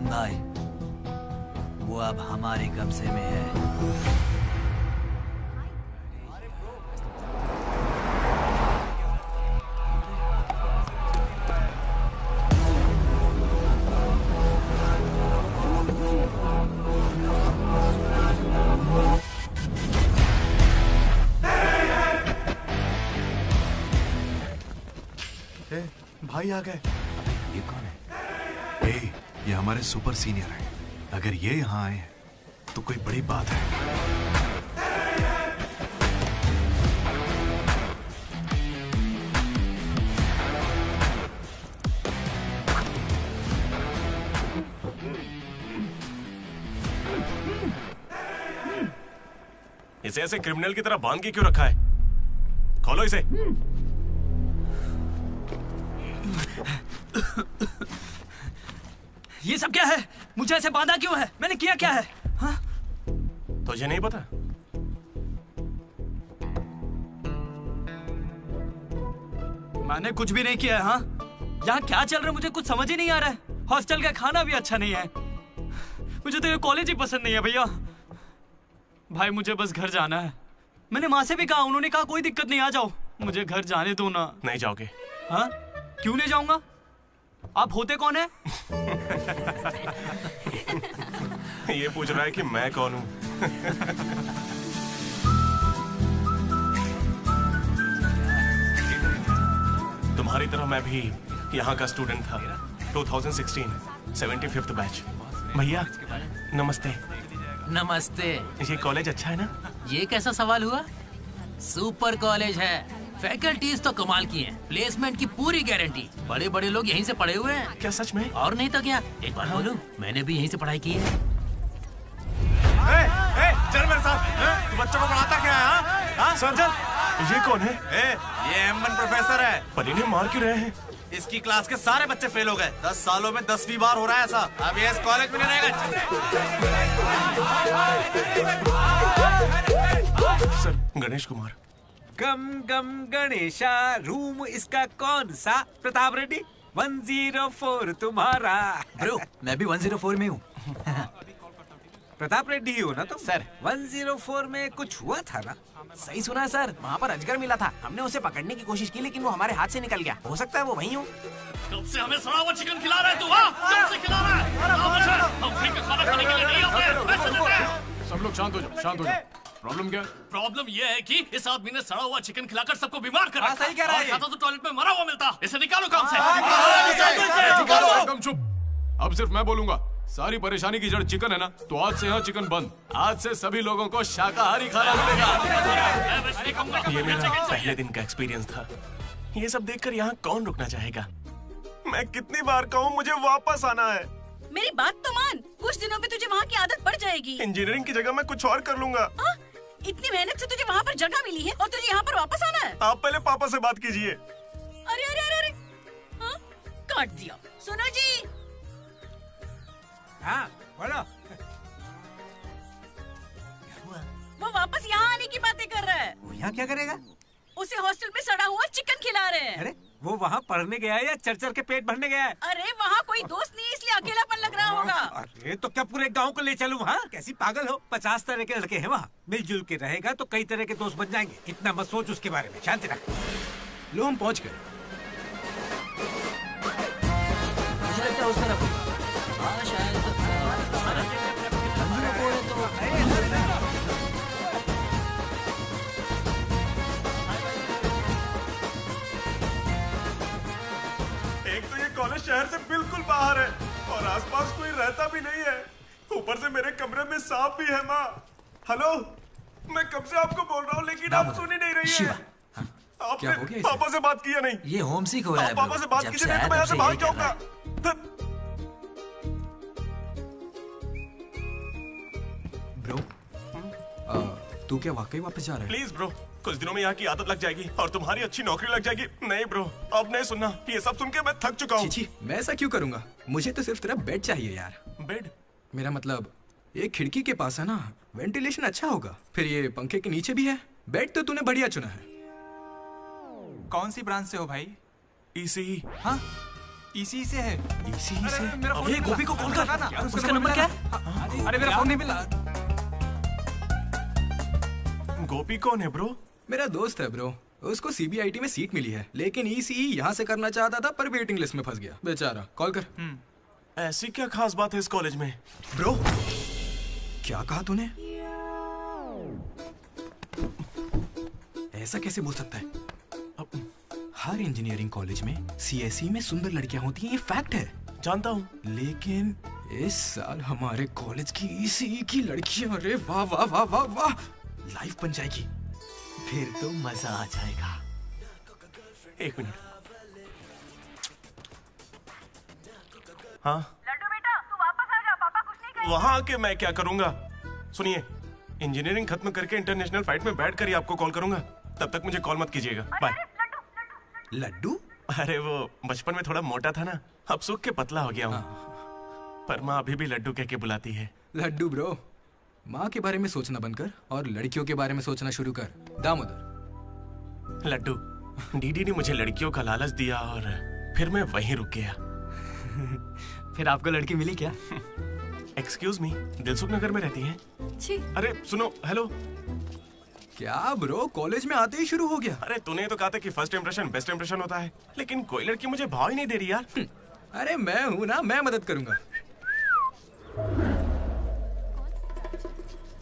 भाई, वो अब हमारे कब्जे में है। भाई आ गए। ये कौन है? ये हमारे सुपर सीनियर हैं। अगर ये यहाँ आए हैं तो कोई बड़ी बात है। इसे ऐसे क्रिमिनल की तरह बांध के क्यों रखा है? खोलो इसे। ये सब क्या है? मुझे ऐसे बांधा क्यों है? मैंने किया क्या है? हाँ? तुझे नहीं पता? मैंने कुछ भी नहीं किया है। हाँ? यहाँ क्या चल रहा है मुझे कुछ समझ ही नहीं आ रहा है। हॉस्टल का खाना भी अच्छा नहीं है। मुझे तो ये कॉलेज ही पसंद नहीं है भैया। भाई मुझे बस घर जाना है। मैंने माँ से भी कहा, उन्होंने कहा कोई दिक्कत नहीं, आ जाओ। मुझे घर जाने दो ना। नहीं जाओगे? हाँ? क्यों नहीं जाऊंगा? आप होते कौन है? ये पूछ रहा है कि मैं कौन हूँ। तुम्हारी तरह मैं भी यहाँ का स्टूडेंट था। 2016 75th बैच। भैया नमस्ते। नमस्ते। ये कॉलेज अच्छा है ना? ये कैसा सवाल हुआ? सुपर कॉलेज है। फैकल्टीज तो कमाल की हैं। प्लेसमेंट की पूरी गारंटी। बड़े बड़े लोग यहीं से पढ़े हुए हैं। क्या सच में? और नहीं तो क्या। एक बार बोलूं, मैंने भी यहीं से पढ़ाई की है। चल मेरे साथ। तू बच्चों को पढ़ाता क्या है? हाँ सर चल। ये कौन है? ये M1 प्रोफेसर है। पर इन्हें मार क्यों रहे हैं? इसकी क्लास के सारे बच्चे फेल हो गए। 10 सालों में 10वीं बार हो रहा है ऐसा। अब ये इस कॉलेज में नहीं रहेगा। सर गणेश कुमार। गम गम गणेशा। रूम इसका कौन सा? प्रताप रेड्डी 104 तुम्हारा। ब्रो मैं भी 104 में हूँ। प्रताप रेड्डी ही हो ना तुम? सर 104 में कुछ हुआ था ना? सही सुना है सर, वहाँ पर अजगर मिला था। हमने उसे पकड़ने की कोशिश की लेकिन वो हमारे हाथ से निकल गया। हो सकता है वो वहीं हो। कब से हमें सड़ा हुआ चिकन खिला रहा है तू? कब से खिला रहा है? हम फ्री का खाना खाने के लिए नहीं आते। पैसे देते हैं। सब लोग शांत हो जाओ, शांत हो जाओ। प्रॉब्लम क्या है? प्रॉब्लम ये है कि इस आदमी ने सड़ा हुआ चिकन खिलाकर सबको बीमार कर रखा। सही कह रहा है। खाता तो टॉयलेट में मरा हुआ मिलता। इसे निकालो काम से। एकदम चुप। अब सिर्फ मैं बोलूंगा। सारी परेशानी की जड़ चिकन है ना, तो आज से यहाँ चिकन बंद। आज से सभी लोगों को शाकाहारी खाना मिलेगा। ये मेरा पहले दिन का एक्सपीरियंस था। ये सब देखकर यहाँ कौन रुकना चाहेगा? मैं कितनी बार कहूँ मुझे वापस आना है। मेरी बात तो मान, कुछ दिनों में तुझे वहाँ की आदत पड़ जाएगी। इंजीनियरिंग की जगह मैं कुछ और कर लूंगा। इतनी मेहनत से तुझे वहाँ पर जगह मिली है और तुझे यहाँ पर वापस आना है? आप पहले पापा से बात कीजिए। डांट दिया। सुनो जी, हाँ बोलो। वो वापस यहाँ आने की बातें कर रहा है। वो यहाँ क्या करेगा? उसे हॉस्टल में सड़ा हुआ चिकन खिला रहे हैं। अरे वो वहाँ पढ़ने गया है या चरचर के पेट भरने गया है? अरे वहाँ कोई दोस्त नहीं है, इसलिए अकेलापन लग रहा होगा। अरे तो क्या पूरे गांव को ले चलूं? हाँ कैसी पागल हो? 50 तरह के लड़के हैं वहाँ। मिलजुल के रहेगा तो कई तरह के दोस्त बन जाएंगे। इतना मत सोच उसके बारे में, शांति रख। लो हम पहुंच गए। मुझे लगता है उस तरफ। हाँ शायद। एक तो ये कॉलेज शहर से बिल्कुल बाहर है और आसपास कोई रहता भी नहीं है। ऊपर से मेरे कमरे में सांप भी है। माँ, हेलो, मैं कब से आपको बोल रहा हूँ लेकिन आप सुन ही नहीं रही है। क्या हो आपने गया इसे? पापा से बात किया नहीं? ये होम सिक हो रहा है। पापा से बात कीजिए नहीं तो मैं यहाँ से भाग जाऊंगा। ब्रो, तू क्या वाकई वापस जा रहा है? प्लीज ब्रो, कुछ दिनों में यहाँ की आदत लग जाएगी और तुम्हारी अच्छी नौकरी लग जाएगी। नहीं ब्रो, अब नहीं सुनना। ये सब सुन के मैं थक चुका हूँ। छी, मैं ऐसा क्यों करूंगा? मुझे तो सिर्फ तेरा बेड चाहिए यार। बेड? मेरा मतलब ये खिड़की के पास है ना, वेंटिलेशन अच्छा होगा। फिर ये पंखे के नीचे भी है। बेड तो तूने बढ़िया चुना है। कौन सी ब्रांच से हो भाई? ईसीई। हाँ ईसी से है। ईसी से? ये गोपी को कॉल कर। उसका नंबर क्या है? अरे मेरा फोन नहीं मिला। गोपी कौन है ब्रो? मेरा दोस्त है ब्रो। उसको सीबीआईटी में सीट मिली है, लेकिन ईसीई यहाँ से करना चाहता था पर वेटिंग लिस्ट में फंस गया बेचारा। कॉल कर। ऐसी क्या खास बात है इस कॉलेज में? ब्रो, क्या कहा तूने? ऐसा कैसे बोल सकता है? हर इंजीनियरिंग कॉलेज में सीएसई में सुंदर लड़कियां होती हैं, ये फैक्ट है। जानता हूँ, लेकिन इस साल हमारे कॉलेज की ईसीई की लड़कियां, अरे वाह वाह वाह वाह वाह, लाइव बन जाएगी। फिर तो मजा आ जाएगा। एक मिनट। हाँ लड्डू बेटा, तू वापस आ जा, पापा कुछ नहीं कहेंगे। वहाँ आके मैं क्या करूँगा? सुनिए, इंजीनियरिंग खत्म करके इंटरनेशनल फ्लाइट में बैठ कर ही आपको कॉल करूंगा। तब तक मुझे कॉल मत कीजिएगा। बाय। लड्डू? अरे वो बचपन में थोड़ा मोटा था ना, अब सूख के पतला हो गया हूँ। पर माँ अभी भी लड्डू कह के बुलाती है। लड्डू ब्रो, माँ के बारे में सोचना बंद कर और लड़कियों के बारे में सोचना शुरू कर। दामोदर। लड्डू, डीडी ने मुझे लड़कियों का लालच दिया और फिर मैं वहीं रुक गया। फिर आपको लड़की मिली क्या? एक्सक्यूज मी, दिलसुख नगर में रहती हैं? अरे सुनो, हेलो। क्या ब्रो, कॉलेज में आते ही शुरू हो गया? अरे तूने तो कहा था कि फर्स्ट इंप्रेशन बेस्ट इंप्रेशन होता है, लेकिन कोई लड़की मुझे भाव ही नहीं दे रही यार। अरे मैं हूँ ना, मैं मदद करूंगा।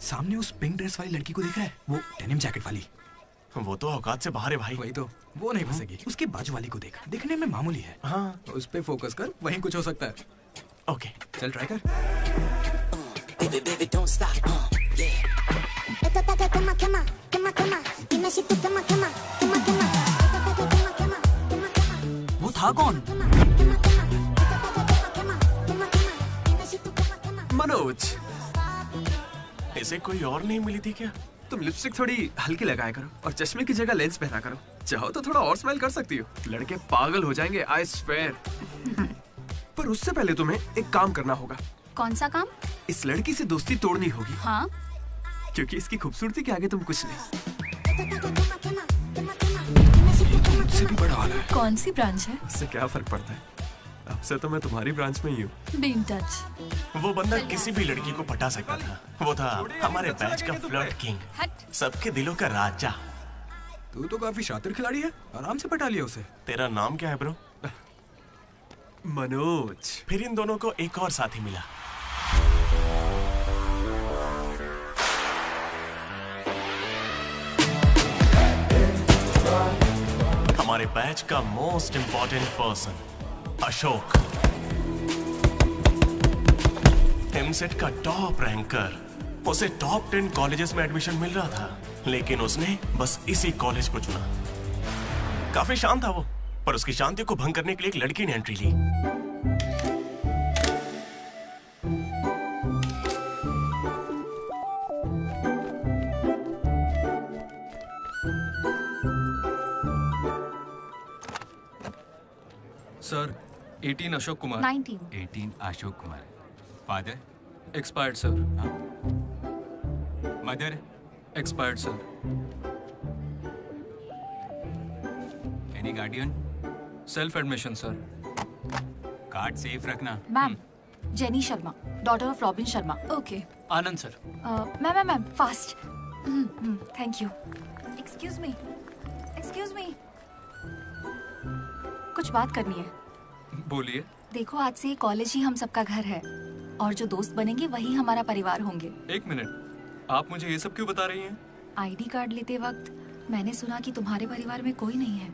सामने उस पिंक ड्रेस वाली लड़की को देख रहा है? वो डेनिम जैकेट वाली। वो तो औकात से बाहर है भाई। वही तो, वो नहीं फंसेगी। उसके बाजू वाली को देख, दिखने में मामूली है। हाँ, उस पे फोकस कर, वहीं कुछ हो सकता है। ओके, चल ट्राई कर। वो था कौन? मनोज। इसे कोई और नहीं मिली थी क्या? तुम लिपस्टिक थोड़ी हल्की लगाया करो और चश्मे की जगह लेंस पहना करो। चाहो तो थोड़ा और स्माइल कर सकती हो, लड़के पागल हो जाएंगे, आई स्वेयर। पर उससे पहले तुम्हें एक काम करना होगा। कौन सा काम? इस लड़की से दोस्ती तोड़नी होगी। हाँ, क्योंकि इसकी खूबसूरती के आगे तुम कुछ नहीं। ये तो मुझसे भी बड़ा वाला है। कौन सी ब्रांच है? इससे क्या फर्क पड़ता है? अब से तो मैं तुम्हारी ब्रांच में ही हूँ। Be in touch. वो बंदा किसी भी लड़की को पटा सकता था। वो था हमारे बैच का फ्लर्ट किंग, सबके दिलों का राजा। तू तो काफी शातिर खिलाड़ी है, आराम से पटा लिया उसे। तेरा नाम क्या है ब्रो? मनोज। फिर इन दोनों को एक और साथी मिला। हमारे बैच का most important person Ashok, EAMCET का टॉप रैंकर। उसे टॉप 10 कॉलेजेस में एडमिशन मिल रहा था, लेकिन उसने बस इसी कॉलेज को चुना। काफी शांत था वो, पर उसकी शांति को भंग करने के लिए एक लड़की ने एंट्री ली। Sir, 18 Ashok Kumar. 19। 18 Ashok Kumar. Father? Expired sir. Mother? Expired sir. Any guardian? Self admission sir. Card safe रखना। Ma'am, Jenny Sharma, daughter of Robin Sharma. Okay. Anand sir. Ma'am fast. Thank you. Excuse me, कुछ बात करनी है। बोलिए। देखो, आज से कॉलेज ही हम सबका घर है और जो दोस्त बनेंगे वही हमारा परिवार होंगे। एक मिनट, आप मुझे ये सब क्यों बता रही हैं? आईडी कार्ड लेते वक्त मैंने सुना कि तुम्हारे परिवार में कोई नहीं है।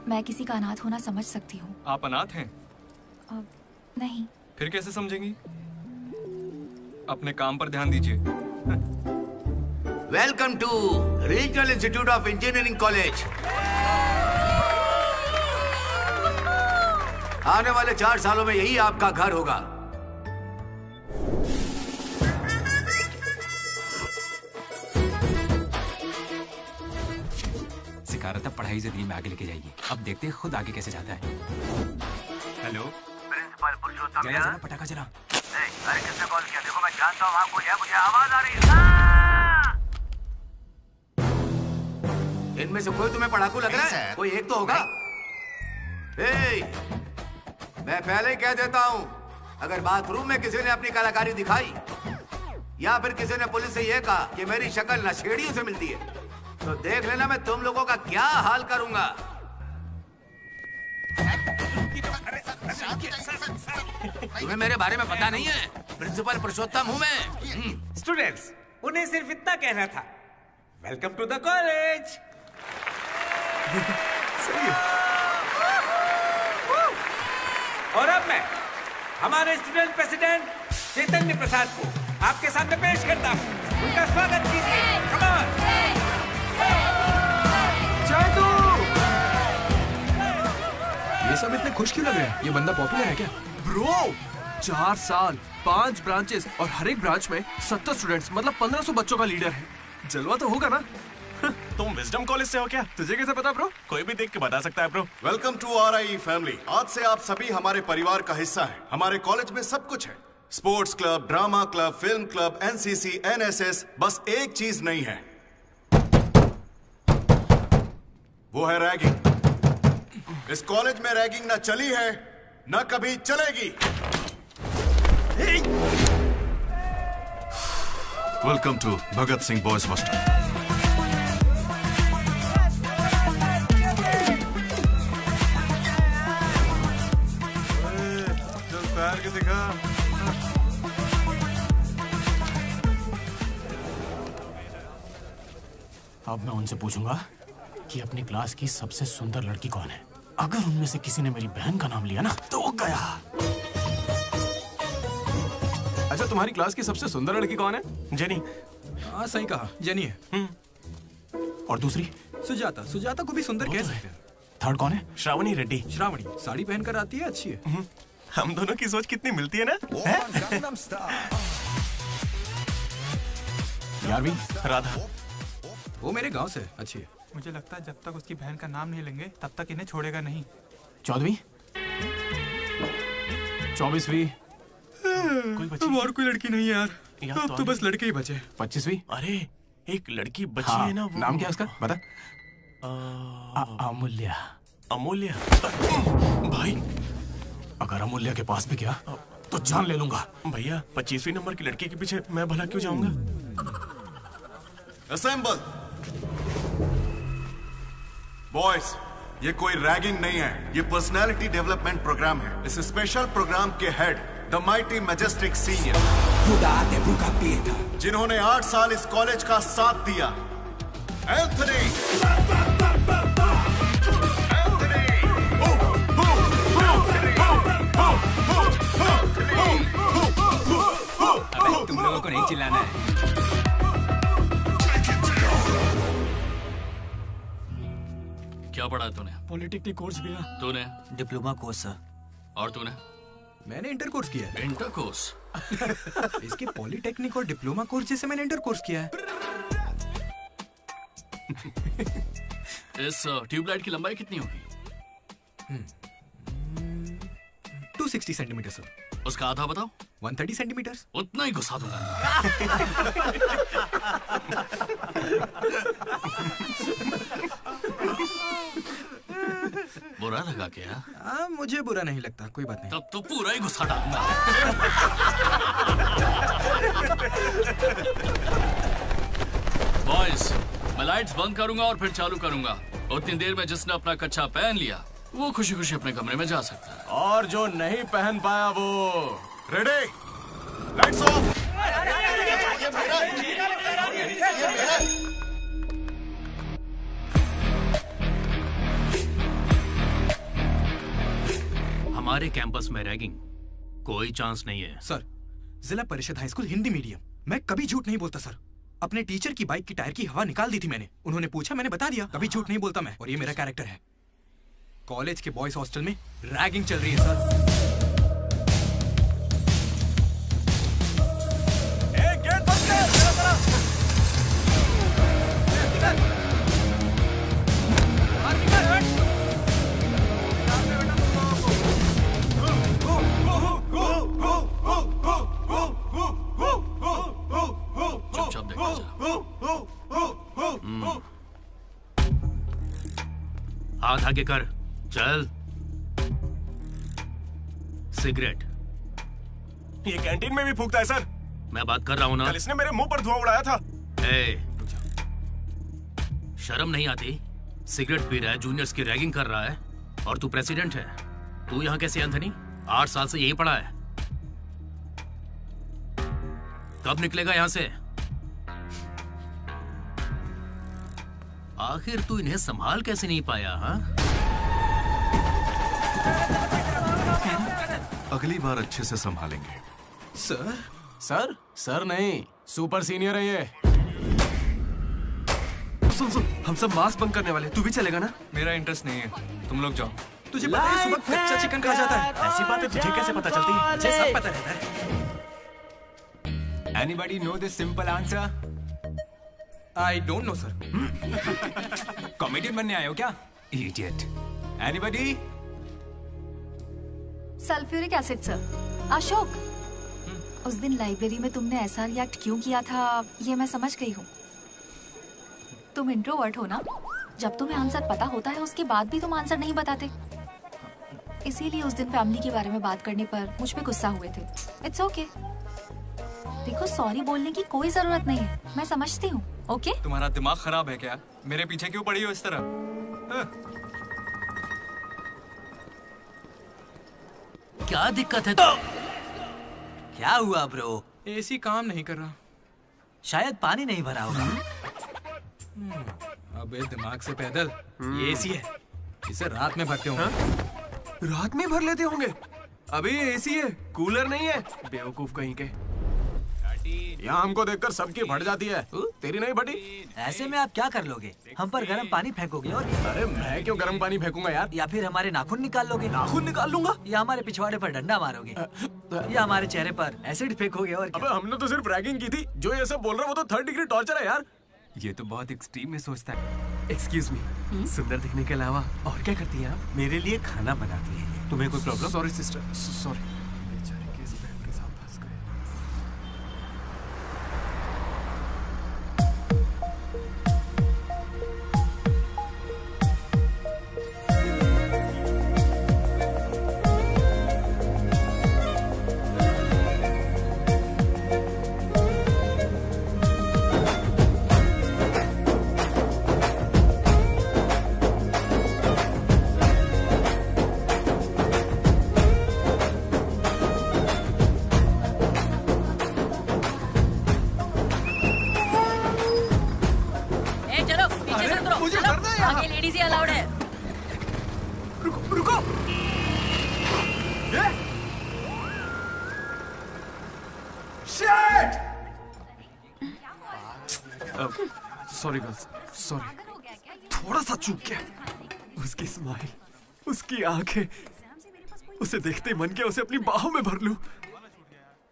मैं किसी का अनाथ होना समझ सकती हूँ। आप अनाथ हैं? नहीं। फिर कैसे समझेंगी? अपने काम पर ध्यान दीजिए। Welcome to regional institute of engineering college. आने वाले 4 सालों में यही आपका घर होगा। सिखा रहा था पढ़ाई से दिन में आगे लेके जाएगी। अब देखते हैं खुद आगे कैसे जाता है। हेलो, प्रिंसिपल पुरुषोत्तम। जला पटाखा चला। अरे किसने कॉल किया? देखो मैं जानता हूँ आपको, मुझे आवाज आ रही है। इनमें से कोई तुम्हें पढ़ाकू लग रहा है? कोई एक तो होगा। मैं पहले ही कह देता हूँ, अगर बाथरूम में किसी ने अपनी कलाकारी दिखाई या फिर किसी ने पुलिस से यह कहा कि मेरी शक्ल नशेड़ियों से मिलती है, तो देख लेना मैं तुम लोगों का क्या हाल करूंगा। तुम्हें मेरे बारे में पता नहीं है? प्रिंसिपल पुरुषोत्तम हूँ मैं। स्टूडेंट्स, उन्हें सिर्फ इतना कहना था, वेलकम टू द कॉलेज। और अब मैं हमारे स्टूडेंट प्रेसिडेंट चैतन्य प्रसाद को आपके सामने पेश करता हूँ। उनका स्वागत कीजिए। Come on. ये सब इतने खुश क्यों लग रहे हैं? ये बंदा पॉपुलर है क्या? ब्रो, 4 साल, 5 ब्रांचेस और हर एक ब्रांच में 70 स्टूडेंट्स, मतलब 1500 बच्चों का लीडर है। जलवा तो होगा ना? तुम विजडम कॉलेज से हो क्या? तुझे कैसे पता ब्रो? कोई भी देख के बता सकता है bro. Welcome to RIE family. आज से आप सभी हमारे परिवार का हिस्सा हैं। हमारे कॉलेज में सब कुछ है, sports club, drama club, film club, NCC, NSS। बस एक चीज नहीं है, वो है रैगिंग। इस कॉलेज में रैगिंग ना चली है, ना कभी चलेगी। Welcome to Bhagat Singh boys hostel. के दिखा। अब मैं उनसे पूछूंगा कि अपनी क्लास की सबसे सुंदर लड़की कौन है। अगर उनमें से किसी ने मेरी बहन का नाम लिया ना तो गया। अच्छा, तुम्हारी क्लास की सबसे सुंदर लड़की कौन है? जेनी। हाँ, सही कहा, जेनी है। और दूसरी? सुजाता। सुजाता को भी सुंदर कह सकते हैं। थर्ड कौन है? श्रावणी रेड्डी। श्रावणी साड़ी पहनकर आती है, अच्छी है। हम दोनों की सोच कितनी मिलती है ना? यारवी। राधा। वो मेरे गांव से अच्छी है। मुझे लगता है जब तक उसकी बहन का नाम नहीं लेंगे तब तक इन्हें छोड़ेगा नहीं। 14वीं? 24वीं? और कोई लड़की नहीं है यार। अब तो बस लड़के ही बचे। 25वीं? अरे एक लड़की बची है ना, वो नाम क्या है उसका? बता। अमूल्य। अमूल्य? भाई, अगर अमूल्य के पास भी गया तो जान ले लूंगा। भैया 25वीं नंबर की लड़की के पीछे मैं भला क्यों जाऊंगा? असेंबल। बॉयज, ये कोई रैगिंग नहीं है, ये पर्सनालिटी डेवलपमेंट प्रोग्राम है। इस स्पेशल प्रोग्राम के head the mighty majestic senior, जिन्होंने 8 साल इस कॉलेज का साथ दिया, एंथनी। अबे तुम लोगों को नहीं चिल्लाना है। क्या पढ़ा तूने? पॉलिटेक्निक कोर्स किया। तूने? Diploma course sir. और तूने? मैंने इंटर कोर्स किया है। Inter course? इसके पॉलिटेक्निक और डिप्लोमा कोर्स जैसे मैंने इंटर कोर्स किया है। इस ट्यूबलाइट की लंबाई कितनी होगी? 260 सेंटीमीटर सर। उसका आधा बताओ। 130 सेंटीमीटर। उतना ही घुसा दूंगा। बुरा लगा क्या? मुझे बुरा नहीं लगता, कोई बात नहीं। तब तो पूरा ही गुस्सा डालूंगा। बॉयज, मैं लाइट्स बंद करूंगा और फिर चालू करूंगा। उतनी देर में जिसने अपना कच्छा पहन लिया वो खुशी खुशी अपने कमरे में जा सकता है। और जो नहीं पहन पाया वो रेडी, लाइट्स ऑफ। हमारे कैंपस में रैगिंग कोई चांस नहीं है। सर, जिला परिषद हाई स्कूल हिंदी मीडियम, मैं कभी झूठ नहीं बोलता सर। अपने टीचर की बाइक की टायर की हवा निकाल दी थी मैंने। उन्होंने पूछा, मैंने बता दिया। कभी झूठ नहीं बोलता मैं, और ये मेरा कैरेक्टर है। कॉलेज के बॉयज हॉस्टल में रैगिंग चल रही है सर। गेट बंद कर, मेरा तरफ। चुपचाप देखा जा। हाथ आगे कर, चल। सिगरेट ये कैंटीन में भी फूकता है सर। मैं बात कर रहा हूँ ना। कल इसने मेरे मुंह पर धुआं उड़ाया था। शर्म नहीं आती? सिगरेट पी रहा है, जूनियर्स की रैगिंग कर रहा है, और तू प्रेसिडेंट है। तू यहाँ कैसे एंथनी? 8 साल से यही पढ़ा है। कब निकलेगा यहाँ से? आखिर तू इन्हें संभाल कैसे नहीं पाया? हाँ, अगली बार अच्छे से संभालेंगे। सर? सर? सर नहीं, सुपर सीनियर है ये। सुन सुन, हम सब मास्क बंद करने वाले, तू भी चलेगा ना? मेरा इंटरेस्ट नहीं है, तुम लोग जाओ। तुझे पता है सुबह कच्चा चिकन खा जाता है? ऐसी बातें तुझे कैसे पता चलती है? मुझे सब पता रहता है। Anybody know the simple answer? I don't know sir. Comedian बनने आए हो क्या? Idiot. Anybody? Sulphuric acid sir. Ashok, उस दिन लाइब्रेरी में तुमने ऐसा रिएक्ट क्यों किया था ये मैं समझ गई हूँ। तुम इंट्रोवर्ट हो ना? जब तुम्हें आंसर पता होता है उसके बाद भी तुम आंसर नहीं बताते। इसीलिए उस दिन फैमिली के बारे में बात करने पर मुझ पे गुस्सा हुए थे। It's okay. देखो, सॉरी बोलने की कोई जरूरत नहीं है, मैं समझती हूँ। ओके? तुम्हारा दिमाग खराब है क्या? मेरे पीछे क्यों पड़ी हो इस तरह? क्या दिक्कत है? तो क्या हुआ ब्रो? एसी काम नहीं कर रहा। शायद पानी नहीं भरा होगा। अबे दिमाग से पैदल, ये एसी है, इसे रात में भरते होंगे। रात में भर लेते होंगे? अबे ये एसी है, कूलर नहीं है। बेवकूफ कहीं के। यहाँ हमको देखकर सबकी फट जाती है, तेरी नहीं फटी? ऐसे में आप क्या कर लोगे? हम पर गर्म पानी फेंकोगे और क्या? अरे मैं क्यों गर्म पानी फेंकूंगा यार? या फिर हमारे नाखून निकाल लोगे? नाखून निकाल लूंगा? या हमारे पिछवाड़े पर डंडा मारोगे? या हमारे चेहरे पर एसिड फेंकोगे और क्या? अबे हमने तो सिर्फ रैगिंग की थी, जो ये सब बोल रहा है वो तो 3rd डिग्री टॉर्चर है यार। ये तो बहुत एक्सट्रीम में सोचता है। एक्सक्यूज मी, सुंदर दिखने के अलावा और क्या करती हैं आप? मेरे लिए खाना बनाती है। तुम्हें कोई problem? Sorry sister, sorry. Sorry girls, sorry. थोड़ा सा चूक गया। उसकी स्माइल, उसकी आंखें, उसे देखते ही मन किया उसे अपनी बाहों में भर लूं।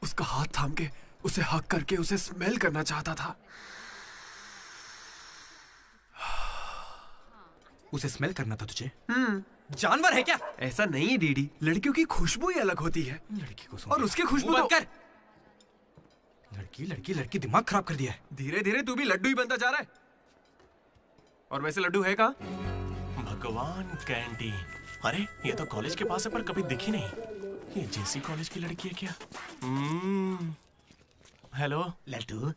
उसका हाथ थाम के उसे हक करके उसे स्मेल करना चाहता था। उसे स्मेल करना था तुझे। जानवर है क्या? ऐसा नहीं है डीडी, लड़कियों की खुशबू ही अलग होती है। लड़की को और उसकी खुशबू मुंह बंद तो... कर। लड़की दिमाग खराब कर दिया है। धीरे धीरे तू भी लड्डू ही बनता जा रहा है। और वैसे लड्डू है कहाँ? भगवान, कैंटीन। अरे ये तो कॉलेज के पास है पर कभी दिखी नहीं। ये जेसी कॉलेज की लड़की है क्या? हेलो लड्डू,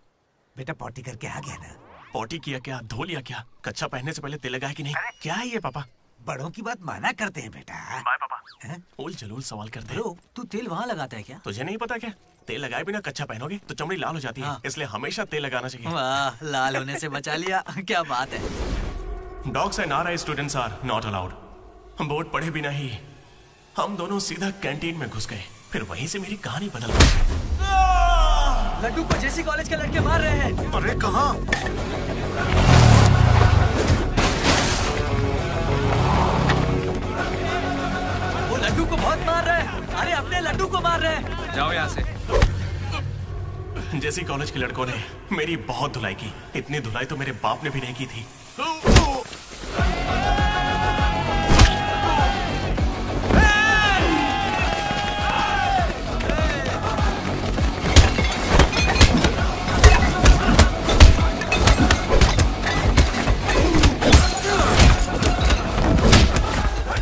बेटा पॉटी करके आ गया ना? पॉटी किया क्या? धो लिया क्या? कच्चा पहनने से पहले तेल लगाया कि नहीं? क्या है ये पापा? बड़ों की बात माना करते हैं बेटा। बाय पापा। उल जलूल सवाल करते हैं। तू तेल वहाँ लगाता है क्या? तुझे नहीं पता क्या? तेल लगाए बिना कच्चा पहनोगे तो चमड़ी लाल हो जाती है। इसलिए हमेशा तेल लगाना चाहिए। वाह, लाल होने से बचा लिया। क्या बात है। Dogs and RI students are not allowed. हम बोर्ड पढ़े बिना ही हम दोनों सीधा कैंटीन में घुस गए। फिर वहीं से मेरी कहानी बदल गई। लड्डू को जेसी कॉलेज के लड़के मार रहे हैं। अरे कहाँ? वो लड्डू को बहुत मार रहे हैं। अरे अपने लड्डू को मार रहे हैं। जाओ यहाँ से। जेसी कॉलेज के लड़कों ने मेरी बहुत धुलाई की। इतनी धुलाई तो मेरे बाप ने भी नहीं की थी।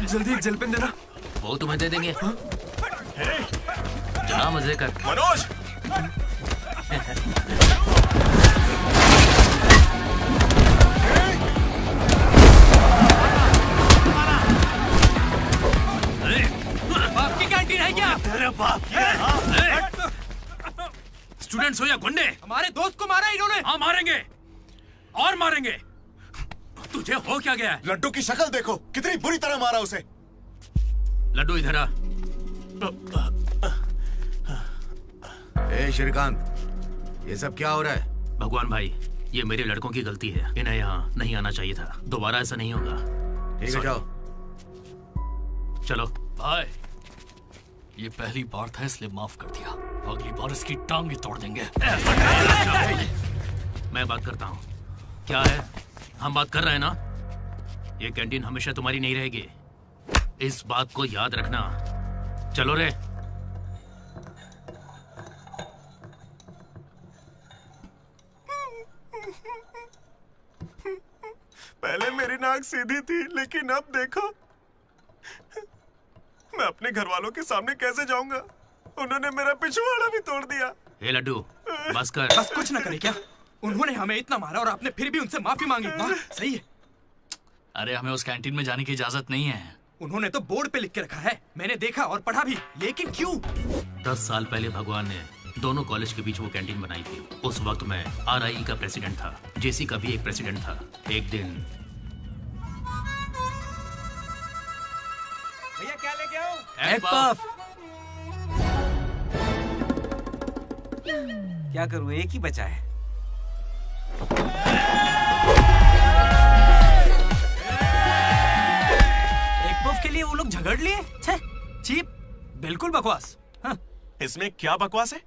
जल्दी एक जेल पेन देना। वो तुम्हें दे देंगे। चला मजे कर। मनोज, बाप की कैंटीन है क्या? तेरे बाप की है। स्टूडेंट्स हो या गुंडे, हमारे दोस्त को मारा इन्होंने। हाँ मारेंगे और मारेंगे। तुझे हो क्या गया? लड्डू की शक्ल देखो, कितनी बुरी तरह मारा उसे। लड्डू इधर आ। ए श्रीकांत, ये सब क्या हो रहा है? भगवान भाई, ये मेरे लड़कों की गलती है। इन्हें यहाँ नहीं आना चाहिए था। दोबारा ऐसा नहीं होगा। ठीक है, जाओ। चलो भाई, ये पहली बार था इसलिए माफ कर दिया। अगली बार इसकी टांग ही तोड़ देंगे। मैं बात करता हूँ। क्या है? हम बात कर रहे हैं ना? ये कैंटीन हमेशा तुम्हारी नहीं रहेगी। इस बात को याद रखना। चलो रे। पहले मेरी नाक सीधी थी, लेकिन अब देखो मैं अपने घर वालों के सामने कैसे जाऊंगा? उन्होंने मेरा पिछवाड़ा भी तोड़ दिया। ए लड्डू, बस कर। बस कुछ ना करे क्या? उन्होंने हमें इतना मारा और आपने फिर भी उनसे माफी मांगी। हाँ, सही है। अरे हमें उस कैंटीन में जाने की इजाजत नहीं है। उन्होंने तो बोर्ड पे लिख के रखा है, मैंने देखा और पढ़ा भी, लेकिन क्यों? 10 साल पहले भगवान ने दोनों कॉलेज के बीच वो कैंटीन बनाई थी। उस वक्त मैं आरआई का प्रेसिडेंट था, जेसी का भी एक प्रेसिडेंट था। एक दिन भैया क्या लेके आओ? Egg puff. क्या करूं, एक ही बचा है। एग पफ के लिए वो लोग झगड़ लिए। चीप, बिल्कुल बकवास। हाँ। इसमें क्या बकवास है?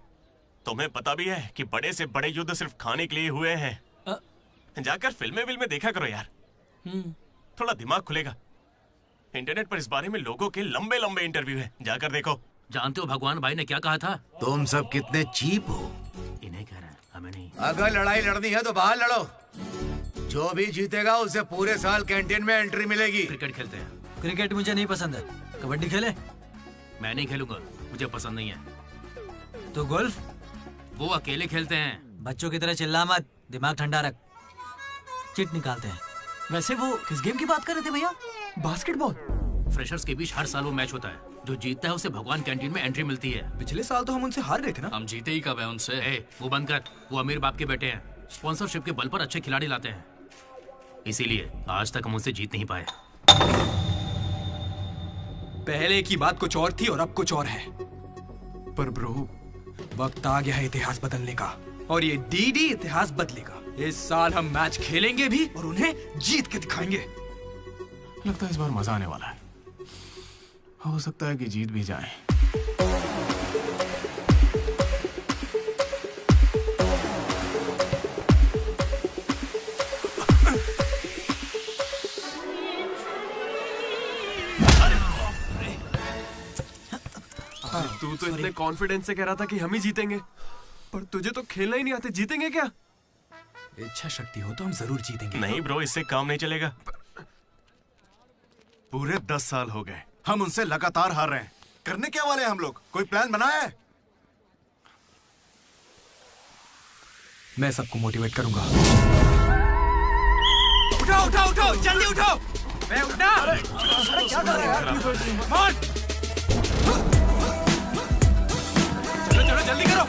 तुम्हें पता भी है कि बड़े से बड़े युद्ध सिर्फ खाने के लिए हुए हैं। जाकर फिल्में देखा करो यार, थोड़ा दिमाग खुलेगा। इंटरनेट पर इस बारे में लोगों के लंबे लंबे इंटरव्यू हैं, जाकर देखो। जानते हो भगवान भाई ने क्या कहा था? तुम सब कितने चीप हो। इन्हें कह रहे हैं, हमें नहीं। अगर लड़ाई लड़नी है तो बाहर लड़ो। जो भी जीतेगा उसे पूरे साल कैंटीन में एंट्री मिलेगी। क्रिकेट खेलते हैं। क्रिकेट मुझे नहीं पसंद है। कबड्डी खेले? मैं नहीं खेलूंगा, मुझे पसंद नहीं है। तो गोल्फ? वो अकेले खेलते हैं। बच्चों की तरह चिल्ला मत, दिमाग ठंडा रख। चिट निकालते हैं। वैसे वो किस गेम की बात कर रहे थे भैया? बास्केटबॉल। फ्रेशर्स के बीच हर साल वो मैच होता है। जो जीतता है उसे भगवान कैंटीन में एंट्री मिलती है। पिछले साल तो हम उनसे हार गए थे ना। हम जीते ही कब है उनसे? वो बंद कर। वो अमीर बाप के बेटे हैं, स्पॉन्सरशिप के बल पर अच्छे खिलाड़ी लाते हैं। इसीलिए आज तक हम उनसे जीत नहीं पाए। पहले की बात कुछ और थी और अब कुछ और है। पर ब्रो, वक्त आ गया है इतिहास बदलने का, और ये डीडी इतिहास बदलेगा। इस साल हम मैच खेलेंगे भी और उन्हें जीत के दिखाएंगे। लगता है इस बार मजा आने वाला है। हो सकता है कि जीत भी जाए। तू तो इतने कॉन्फिडेंस से कह रहा था कि हम ही जीतेंगे, पर तुझे तो खेलना ही नहीं आते। जीतेंगे क्या? इच्छा शक्ति हो तो हम जरूर जीतेंगे। नहीं ब्रो, इससे काम नहीं चलेगा। पूरे 10 साल हो गए हम उनसे लगातार हार रहे हैं। करने क्या वाले हम लोग? कोई प्लान बनाया है? मैं सबको मोटिवेट करूंगा। उठो उठो उठो, जल्दी उठो। मैं उठना। क्या कर रहे हो यार? चलो चलो जल्दी करो।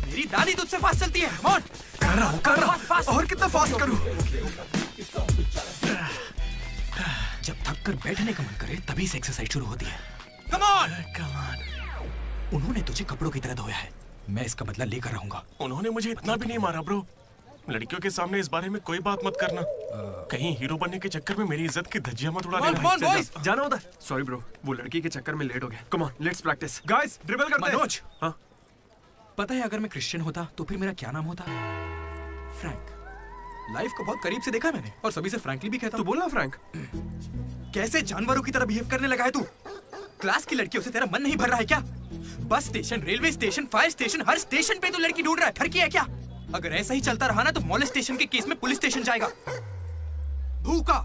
मेरी दादी तुझसे फास्ट चलती है। कर रहा हूँ। और कितना फास्ट करूँ? जब थक कर बैठने का मन करे तभी से एक्सरसाइज शुरू होती है। Come on! उन्होंने तुझे कपड़ों की तरह धोया है, मैं इसका बदला लेकर रहूंगा। उन्होंने मुझे इतना भी नहीं मारा ब्रो। लड़कियों के सामने इस बारे में कोई बात मत करना। कहीं हीरो बनने के चक्कर में मेरी इज्जत की धज्जियां मत उड़ा देना। जाना उधर। सॉरी ब्रो, वो लड़की के चक्कर में लेट हो गया। Come on, let's practise. Guys, dribble करते हैं। मनोज, हाँ? पता है अगर मैं क्रिश्चियन होता तो फिर मेरा क्या नाम होता? फ्रैंक। लाइफ को बहुत करीब से देखा मैंने और सभी से फ्रैंकली भी कहता हूँ। तू बोलना फ्रैंक। कैसे जानवरों की तरह बिहेव करने लगा है तू? क्लास की लड़कियों से तेरा मन नहीं भर रहा है क्या? Bus station, railway station, fire station, हर स्टेशन पे तू लड़की ढूंढ रहा है। ठरकी है क्या? अगर ऐसा ही चलता रहा ना तो मोलेस्टेशन के केस में पुलिस स्टेशन जाएगा। भूखा,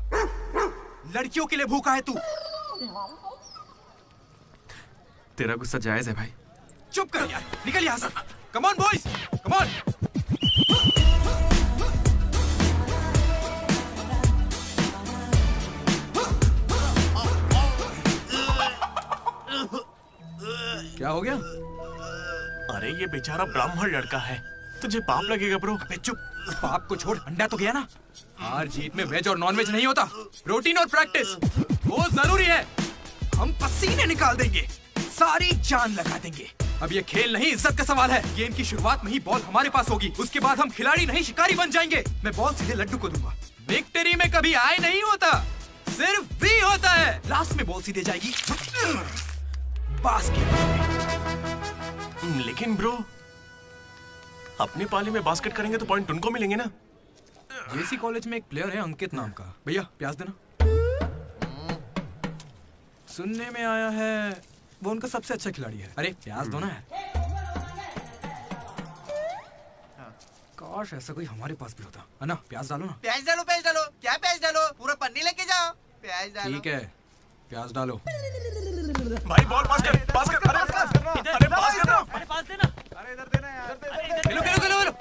लड़कियों के लिए भूखा है तू। तेरा गुस्सा जायज है भाई। चुप कर यार, निकल यहाँ से। Come on boys, come on. क्या हो गया? अरे ये बेचारा ब्राह्मण लड़का है, तुझे पाप लगेगा ब्रो। अबे चुप, पाप को छोड़, अंडा तो गया ना। हार जीत में वेज और नॉन वेज नहीं होता, प्रोटीन और प्रैक्टिस वो जरूरी है। हम पसीने निकाल देंगे, सारी जान लगा देंगे। अब ये खेल नहीं, इज्जत का सवाल है। गेम की शुरुआत में ही बॉल हमारे पास होगी, उसके बाद हम खिलाड़ी नहीं शिकारी बन जाएंगे। मैं बॉल सीधे लड्डू को दूंगा। विक्ट्री में कभी आए नहीं होता, सिर्फ वी होता है। लास्ट में बॉल सीधे जाएगी बास्केट। लेकिन ब्रो, अपने पाले में बास्केट करेंगे तो पॉइंट उनको मिलेंगे ना। जेसी कॉलेज में एक प्लेयर है अंकित नाम का। भैया प्याज देना। सुनने में आया है वो उनका सबसे अच्छा खिलाड़ी है। अरे प्याज दो ना यार। काश ऐसा कोई हमारे पास भी होता है ना। प्याज डालो ना। प्याज डालो, प्याज डालो। क्या प्याज डालो? पूरा पन्नी लेके जाओ। प्याज डालो। ठीक है, प्याज डालो। भाई बॉल पास कर, पास कर। अरे पास करना। अरे पास करना। अरे पास देना। अरे इधर देना यार। खेलो खेलो खेलो खेलो।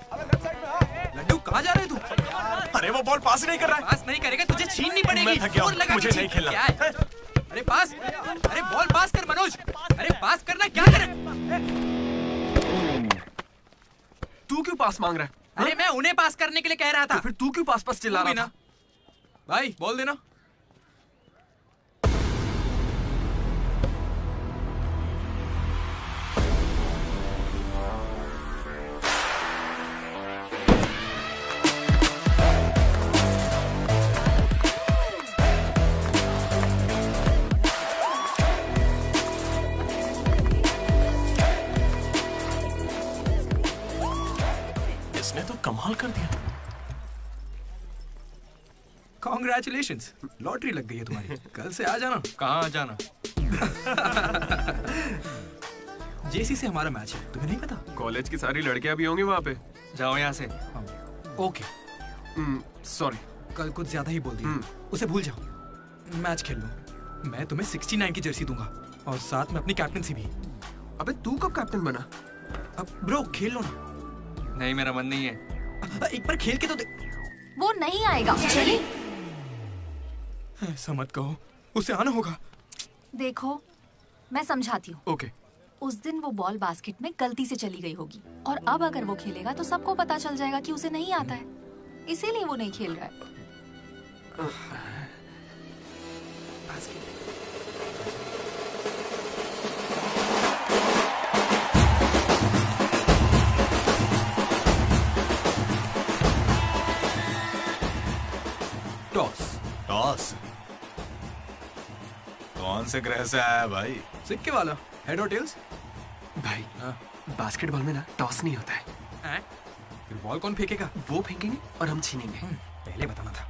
लड्डू कहाँ जा रहे तू? अरे वो बॉल पास ही नहीं कर रहा है। पास नहीं करेगा तुझे छीननी पड़ेगी। मैं थक गया हूं, मुझे नहीं खेलना। क्या है? अरे पास, अरे बॉल पास कर मनोज। अरे पास करना, क्या करे? तू क्यों पास मांग रहा है? अरे मैं उन्हें पास करने के लिए कह रहा था। तो फिर तू क्यों पास पास चिल्ला रहा था? भाई बॉल देना। इसने तो कमाल कर दिया। कॉन्ग्रेचुलेशंस, लॉटरी लग गई है तुम्हारी। कल से आ जाना। कहाँ जाना? जेसी से हमारा मैच है, तुम्हें नहीं पता? कॉलेज की सारी लड़कियां भी होंगी वहाँ पे। जाओ यहाँ से। ओके। सॉरी, कल कुछ ज्यादा ही बोल दिया। उसे भूल जाओ, मैच खेल लो। मैं तुम्हें 69 की जर्सी दूंगा और साथ में अपनी कैप्टनसी भी। अबे तू कब कैप्टन बना? अब ब्रो खेल लो ना। नहीं, मेरा मन नहीं है। एक बार खेल के तो वो नहीं आएगा। चलिए। ऐसा मत कहो, उसे आना होगा। देखो मैं समझाती हूँ। ओके। उस दिन वो बॉल बास्केट में गलती से चली गई होगी और अब अगर वो खेलेगा तो सबको पता चल जाएगा कि उसे नहीं आता है, इसीलिए वो नहीं खेल रहा है। टॉस। टॉस? कौन से ग्रह से आया है भाई? सिक्के वाला, हेड और टेल्स। भाई बास्केटबॉल में ना टॉस नहीं होता है। फिर बॉल कौन फेंकेगा? वो फेंकेंगे और हम छीनेंगे। पहले बताना था।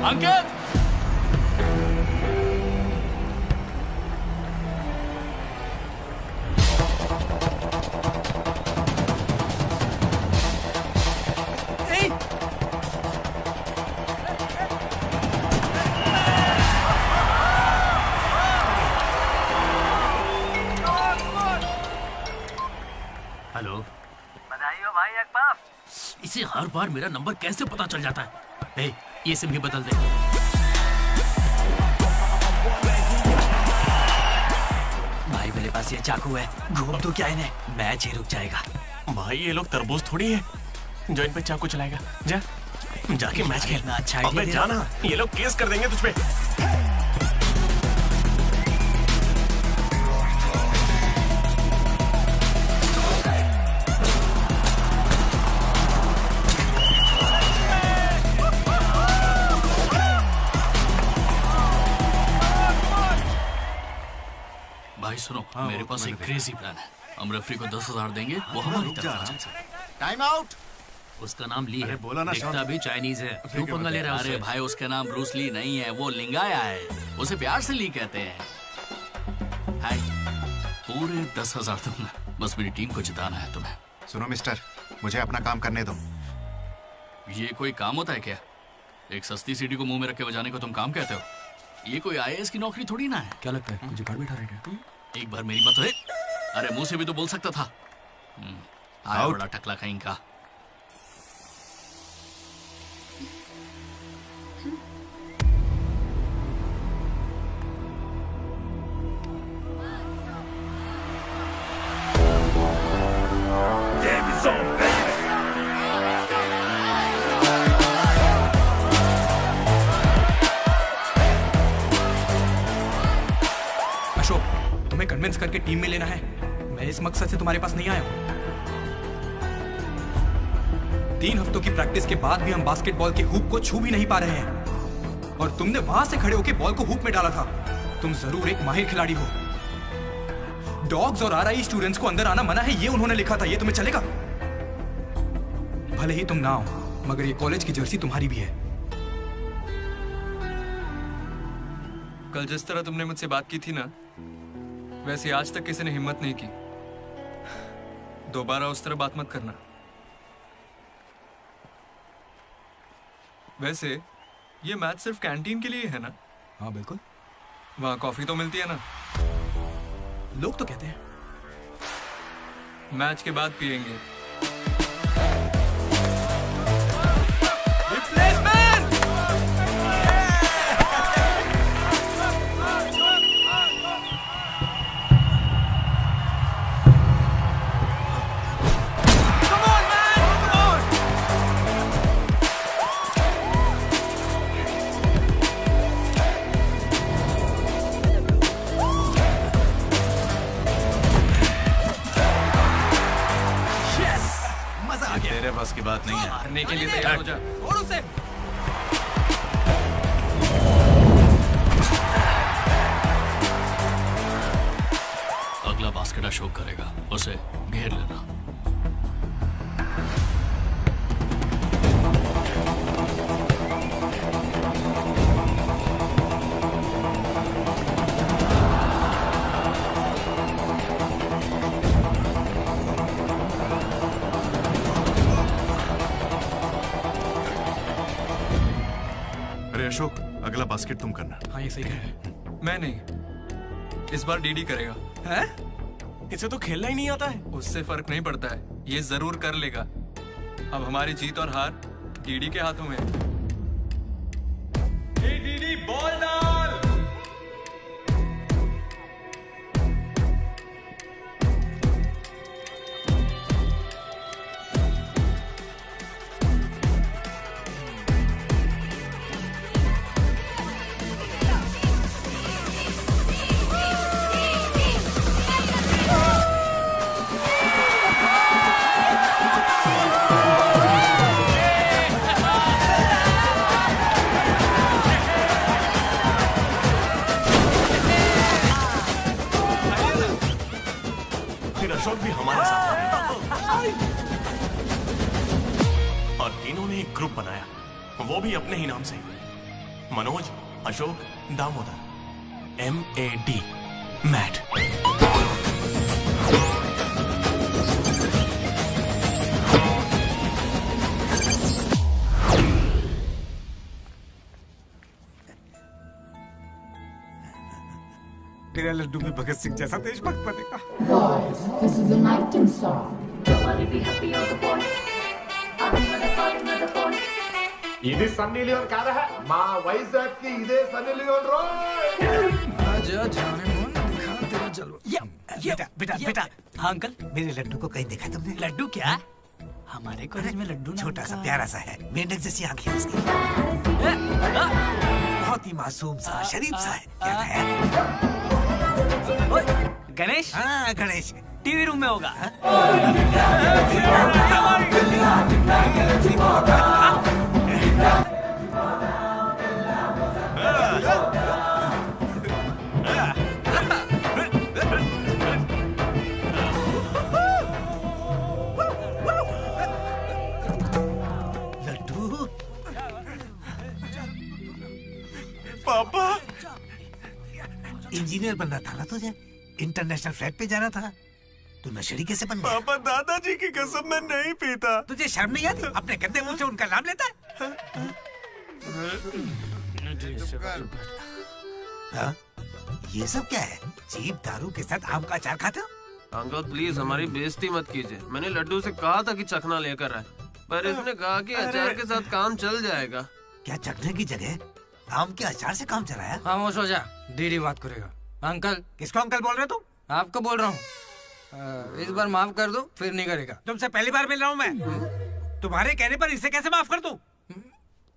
अंकित! हेलो, बधाई हो भाई अकबर। इसे हर बार मेरा नंबर कैसे पता चल जाता है? ए, ये सिम भी बदल दे। भाई मेरे पास ये चाकू है, घूम तो क्या इन्हें, मैच ही रुक जाएगा। भाई ये लोग तरबूज थोड़ी है जो इन पे चाकू चलाएगा। जा जाके मैच खेल। अच्छा अबे जाना, ये लोग केस कर देंगे तुझ पे। भाई सुनो, मेरे पास एक क्रेजी प्लान है। हम रेफरी को 10,000 देंगे, वो हमारी तरफ आ जाए। Time out. उसका नाम ली है, बोला ना, दिखता भी चाइनीज है। क्यों पंगा ले रहा है? अरे भाई उसका नाम ब्रूस ली नहीं है, वो लिंगाया है। उसे प्यार से ली कहते हैं। हाय, पूरे 10,000 दूंगा, बस मेरी टीम को जिताना है तुम्हें। सुनो मिस्टर, मुझे अपना काम करने दो। ये कोई काम होता है क्या? एक सस्ती सीढ़ी को मुंह में रख के बजाने को तुम काम कहते हो? ये कोई IAS की नौकरी थोड़ी ना है। क्या लगता है मुझे घर बैठा रहेगा? एक बार मेरी बात है। अरे मुंह से भी तो बोल सकता था। आया बड़ा टकला कहीं का। अशोक, तुम्हें कन्विंस करके टीम में लेना है। मैं इस मकसद से तुम्हारे पास नहीं आया हूं। 3 हफ्तों की प्रैक्टिस के बाद भी हम बास्केटबॉल के हुप को छू भी नहीं पा रहे हैं, और तुमने वहां से खड़े होकर बॉल को हुप में डाला था। तुम जरूर एक माहिर खिलाड़ी हो। डॉग्स और RI स्टूडेंट्स को अंदर आना मना है, ये उन्होंने लिखा था। ये तुम्हें चलेगा? भले ही तुम ना हो, मगर ये कॉलेज की जर्सी तुम्हारी भी है। कल जिस तरह तुमने मुझसे बात की थी ना, वैसे आज तक किसी ने हिम्मत नहीं की। दोबारा उस तरह बात मत करना। वैसे ये मैच सिर्फ कैंटीन के लिए है ना? हाँ बिल्कुल। वहाँ कॉफी तो मिलती है ना? लोग तो कहते हैं। मैच के बाद पियेंगे। तेरे बस की बात नहीं है। मारने के लिए तैयार हो जा। और उसे अगला बास्केट अशोक करेगा, उसे घेर लेना। अरे अशोक, अगला बास्केट तुम करना। हाँ ये सही कह रहा है। मैं नहीं, इस बार डीडी करेगा। हैं? इसे तो खेलना ही नहीं आता है। उससे फर्क नहीं पड़ता है, ये जरूर कर लेगा। अब हमारी जीत और हार डीडी के हाथों में है। डीडी बॉल डाल। बनाया, वो भी अपने ही नाम से, मनोज अशोक दामोदर, MAD, मैड। तेरा लड्डू भी भगत सिंह जैसा देशभक्त बनेगा। Boys, this is a nightingale song. Nobody be happy on the boys. ఇది సన్నీ లియోన్ కాదా మా వైజాగ్ కి ఇదే సన్నీ లియోన్ आजा जाने मन दिखा तेरा जलवा। बेटा बेटा बेटा। हाँ अंकल, मेरे लड्डू को कहीं देखा तुमने? लड्डू क्या? हमारे कॉलेज में लड्डू छोटा सा प्यारा सा है, मेंढक जैसी आंखें उसकी, बहुत ही मासूम सा शरीफ सा है। क्या है? गणेश? हाँ गणेश टीवी रूम में होगा। पापा, इंजीनियर बनना था ना तुझे, इंटरनेशनल फ्लाइट पे जाना था, तू नशेड़ी कैसे बन गया? पापा दादाजी की कसम मैं नहीं पीता। तुझे शर्म नहीं आती? अपने गंदे मुंह से उनका नाम लेता है? हाँ? ये सब क्या है? चीप दारू के साथ आम का अचार खाते हो? अंकल प्लीज हमारी बेइज्जती मत कीजिए। मैंने लड्डू से कहा था कि चखना लेकर आए, पर इसने कहा कि अचार के साथ काम चल जाएगा। क्या चखने की जगह आम के अचार से काम चलाया? खामोश हो जा, दीदी बात करेगा। अंकल। किसको अंकल बोल रहे हो तुम? आपको बोल रहा हूँ। इस बार माफ कर दो, फिर नहीं करेगा। तुमसे पहली बार मिल रहा हूँ मैं। तुम्हारे कहने पर इसे कैसे माफ कर दूं?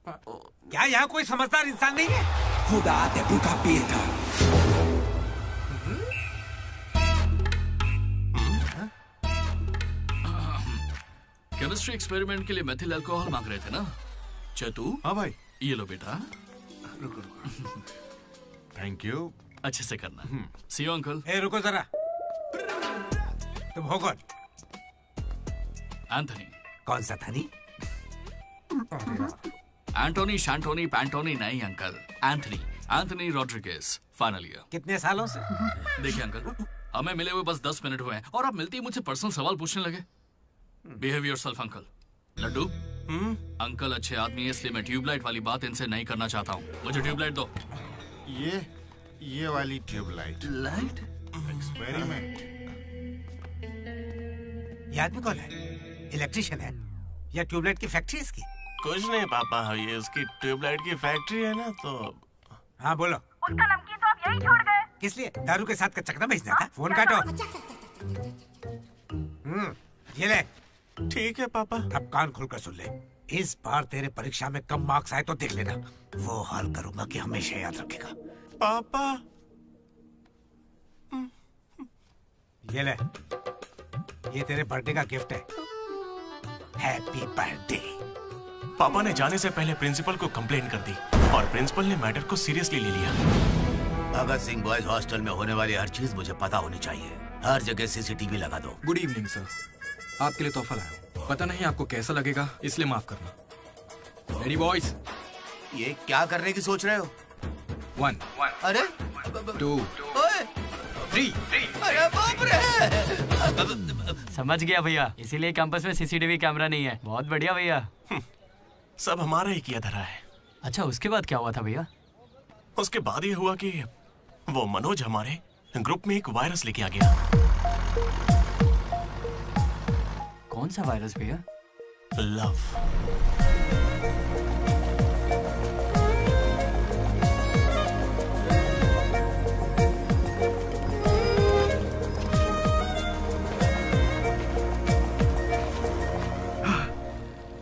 क्या यहाँ कोई समझदार इंसान नहीं है? खुदा ते भूखा पीता। केमिस्ट्री एक्सपेरिमेंट के लिए मेथिल अल्कोहल मांग रहे थे ना चतु? हाँ भाई। ये लो बेटा। रुको। Thank you. अच्छे से करना। सी यू अंकल। ए रुको जरा, तुम हो कौन? एंथनी। कौन सा थनी? एंटोनी शांटोनी पैंटोनी नहीं uncle, Anthony, Anthony Rodriguez, final year. कितने सालों से? देखिए अंकल, हमें मिले हुए बस 10 मिनट हुए हैं और आप मिलते ही मुझसे पर्सनल सवाल पूछने लगे। Behave yourself uncle. Laddu, uncle अच्छे आदमी है इसलिए मैं ट्यूबलाइट वाली बात इनसे नहीं करना चाहता हूँ। मुझे ट्यूबलाइट दो। ये वाली ट्यूबलाइट। लाइट? एक्सपेरिमेंट। ये आदमी कौन है? इलेक्ट्रिशियन है या ट्यूबलाइट की फैक्ट्री इसकी? कुछ नहीं पापा, ये उसकी ट्यूबलाइट की फैक्ट्री है ना तो। हाँ बोलो। उसका नमकीन तो आप यही छोड़ गए। किस लिए? दारू के साथ का चकना भेजना था? फोन काटो। ये ले। ठीक है पापा। अब कान खुलकर सुन ले, इस बार तेरे परीक्षा में कम मार्क्स आए तो देख लेना, वो हाल करूंगा कि हमेशा याद रखेगा। पापा। ये ले, ये तेरे बर्थडे का गिफ्ट है। Happy birthday. पापा ने जाने से पहले प्रिंसिपल को कंप्लेन कर दी और प्रिंसिपल ने मैटर को सीरियसली ले लिया। भगत सिंह बॉयज हॉस्टल में होने वाली हर चीज मुझे पता होनी चाहिए। हर जगह सीसीटीवी लगा दो। गुड इवनिंग सर, आपके लिए तोहफा लाया हूं। पता नहीं आपको कैसा लगेगा, इसलिए माफ करना। Ready boys? ये क्या करने की सोच रहे हो? 1 अरे 2 3। अरे बाप रे! समझ गया भैया, इसीलिए कैंपस में सीसीटीवी कैमरा नहीं है। बहुत बढ़िया भैया। सब हमारा ही किया धरा है। अच्छा, उसके बाद क्या हुआ था भैया? उसके बाद ये हुआ कि वो मनोज हमारे ग्रुप में एक वायरस लेके आ गया। कौन सा वायरस भैया? लव।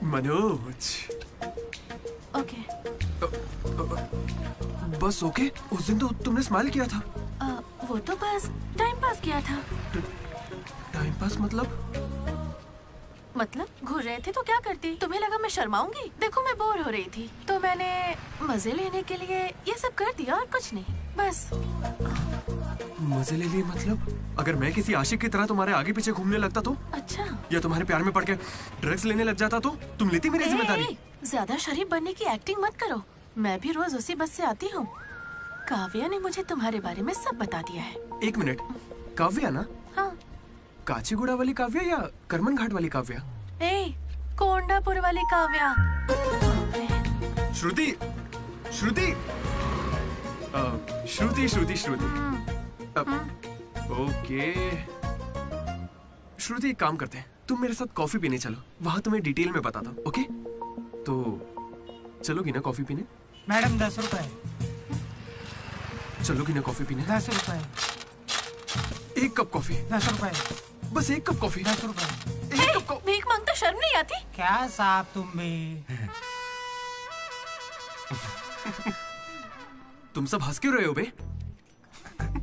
मनोज। ओके। बस ओके? उस दिन तो तुमने स्माइल किया था। वो तो बस टाइम पास किया था। टाइम पास मतलब घूर रहे थे तो क्या करती? तुम्हें लगा मैं शर्माऊंगी? देखो मैं बोर हो रही थी तो मैंने मजे लेने के लिए ये सब कर दिया और कुछ नहीं, बस। मजे ले लिए मतलब? अगर मैं किसी आशिक की तरह तुम्हारे आगे पीछे घूमने लगता तो? अच्छा। या तुम्हारे प्यार में पड़ के ड्रग्स लेने लग जाता तो? तुम लेती मेरी जिम्मेदारी? ज्यादा शरीफ बनने की एक्टिंग मत करो। मैं भी रोज उसी बस से आती हूँ। काव्या ने मुझे तुम्हारे बारे में सब बता दिया है। एक मिनट, काव्या ना? हाँ। काचीगुड़ा वाली काव्या या करमन घाट वाली काव्या? ए, कोंडापुर वाली काव्या। श्रुति, श्रुति, श्रुति, श्रुति, श्रुति। ओके। श्रुति, एक काम करते हैं, तुम मेरे साथ कॉफी पीने चलो, वहां तुम्हें डिटेल में बताता हूँ। ओके? तो चलोगी ना कॉफी पीने? मैडम 10 रुपए। चलोगी ना कॉफी पीने? 10 रुपए। एक कप कॉफी। 10 रुपए। बस एक कप कॉफी। 10 रुपए। भीख मांगता शर्म नहीं आती? क्या साहब तुम भी? तुम सब हंस क्यों रहे हो बे?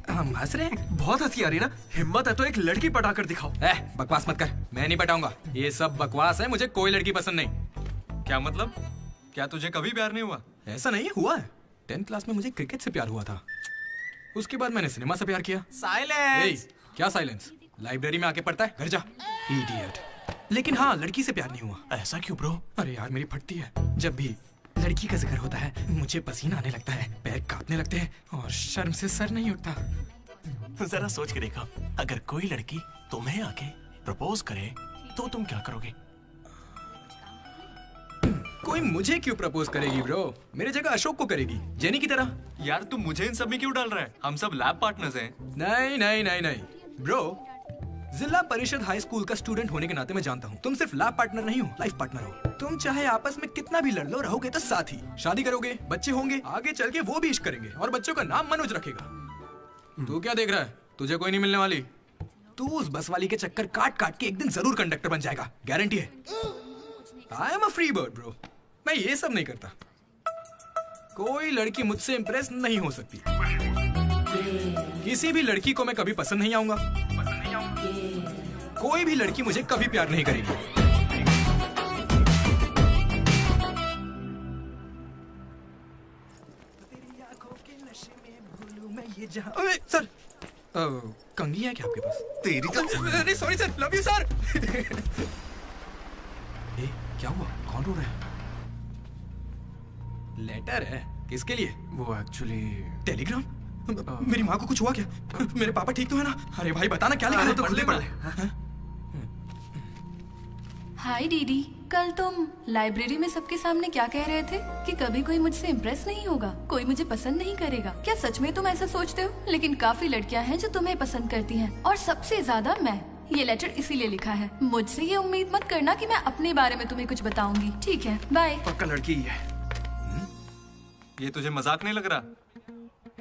हम हंस रहे हैं? बहुत हंसी आ रही है ना? हिम्मत है तो एक लड़की पटा कर दिखाओ। बकवास मत कर, मैं नहीं पटाऊंगा। ये सब बकवास है, मुझे कोई लड़की पसंद नहीं। क्या मतलब? क्या तुझे कभी प्यार नहीं हुआ? ऐसा नहीं हुआ है। 10th क्लास में मुझे क्रिकेट से प्यार हुआ था। उसके बाद मैंने सिनेमा से प्यार किया। साइलेंस। क्या साइलेंस? लाइब्रेरी में आके पढ़ता है, घर जा। इडियट। लेकिन हाँ, लड़की से प्यार नहीं हुआ। ऐसा क्यों ब्रो? अरे यार, मेरी फटती है। जब भी लड़की का जिक्र होता है मुझे पसीना आने लगता है, पैर कांपने लगते हैं और शर्म से सर नहीं उठता। जरा सोच के देखो, अगर कोई लड़की तुम्हें आके प्रपोज करे तो तुम क्या करोगे? कोई मुझे क्यों प्रपोज करेगी ब्रो? मेरे जगह अशोक को करेगी, जेनी की तरह। यार तू मुझे इन सब में क्यों डाल रहा है? हम सब लैब पार्टनर्स हैं। नहीं नहीं नहीं नहीं ब्रो, जिला परिषद हाई स्कूल का स्टूडेंट होने के नाते मैं जानता हूँ तुम सिर्फ लैब पार्टनर नहीं हो, लाइफ पार्टनर हो। तुम चाहे आपस में कितना भी लड़ लो, रहोगे तो साथ ही। शादी करोगे, बच्चे होंगे, आगे चल के वो भी इश्क करेंगे और बच्चों का नाम मनोज रखेगा। तू क्या देख रहा है? तुझे कोई नहीं मिलने वाली। तू उस बस वाली के चक्कर काट काट के एक दिन जरूर कंडक्टर बन जाएगा, गारंटी है। I am a free bird bro, मैं ये सब नहीं करता। कोई लड़की मुझसे इंप्रेस नहीं हो सकती। किसी भी लड़की को मैं कभी पसंद नहीं आऊंगा। कोई भी लड़की मुझे कभी प्यार नहीं करेगी। अबे सर, कंघी है क्या आपके पास? तेरी तो अरे sorry sir, love you sir. क्या हुआ? कौन रो रहा है? लेटर है? किसके लिए? वो एक्चुअली टेलीग्राम। मेरी माँ को कुछ हुआ क्या? मेरे पापा ठीक तो है ना? अरे भाई बताना क्या लिखा है? तो पढ़ ले। हाय दीदी, कल तुम लाइब्रेरी में सबके सामने क्या कह रहे थे कि कभी कोई मुझसे इम्प्रेस नहीं होगा, कोई मुझे पसंद नहीं करेगा। क्या सच में तुम ऐसा सोचते हो? लेकिन काफी लड़कियां हैं जो तुम्हें पसंद करती हैं और सबसे ज्यादा मैं। ये लेटर इसीलिए लिखा है। मुझसे ये उम्मीद मत करना कि मैं अपने बारे में तुम्हें कुछ बताऊंगी। ठीक है, बाय। पक्का लड़की ही है। ये तुझे मजाक नहीं लग रहा?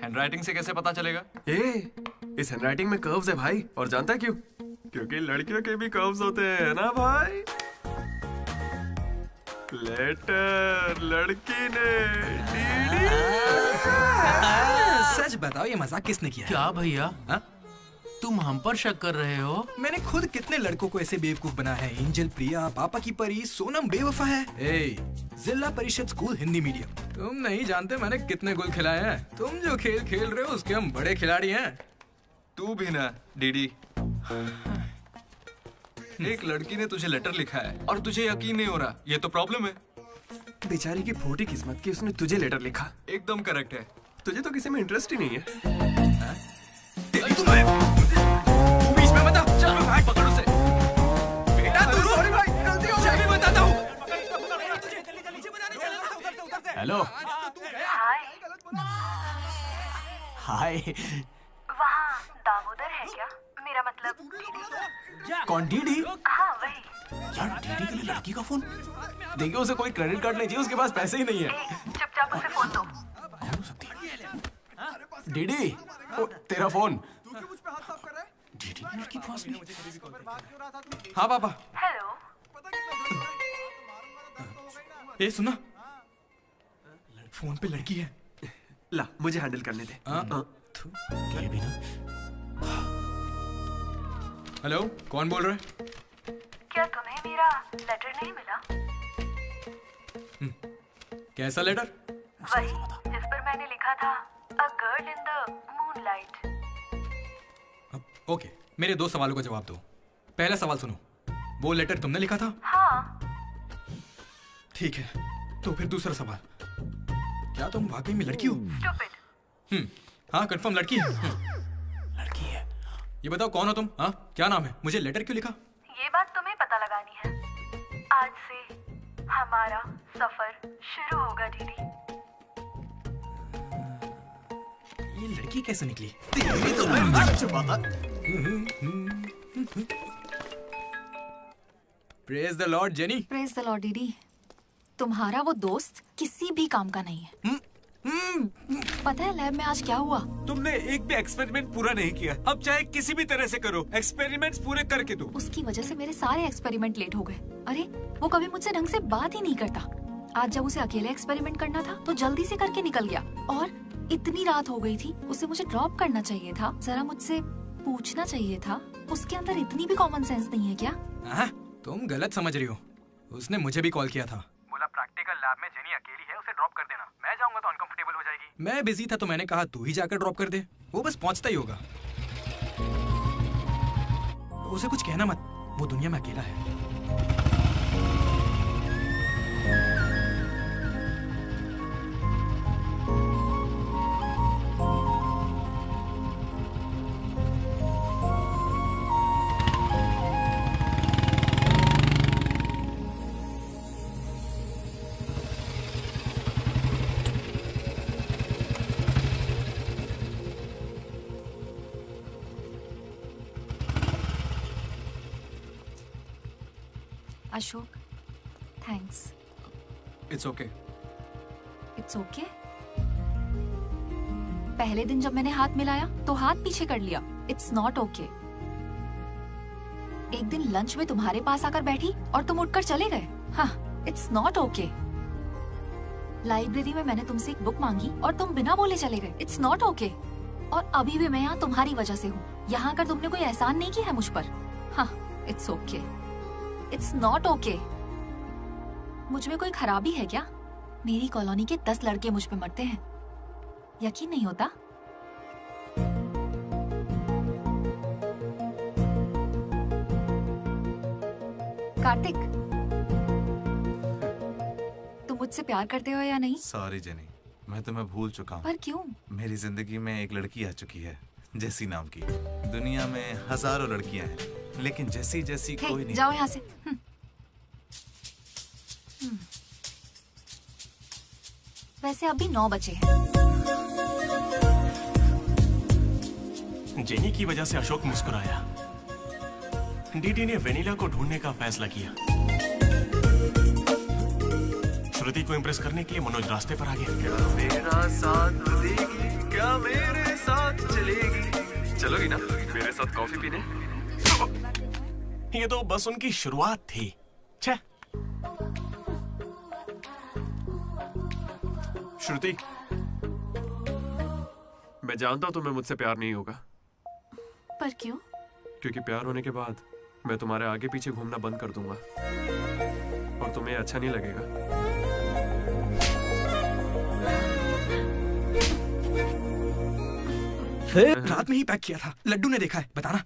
हैंडराइटिंग से कैसे पता चलेगा? इस हैंडराइटिंग में कर्व्स है भाई, और जानता क्यों? क्योंकि लड़कियों के भी कर्व्स होते हैं ना भाई। लेटर लड़की ने सच बताओ, ये मजाक किसने किया? क्या भैया? तुम हम पर शक कर रहे हो? मैंने खुद कितने लड़कों को ऐसे बेवकूफ बना है। एंजल, प्रिया, पापा की परी, सोनम बेवफा है। जिला परिषद स्कूल हिंदी मीडियम। तुम नहीं जानते मैंने कितने गोल खिलाए हैं। तुम जो खेल खेल रहे हो उसके हम बड़े खिलाड़ी हैं। तू भी ना डीडी। एक लड़की ने तुझे लेटर लिखा है और तुझे यकीन नहीं हो रहा, ये तो प्रॉब्लम है। बेचारी की फूटी किस्मत कि उसने तुझे लेटर लिखा। एकदम करेक्ट है। तुझे तो किसी में इंटरेस्ट ही नहीं है। बीच में बता, चल भाई पकड़ उसे। बेटा तू सॉरी भाई, गलती हो गई। मैं बताता हूँ। हेलो। हाय। वहाँ दामोदर है क्या? मेरा मतलब कौन? डीडी? हाँ वही। यार डीडी के लिए लड़की का फोन? देखिए उसे कोई क्रेडिट कार्ड नहीं चाहिए, उसके पास पैसे ही नहीं है। चुपचाप उसे फोन दो। डीडी, तेरा फोन। डीडी लड़की पास नहीं। हाँ पापा। हेलो। ये सुना, फोन पे लड़की है। ला मुझे हैंडल करने दे। ये भी ना। हेलो, कौन बोल रहा है? क्या तुम्हें मेरा लेटर नहीं मिला? कैसा लेटर? वही जिस पर मैंने लिखा था a girl in the moonlight. Okay, मेरे 2 सवालों का जवाब दो। पहला सवाल सुनो, वो लेटर तुमने लिखा था? हाँ। ठीक है, तो फिर दूसरा सवाल, क्या तुम वाकई में लड़की हो? हाँ कंफर्म लड़की है। लड़की है। ये बताओ कौन हो तुम? हाँ क्या नाम है? मुझे लेटर क्यों लिखा? ये बात तुम्हें पता लगानी है। आज से हमारा सफर शुरू होगा डीडी। ये लड़की कैसे निकली? Praise the Lord jenny. Praise the Lord DD. तुम्हारा वो दोस्त किसी भी काम का नहीं है। पता है लैब में आज क्या हुआ? तुमने एक भी एक्सपेरिमेंट पूरा नहीं किया। अब चाहे किसी भी तरह से करो, एक्सपेरिमेंट्स पूरे करके दो। उसकी वजह से मेरे सारे एक्सपेरिमेंट लेट हो गए। अरे वो कभी मुझसे ढंग से बात ही नहीं करता। आज जब उसे अकेले एक्सपेरिमेंट करना था तो जल्दी से करके निकल गया। और इतनी रात हो गई थी, उसे मुझे ड्रॉप करना चाहिए था, जरा मुझसे पूछना चाहिए था। उसके अंदर इतनी भी कॉमन सेंस नहीं है क्या? तुम गलत समझ रही हो। उसने मुझे भी कॉल किया था। बोला प्रैक्टिकल लैब में जेनी अकेली है, उसे ड्रॉप कर देना। मैं जाऊंगा तो अनकंफर्टेबल हो जाएगी। मैं बिजी था तो मैंने कहा तू ही जाकर ड्रॉप कर दे, वो बस पहुंचता ही होगा। उसे कुछ कहना मत, वो दुनिया में अकेला है। Ashok thanks. It's okay. It's okay. पहले दिन जब मैंने हाथ मिलाया तो हाथ पीछे कर लिया। It's not okay. एक दिन लंच में तुम्हारे पास आकर बैठी और तुम उठकर चले गए। हाँ, इट्स नॉट ओके। लाइब्रेरी में मैंने तुमसे एक बुक मांगी और तुम बिना बोले चले गए। It's not okay. और अभी भी मैं यहाँ तुम्हारी वजह से हूँ। यहाँ आकर तुमने कोई एहसान नहीं किया है मुझ पर। हाँ, it's okay. It's not okay. मुझ में कोई खराबी है क्या? मेरी कॉलोनी के 10 लड़के मुझ पे मरते हैं, यकीन नहीं होता? कार्तिक, तुम मुझसे प्यार करते हो या नहीं? सॉरी जेनी, मैं तुम्हें भूल चुका हूँ। पर क्यों? मेरी जिंदगी में एक लड़की आ चुकी है, जेसी नाम की। दुनिया में हजारों लड़कियां हैं, लेकिन जैसी जैसी कोई नहीं। जाओ यहाँ से। वैसे अभी 9 बजे हैं। जेनी की वजह से अशोक मुस्कुराया। डीडी ने वेनिला को ढूंढने का फैसला किया। श्रुति को इम्प्रेस करने के लिए मनोज रास्ते पर आ गया। क्या मेरा साथ देगी, क्या मेरे साथ चलेगी? चलोगी ना मेरे साथ कॉफी पीने? ये तो बस उनकी शुरुआत थी। छे। श्रुति, मैं जानता हूं तुम्हें मुझसे प्यार नहीं होगा। पर क्यों? क्योंकि प्यार होने के बाद मैं तुम्हारे आगे पीछे घूमना बंद कर दूंगा और तुम्हें अच्छा नहीं लगेगा। फिर रात में ही पैक किया था। लड्डू ने देखा है, बताना।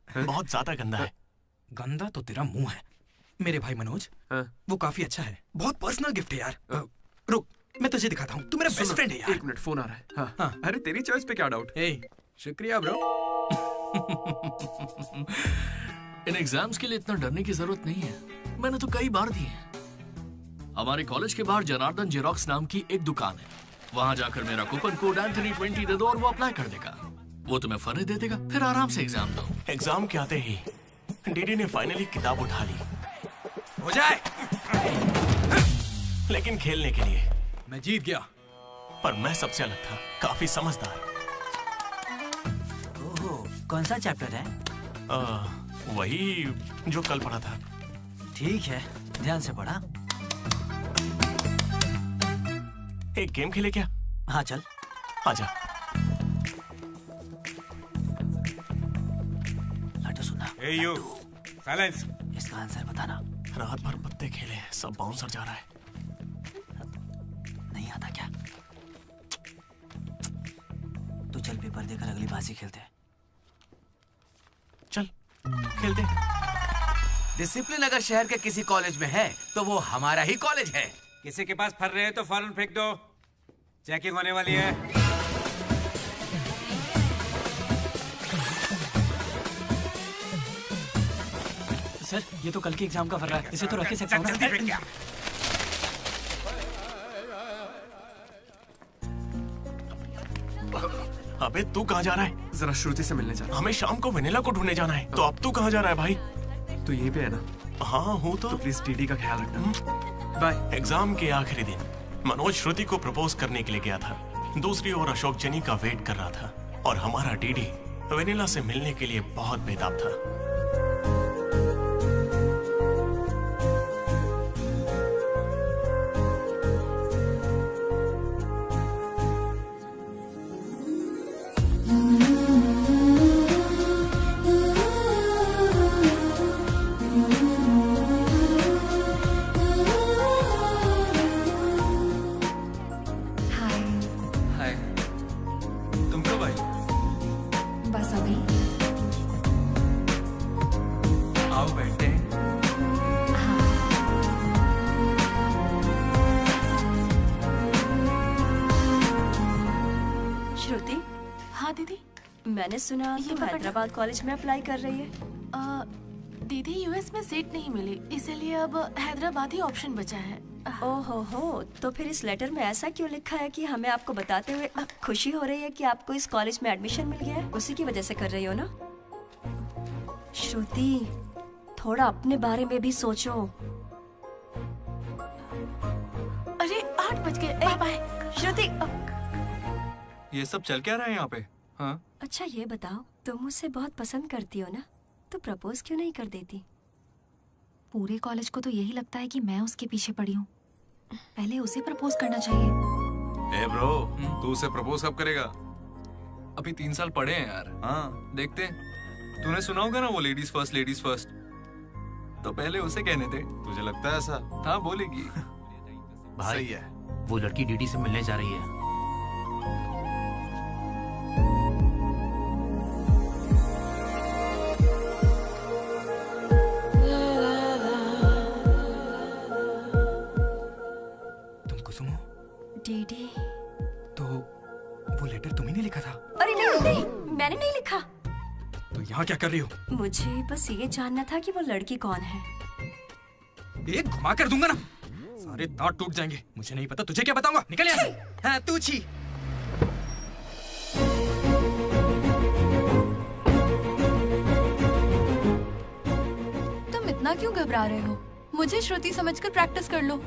बहुत ज्यादा गंदा है। गंदा तो तेरा मुंह है। मेरे भाई मनोज, वो काफी अच्छा है। बहुत पर्सनल गिफ्ट है यार। रुक, मैं तुझे दिखाता हूँ। तू मेरा बेस्ट फ्रेंड है यार। 1 मिनट, फोन आ रहा है। हाँ। अरे तेरी चॉइस पे क्या डाउट? शुक्रिया ब्रो। इन एग्जाम्स के लिए इतना डरने की जरूरत नहीं है। मैंने तो कई बार दी है। हमारे कॉलेज के बाहर जनार्दन जेरोक्स नाम की एक दुकान है। वहां जाकर मेरा कूपन कोड एंथनी 20 दे दो और वो अप्लाई कर देगा। वो तुम्हें फर्रे दे देगा, फिर आराम से एग्जाम दो। एग्जाम के आते ही डीडी ने फाइनली किताब उठा ली। हो जाए। लेकिन खेलने के लिए मैं जीत गया। पर मैं सबसे अलग था, काफी समझदार। ओहो, कौन सा चैप्टर है? वही जो कल पढ़ा था। ठीक है, ध्यान से पढ़ा। एक गेम खेले क्या? हाँ चल। आजा। लड्डू सुना। Hey you, silence. इसका आंसर बताना। रात भर पत्ते खेले, सब बाउंसर जा रहा है। नहीं आता क्या? तो चल पेपर देकर अगली बाजी खेलते हैं। चल खेलते। डिसिप्लिन अगर शहर के किसी कॉलेज में है तो वो हमारा ही कॉलेज है। किसी के पास फर रहे हैं तो फौरन फेंक दो, चेकिंग होने वाली है। सर ये तो कल के एग्जाम का फर्रा है, इसे तो रख के सकता हूं जल्दी फेंक क्या? अबे तू कहाँ जा रहा है? जरा श्रुति से मिलने जा। हमें शाम को वेनिला को ढूंढने जाना है। तो अब तू कहाँ जा रहा है भाई? तो यहीं पे है ना? हाँ हूँ तो प्लीज डीडी का ख्याल रखना। बाय। एग्जाम के आखिरी दिन मनोज श्रुति को प्रपोज करने के लिए गया था। दूसरी ओर अशोक जेनी का वेट कर रहा था और हमारा डीडी वेनिला से मिलने के लिए बहुत बेताब था। मैंने सुना तुम हैदराबाद कॉलेज में अप्लाई कर रही है। दीदी यूएस में सीट नहीं मिली, इसीलिए अब हैदराबाद ही ऑप्शन बचा है। ओहो हो, तो फिर इस लेटर में ऐसा क्यों लिखा है कि हमें आपको बताते हुए अब खुशी हो रही है कि आपको इस कॉलेज में एडमिशन मिल गया है? उसी की वजह से कर रही हो ना? श्रुति, थोड़ा अपने बारे में भी सोचो। अरे 8 बज गए, बाय। श्रुति, ये सब चल क्या रहा है यहाँ पे? हाँ? अच्छा ये बताओ, तुम मुझसे बहुत पसंद करती हो ना, तो प्रपोज क्यों नहीं कर देती? पूरे कॉलेज को तो यही लगता है कि मैं उसके पीछे पड़ी हूँ। पहले उसे प्रपोज करना चाहिए। ए ब्रो, तू उसे प्रपोज कब करेगा? अभी 3 साल पड़े हैं यार। हाँ देखते हैं। तूने सुना होगा ना वो लेडीज फर्स्ट, तो पहले उसे कहने दे। तुझे लगता है ऐसा? हाँ बोलेगी। भाई सही है। वो लड़की डीडी से मिलने जा रही है। डीडी, तो वो लेटर तुम्ही ने लिखा था? अरे नहीं, मैंने नहीं लिखा। तो यहाँ क्या कर रही हो? मुझे बस ये जानना था कि वो लड़की कौन है। एक घुमा कर दूंगा ना, सारे दांत टूट जाएंगे। मुझे नहीं पता, तुझे क्या बताऊंगा? निकल यहाँ से। हाँ तू छी। तुम इतना क्यों घबरा रहे हो? मुझे श्रुति समझकर प्रैक्टिस कर लो।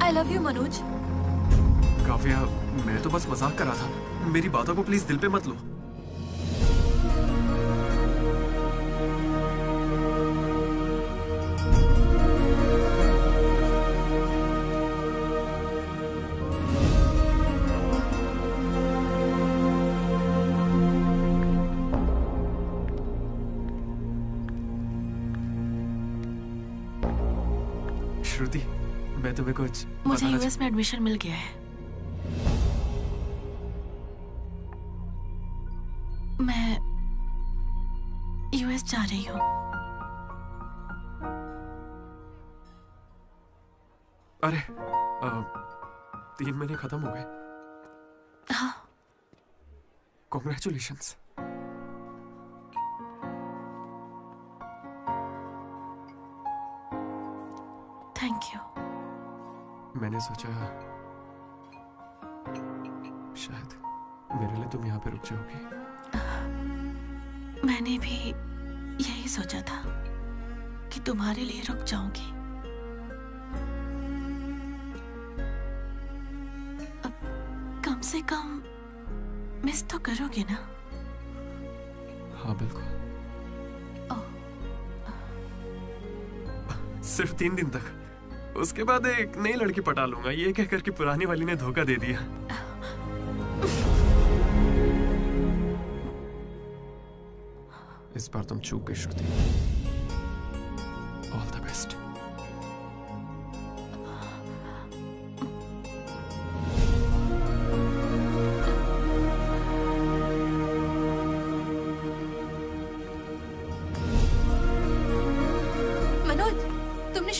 I love you, Manoj. Kavya, मैं तो बस मजाक कर रहा था। मेरी बातों को प्लीज दिल पे मत लो। श्रुति, मैं तुम्हें कुछ मुझे यूएस में एडमिशन मिल गया है। मैं यूएस जा रही हूँ। अरे 3 महीने खत्म हो गए। हाँ। कॉन्ग्रेचुलेशंस। Thank you. मैंने सोचा शायद मेरे लिए तुम यहाँ पे रुक जाओगी। मैंने भी यही सोचा था कि तुम्हारे लिए रुक जाऊंगी। अब कम से कम मिस तो करोगे ना? हाँ बिल्कुल। सिर्फ 3 दिन तक, उसके बाद एक नई लड़की पटा लूंगा, ये कहकर कि पुरानी वाली ने धोखा दे दिया। इस बार तुम चूक गई Shruti. All the best.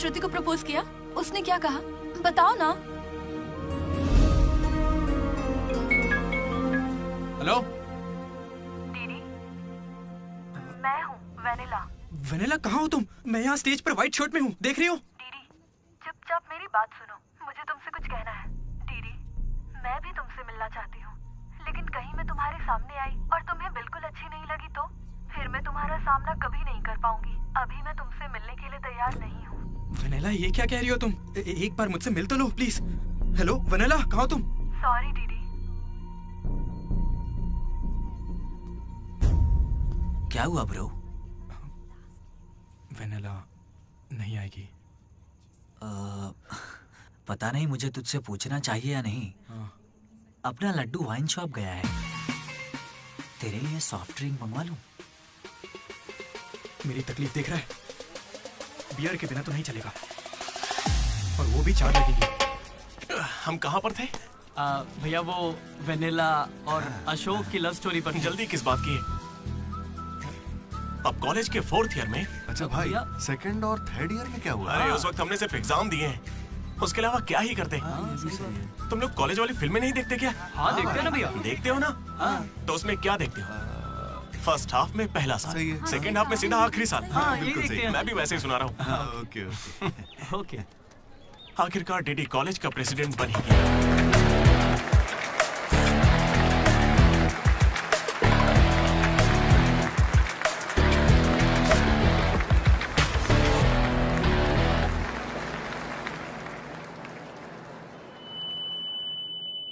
Shruti को प्रपोज किया? उसने क्या कहा? बताओ ना। हेलो दीदी, मैं हूँ वेनिला। वेनिला, कहाँ हो तुम? मैं यहाँ स्टेज पर व्हाइट शर्ट में हूँ, देख रही हो? दीदी, चुपचाप मेरी बात सुनो, मुझे तुमसे कुछ कहना है। दीदी, मैं भी तुमसे मिलना चाहती हूँ, लेकिन कहीं मैं तुम्हारे सामने आई और तुम्हें बिल्कुल अच्छी नहीं लगी तो फिर मैं तुम्हारा सामना कभी नहीं कर पाऊंगी। अभी मैं तुमसे मिलने के लिए तैयार नहीं हूँ। वेनिला, ये क्या कह रही हो तुम? एक बार मुझसे मिल तो लो प्लीज। हेलो वेनिला, कहाँ हो तुम? सॉरी दीदी। क्या हुआ ब्रो? वेनिला नहीं आएगी। पता नहीं, मुझे तुझसे पूछना चाहिए या नहीं। अपना लड्डू वाइन शॉप गया है, तेरे लिए सॉफ्ट ड्रिंक मंगवा लूं? मेरी तकलीफ देख रहा है, बियर के बिना तो नहीं चलेगा, और वो भी 4 लगेगी। हम कहाँ पर थे? भैया वो वेनिला और अशोक की लव स्टोरी पर। जल्दी किस बात की है? अब कॉलेज के 4th ईयर में। अच्छा भाई, 2nd और 3rd ईयर में क्या हुआ? अरे उस वक्त हमने सिर्फ एग्जाम दिए हैं, उसके अलावा क्या ही करते। तुम लोग कॉलेज वाली फिल्में नहीं देखते क्या? हाँ देखते हैं ना भैया। देखते हो ना? तो उसमें क्या देखते हो? फर्स्ट हाफ में पहला साल, सेकंड हाफ में सीधा आखिरी साल। हाँ, यही देखते हैं। मैं भी वैसे ही सुना रहा हूँ। Okay okay. आखिरकार डीडी कॉलेज का प्रेसिडेंट बन ही गया।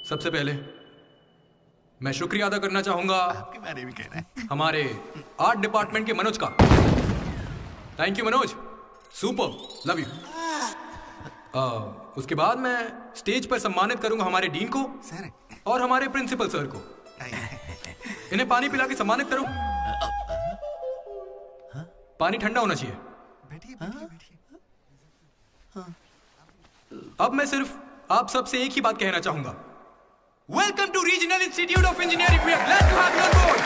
सबसे पहले मैं शुक्रिया अदा करना चाहूंगा आपके बारे में कहना है हमारे आर्ट डिपार्टमेंट के मनोज का। Thank you Manoj, super, love you. उसके बाद मैं स्टेज पर सम्मानित करूंगा हमारे डीन को और हमारे प्रिंसिपल सर को। इन्हें पानी पिला के सम्मानित करो। पानी ठंडा होना चाहिए। अब मैं सिर्फ आप सबसे एक ही बात कहना चाहूंगा। Welcome to Regional Institute of Engineering. We are glad to have you on board.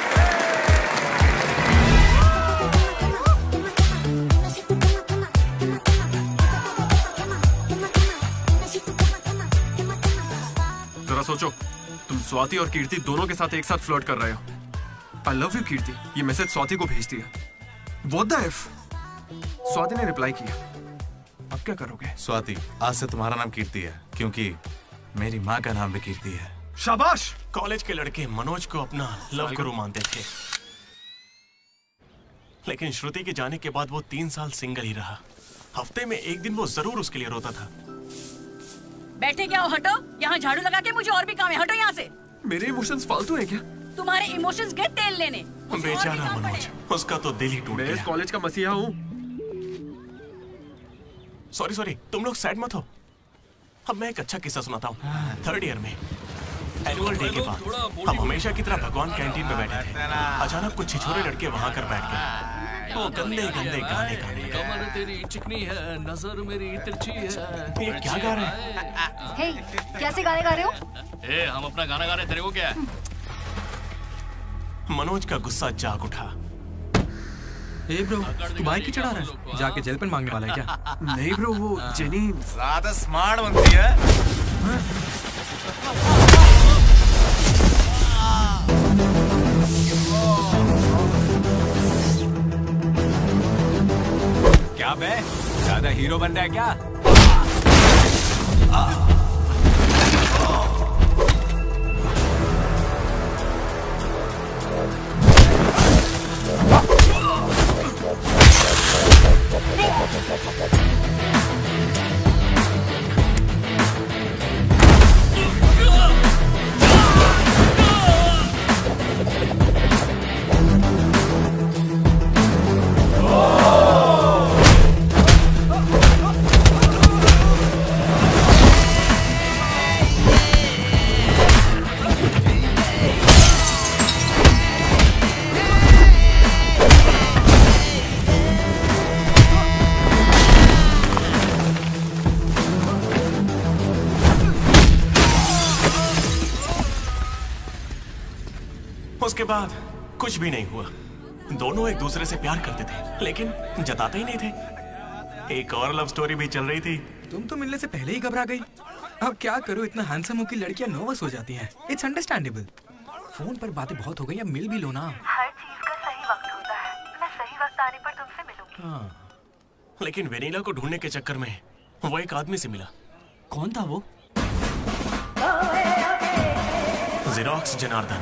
जरा सोचो, तुम स्वाति और कीर्ति दोनों के साथ एक साथ फ्लर्ट कर रहे हो। आई लव यू कीर्ति, ये मैसेज स्वाति को भेज दिया। What the F? स्वाति ने रिप्लाई किया। अब क्या करोगे? स्वाति, आज से तुम्हारा नाम कीर्ति है, क्योंकि मेरी माँ का नाम भी कीर्ति है। शाबाश! कॉलेज के लड़के मनोज को अपना लव गुरु मानते थे, लेकिन श्रुति के जाने के बाद वो 3 साल सिंगल ही रहा। हफ्ते में एक दिन वो जरूर उसके लिए रोता था। बैठे क्या हो? हटो, यहाँ झाड़ू लगा के मुझे और भी काम है। हटो यहाँ से। मेरे इमोशंस फालतू हैं क्या? तुम्हारे इमोशंस गए तेल लेने। बेचारा मनोज, उसका तो दिल ही टूट गया। मैं इस कॉलेज का मसीहा हूँ। सॉरी, तुम लोग सैड मत हो। अब मैं एक अच्छा किस्सा सुनाता हूँ। 3rd ईयर में एनुअल डे के बाद हम हमेशा की तरह भगवान कैंटीन में बैठे थे। अचानक कुछ छिछोरे लड़के वहां कर बैठ गए। वो गंदे गंदे गाने गाने। कमर तेरी चिकनी है, नजर मेरी तिरछी है। ये क्या गा रहे हैं? हे, कैसे गाने गा रहे हो? ए, हम अपना गाना गा रहे, तेरे को क्या है? मनोज का गुस्सा जाग उठा। ए ब्रो, तू बाइक ही चढ़ा रहा है? जाके जेल पेन मांगने वाला है क्या? नहीं ब्रो, वो जेनी ज्यादा स्मार्ट बनती है। क्या बे, ज्यादा हीरो बन रहा है क्या? उसके बाद कुछ भी नहीं हुआ। दोनों एक दूसरे से प्यार करते थे, लेकिन जताते ही नहीं थे। एक और लव स्टोरी भी चल रही थी। तुम तो मिलने से पहले ही घबरा गई। अब क्या करूं, इतना हैंडसम हो कि लड़कियां नर्वस हो जाती हैं। It's understandable. फोन पर बातें बहुत हो गई, अब मिल भी लो ना। हर चीज का सही वक्त होता है। मैं सही वक्त आने पर तुमसे मिलूंगी। हाँ। लेकिन वेनिला को ढूंढने के चक्कर में वो एक आदमी से मिला। कौन था वो? जेरोक्स जनार्दन।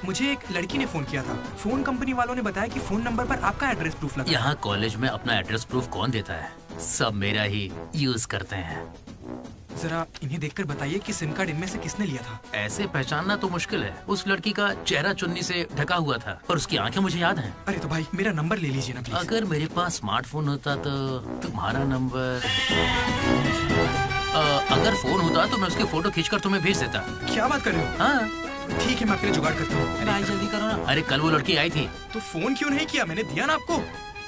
मुझे एक लड़की ने फोन किया था। फोन कंपनी वालों ने बताया कि फोन नंबर पर आपका एड्रेस प्रूफ लगा। यहाँ कॉलेज में अपना एड्रेस प्रूफ कौन देता है? सब मेरा ही यूज करते हैं। जरा इन्हें देखकर बताइए कि सिम कार्ड इनमें से किसने लिया था। ऐसे पहचानना तो मुश्किल है। उस लड़की का चेहरा चुन्नी से ढका हुआ था और उसकी आंखें मुझे याद हैं। अरे तो भाई मेरा नंबर ले लीजिए ना प्लीज। अगर मेरे पास स्मार्टफोन होता तो तुम्हारा नंबर, अगर फोन होता तो मैं उसके फोटो खींचकर तुम्हें भेज देता। क्या बात कर रहे हो? हाँ ठीक है, मैं आपके लिए जुगाड़ करता हूँ। अरे जल्दी करो ना। अरे कल वो लड़की आई थी। तो फोन क्यों नहीं किया? मैंने दिया ना आपको।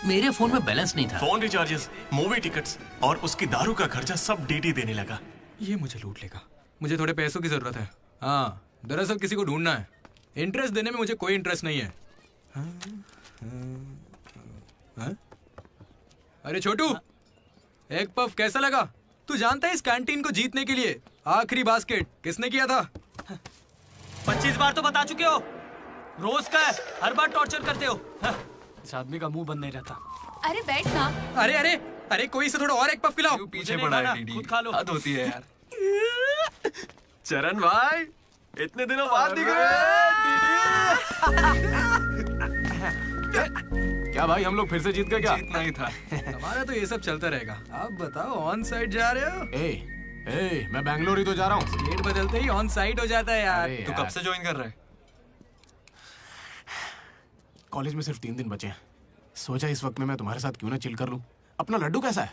मेरे फोन में बैलेंस नहीं था। फोन रिचार्जेस, मूवी टिकट्स और उसकी दारू का खर्चा सब डीडी देने लगा। ये मुझे लूट लेगा। मुझे थोड़े पैसों की जरूरत है। हाँ, दरअसल किसी को ढूंढना है। इंटरेस्ट देने में मुझे कोई इंटरेस्ट नहीं है। हाँ? अरे छोटू, एक पफ कैसा लगा? तू जानता है इस कैंटीन को जीतने के लिए आखिरी बास्केट किसने किया था? 25 बार तो बता चुके हो। रोज का है, हर बार टॉर्चर करते हो। इस आदमी का मुंह बंद नहीं रहता। अरे बैठ ना। अरे अरे अरे, कोई इसे थोड़ा और एक पफ खिलाओ। पीछे पड़ा है डीडी। खुद खा लो। हद होती है यार। चरण भाई, इतने दिनों बाद दिख रहे। क्या भाई, हम लोग फिर से जीत गए क्या? जीतना ही था। हमारा तो ये सब चलता रहेगा। आप बताओ, ऑन साइड जा रहे हो? ए, मैं बैंगलोर ही तो जा रहा हूँ। स्टेट बदलते ही ऑन साइड हो जाता है यार। तू कब से ज्वाइन कर रहा है? कॉलेज में सिर्फ 3 दिन बचे हैं। सोचा इस वक्त में मैं तुम्हारे साथ क्यों ना चिल कर लूं। अपना लड्डू कैसा है?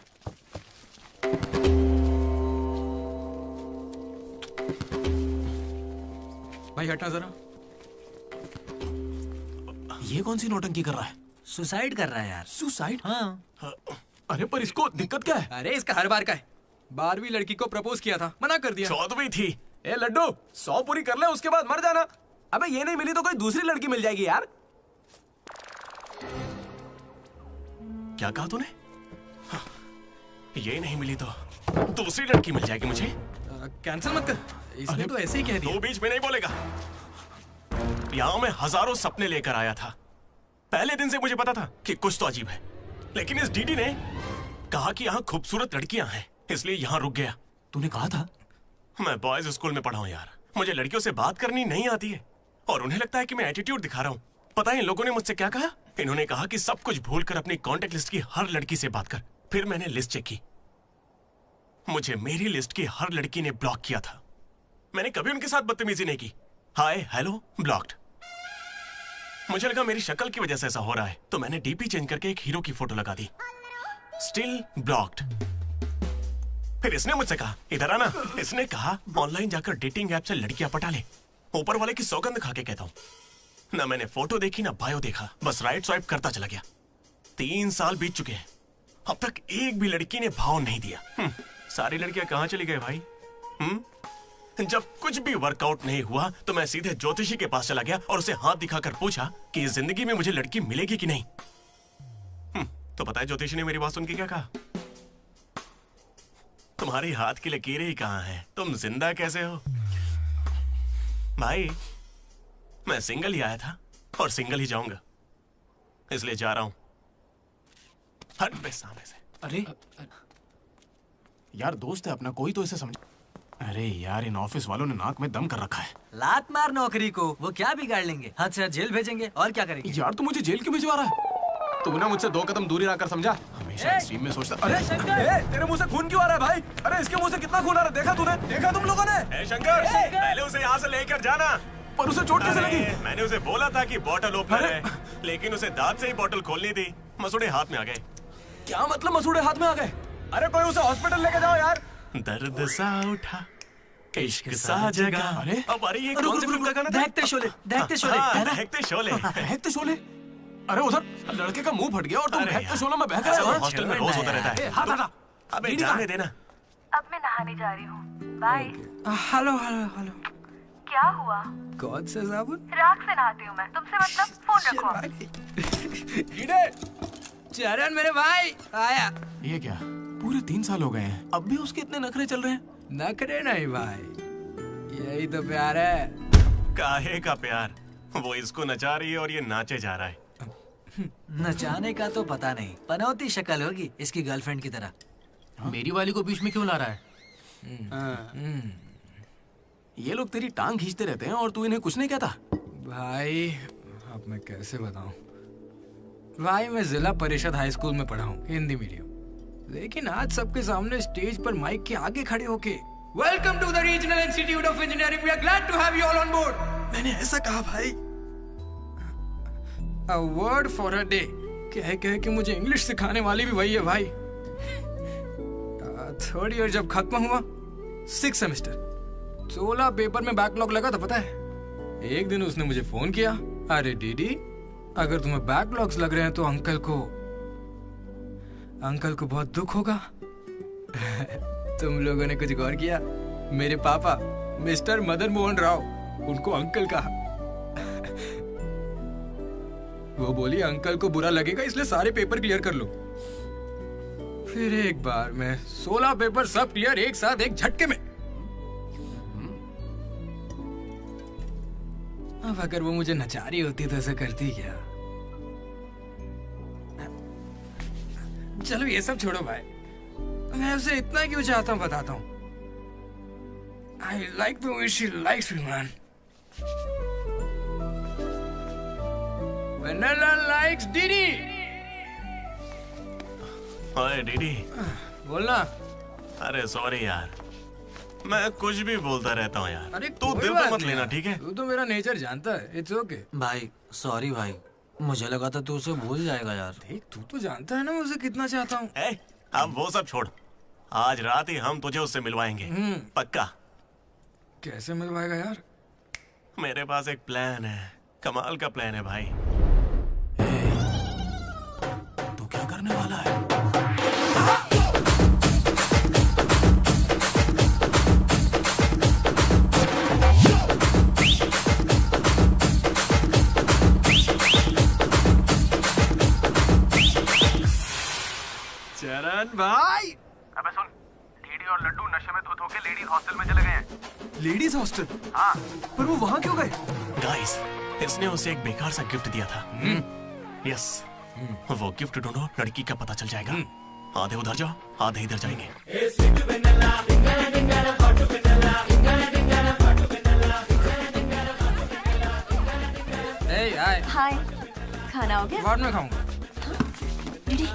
भाई हटना जरा। ये कौन सी नौटंकी कर रहा है? सुसाइड कर रहा है यार। सुसाइड? हाँ। अरे पर इसको दिक्कत क्या है? अरे इसका हर बार का है। 12वीं लड़की को प्रपोज किया था, मना कर दिया। 14वीं थी। ए लड्डू, 100 पूरी कर ले, उसके बाद मर जाना। अबे ये नहीं मिली तो कोई दूसरी लड़की मिल जाएगी यार। क्या कहा तूने? हाँ, ये नहीं मिली तो दूसरी लड़की मिल जाएगी मुझे। कैंसिल मत कर। इसने तो ऐसे ही कह दिया। तू बीच में नहीं बोलेगा। यहाँ मैं हजारों सपने लेकर आया था। पहले दिन से मुझे पता था कि कुछ तो अजीब है, लेकिन इस डीडी ने कहा कि यहाँ खूबसूरत लड़कियां हैं, इसलिए यहाँ रुक गया। तूने कहा था? मैं बॉयज स्कूल में पढ़ा हूँ यार। मुझे लड़कियों से बात करनी नहीं आती है और उन्हें लगता है कि मैं एटीट्यूड दिखा रहा हूँ। पता है इन लोगों ने मुझसे क्या कहा? इन्होंने कहा कि सब कुछ भूलकर अपनी कांटेक्ट लिस्ट की हर लड़की से बात कर। फिर मैंने लिस्ट चेक की। मुझे मेरी लिस्ट की हर लड़की ने ब्लॉक किया था। मैंने कभी उनके साथ बदतमीजी नहीं की। Hi hello blocked. मुझे लगा मेरी शक्ल की वजह से ऐसा हो रहा है, तो मैंने डीपी चेंज करके एक हीरो की फोटो लगा दी। Still blocked. फिर इसने मुझसे कहा इधर आना। इसने कहा ऑनलाइन जाकर डेटिंग ऐप से लड़कियां पटा ले। ऊपर वाले की सौगंध खा के कहता हूं, ना मैंने फोटो देखी ना बायो देखा, बस राइट स्वाइप करता चला गया। 3 साल बीत चुके हैं, अब तक एक भी लड़की ने भाव नहीं दिया। सारी लड़कियां कहां चली गई भाई? जब कुछ भी वर्कआउट नहीं हुआ तो मैं सीधे ज्योतिषी के पास चला गया और उसे हाथ दिखाकर पूछा कि इस जिंदगी में मुझे लड़की मिलेगी कि नहीं। तो पता है ज्योतिषी ने मेरी बात सुन के क्या कहा? तुम्हारी हाथ की लकीरें ही कहां हैं, तुम जिंदा कैसे हो? भाई मैं सिंगल ही आया था और सिंगल ही जाऊंगा, इसलिए जा रहा हूं। हट बे सामने से। अरे यार दोस्त है अपना, कोई तो इसे समझ। अरे यार इन ऑफिस वालों ने नाक में दम कर रखा है। लात मार नौकरी को, वो क्या बिगाड़ लेंगे? हद से हद जेल भेजेंगे और क्या करेंगे? यार तू मुझे जेल क्यों भिजवा रहा है? तू ना मुझसे 2 कदम दूरी रखकर समझा। हमेशा स्ट्रीम में सोचता। अरे तेरे मुंह से खून क्यों आ रहा है भाई? अरे इसके मुंह से कितना खून आ रहा है, देखा तूने? देखा तुम लोगों ने? शंकर, पहले उसे यहाँ से लेकर जाना। पर उसे चोट कैसे लगी? मैंने उसे बोला था कि बोतल ओपनर है, लेकिन उसे दांत से ही बोतल खोलनी थी। मसूड़े हाथ में आ गए। क्या मतलब मसूड़े हाथ में आ गए? अरे कोई उसे हॉस्पिटल लेके जाओ यार। दर्द सा उठा इश्क सा जगा। अरे अब अरे ये कौन सी फिल्म का गाना था? दहकते शोले, दहकते शोले। दहकते शोले। दहकते शोले। अरे उधर लड़के का मुंह फट गया और तुम दहकते शोले में बहक रहे हो। हॉस्टल में रोज होता रहता है। हाथ हटा। अबे जाने देना। अब मैं नहाने जा रही हूँ, बाय। Hello hello hello. क्या हुआ? कौन सा साबुन? राख से नहाती हूँ मैं, तुमसे मतलब फोन रखो। चरण मेरे भाई आया। ये क्या, पूरे 3 साल हो गए हैं, अब भी उसके इतने नखरे चल रहे हैं? नखरे नहीं भाई, यही तो प्यार है। काहे का प्यार? वो इसको नचा रही है और ये नाचे जा रहा है। नचाने का तो पता नहीं, पनौती शक्ल होगी इसकी गर्लफ्रेंड की तरह। मेरी वाली को बीच में क्यों ला रहा है? ये लोग तेरी टांग खींचते रहते हैं और तू इन्हें कुछ नहीं कहता। भाई अब मैं कैसे बताऊं भाई, मैं जिला परिषद हाई स्कूल में पढ़ा हूँ, हिंदी मीडियम। लेकिन आज सबके सामने स्टेज पर माइक के आगे खड़े होके welcome to the regional institute of engineering, we are glad to have you all on board, मैंने ऐसा कहा भाई। A word for a day कह के मुझे इंग्लिश सिखाने वाली भी वही है भाई। 3rd ईयर जब खत्म हुआ, 6th सेमेस्टर, 16 पेपर में बैकलॉग लगा था पता है। एक दिन उसने मुझे फोन किया, अरे डीडी अगर तुम्हें बैकलॉग्स लग रहे हैं तो अंकल को बहुत दुख होगा। तुम लोगों ने कुछ गौर किया? मेरे पापा मिस्टर मदन मोहन राव, उनको अंकल कहा। वो बोली अंकल को बुरा लगेगा इसलिए सारे पेपर क्लियर कर लो। फिर एक बार में 16 पेपर सब क्लियर एक साथ एक झटके में। अब अगर वो मुझे नचा रही होती तो ऐसा करती क्या? चलो ये सब छोड़ो भाई, मैं उसे इतना क्यों चाहता हूँ बताता हूँ। I like the way she likes me, man. Vanilla likes Didi. ओए डीडी, बोलना। अरे सॉरी यार, मैं कुछ भी बोलता रहता हूँ यार। अरे तू दिल पे मत लेना, ठीक है? तू तो मेरा नेचर जानता है, इट्स ओके। भाई सॉरी भाई, मुझे लगा था तू उसे भूल जाएगा यार। देख तू तो जानता है ना मैं उसे कितना चाहता हूँ। अब वो सब छोड़, आज रात ही हम तुझे उससे मिलवाएंगे, पक्का। कैसे मिलवाएगा यार? मेरे पास एक प्लान है, कमाल का प्लान है भाई। तू क्या करने वाला है? चरण भाई, अबे सुन, डीडी और लड्डू नशे में धुत होके लेडीज हॉस्टल में चले गए हैं। Ladies hostel? हाँ। पर वो वहां क्यों गए? गाइस, इसने उसे एक बेकार सा गिफ्ट दिया था। यस, वो गिफ्ट ढूंढो, लड़की का पता चल जाएगा। आधे उधर जाओ, आधे इधर जाएंगे। हाय, खाना हो गया? बाद में खाऊंगा। डीडी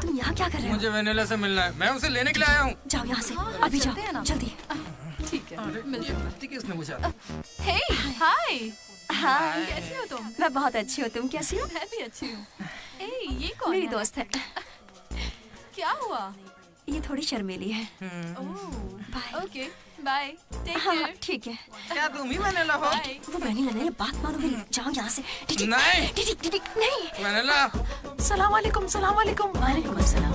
तुम यहाँ क्या कर रहे हो? मुझे वेनिला से मिलना है, मैं उसे लेने के लिए आया हूँ। जाओ यहाँ से, अभी जाओ जल्दी। ठीक है, किसने पूछा? हे हाय, हाय, कैसी हो तुम? मैं बहुत अच्छी हूँ, तुम कैसी हो? मैं भी अच्छी हूँ। ए, ये कौन मेरी है? दोस्त है। क्या हुआ? ये थोड़ी शर्मीली है। ओके, बाय, टेक हाँ केयर। ठीक है। क्या तुम ही वेनिला हो? वो वेनिला नहीं है, बात मानो मेरी, जाओ यहाँ से। डीडी, नहीं। डीडी, डीडी, नहीं। वेनिला। सलाम वालेकुम, सलाम वालेकुम। वालेकुम अस्सलाम।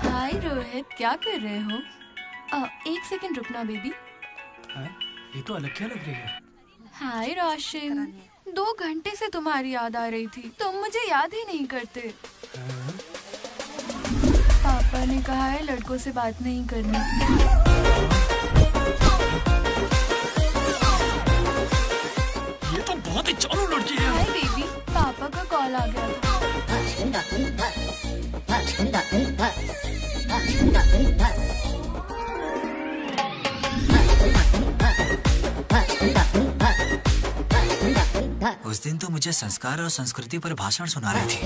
हाय रोहित, क्या कर रहे हो? 1 सेकंड रुकना बेबी। ये तो अलग क्या लग रही है? हाय रोशन, 2 घंटे से तुम्हारी याद आ रही थी, तुम मुझे याद ही नहीं करते। पापा ने कहा है लड़कों से बात नहीं करनी। ये तो बहुत ही चालू लड़की है। हाय बेबी, पापा का कॉल आ गया था। उस दिन तो मुझे संस्कार और संस्कृति पर भाषण सुना रही थी।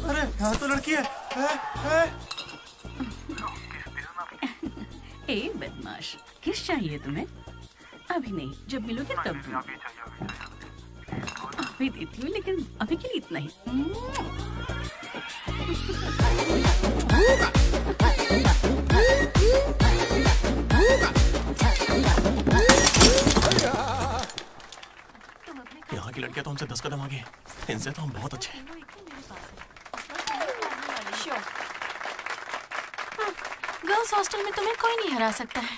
अरे यहाँ तो लड़की है। ए बदमाश, किस चाहिए तुम्हें? अभी नहीं, जब मिलोगे तब दूँ। अभी देती हूँ, लेकिन अभी के लिए इतना ही। यहाँ की लड़कियां तो हमसे 10 कदम आगे, इनसे तो हम बहुत अच्छे हैं। गर्ल्स हॉस्टल में तुम्हें कोई नहीं हरा सकता है।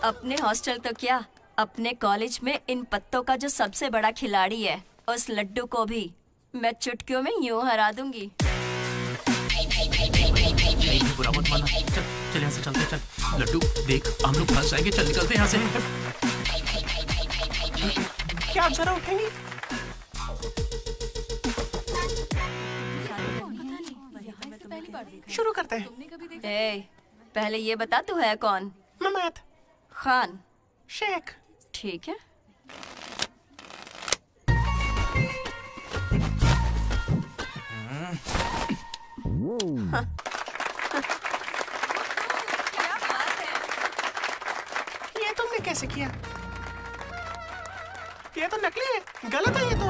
अपने हॉस्टल तो क्या, अपने कॉलेज में इन पत्तों का जो सबसे बड़ा खिलाड़ी है, उस लड्डू को भी मैं चुटकियों में यूं हरा दूंगी। बुरा मत माना। चल चल यहाँ से चलते, चल। लड्डू देख, हम लोग फंस जाएंगे। चल निकलते हैं यहाँ से। क्या आप जरा उठेंगी? शुरू करते हैं। पहले ये बता तू है कौन? ममैद खान शेख। ठीक है। हाँ। ये तुमने कैसे किया? ये तो नकली है, गलत है ये तो।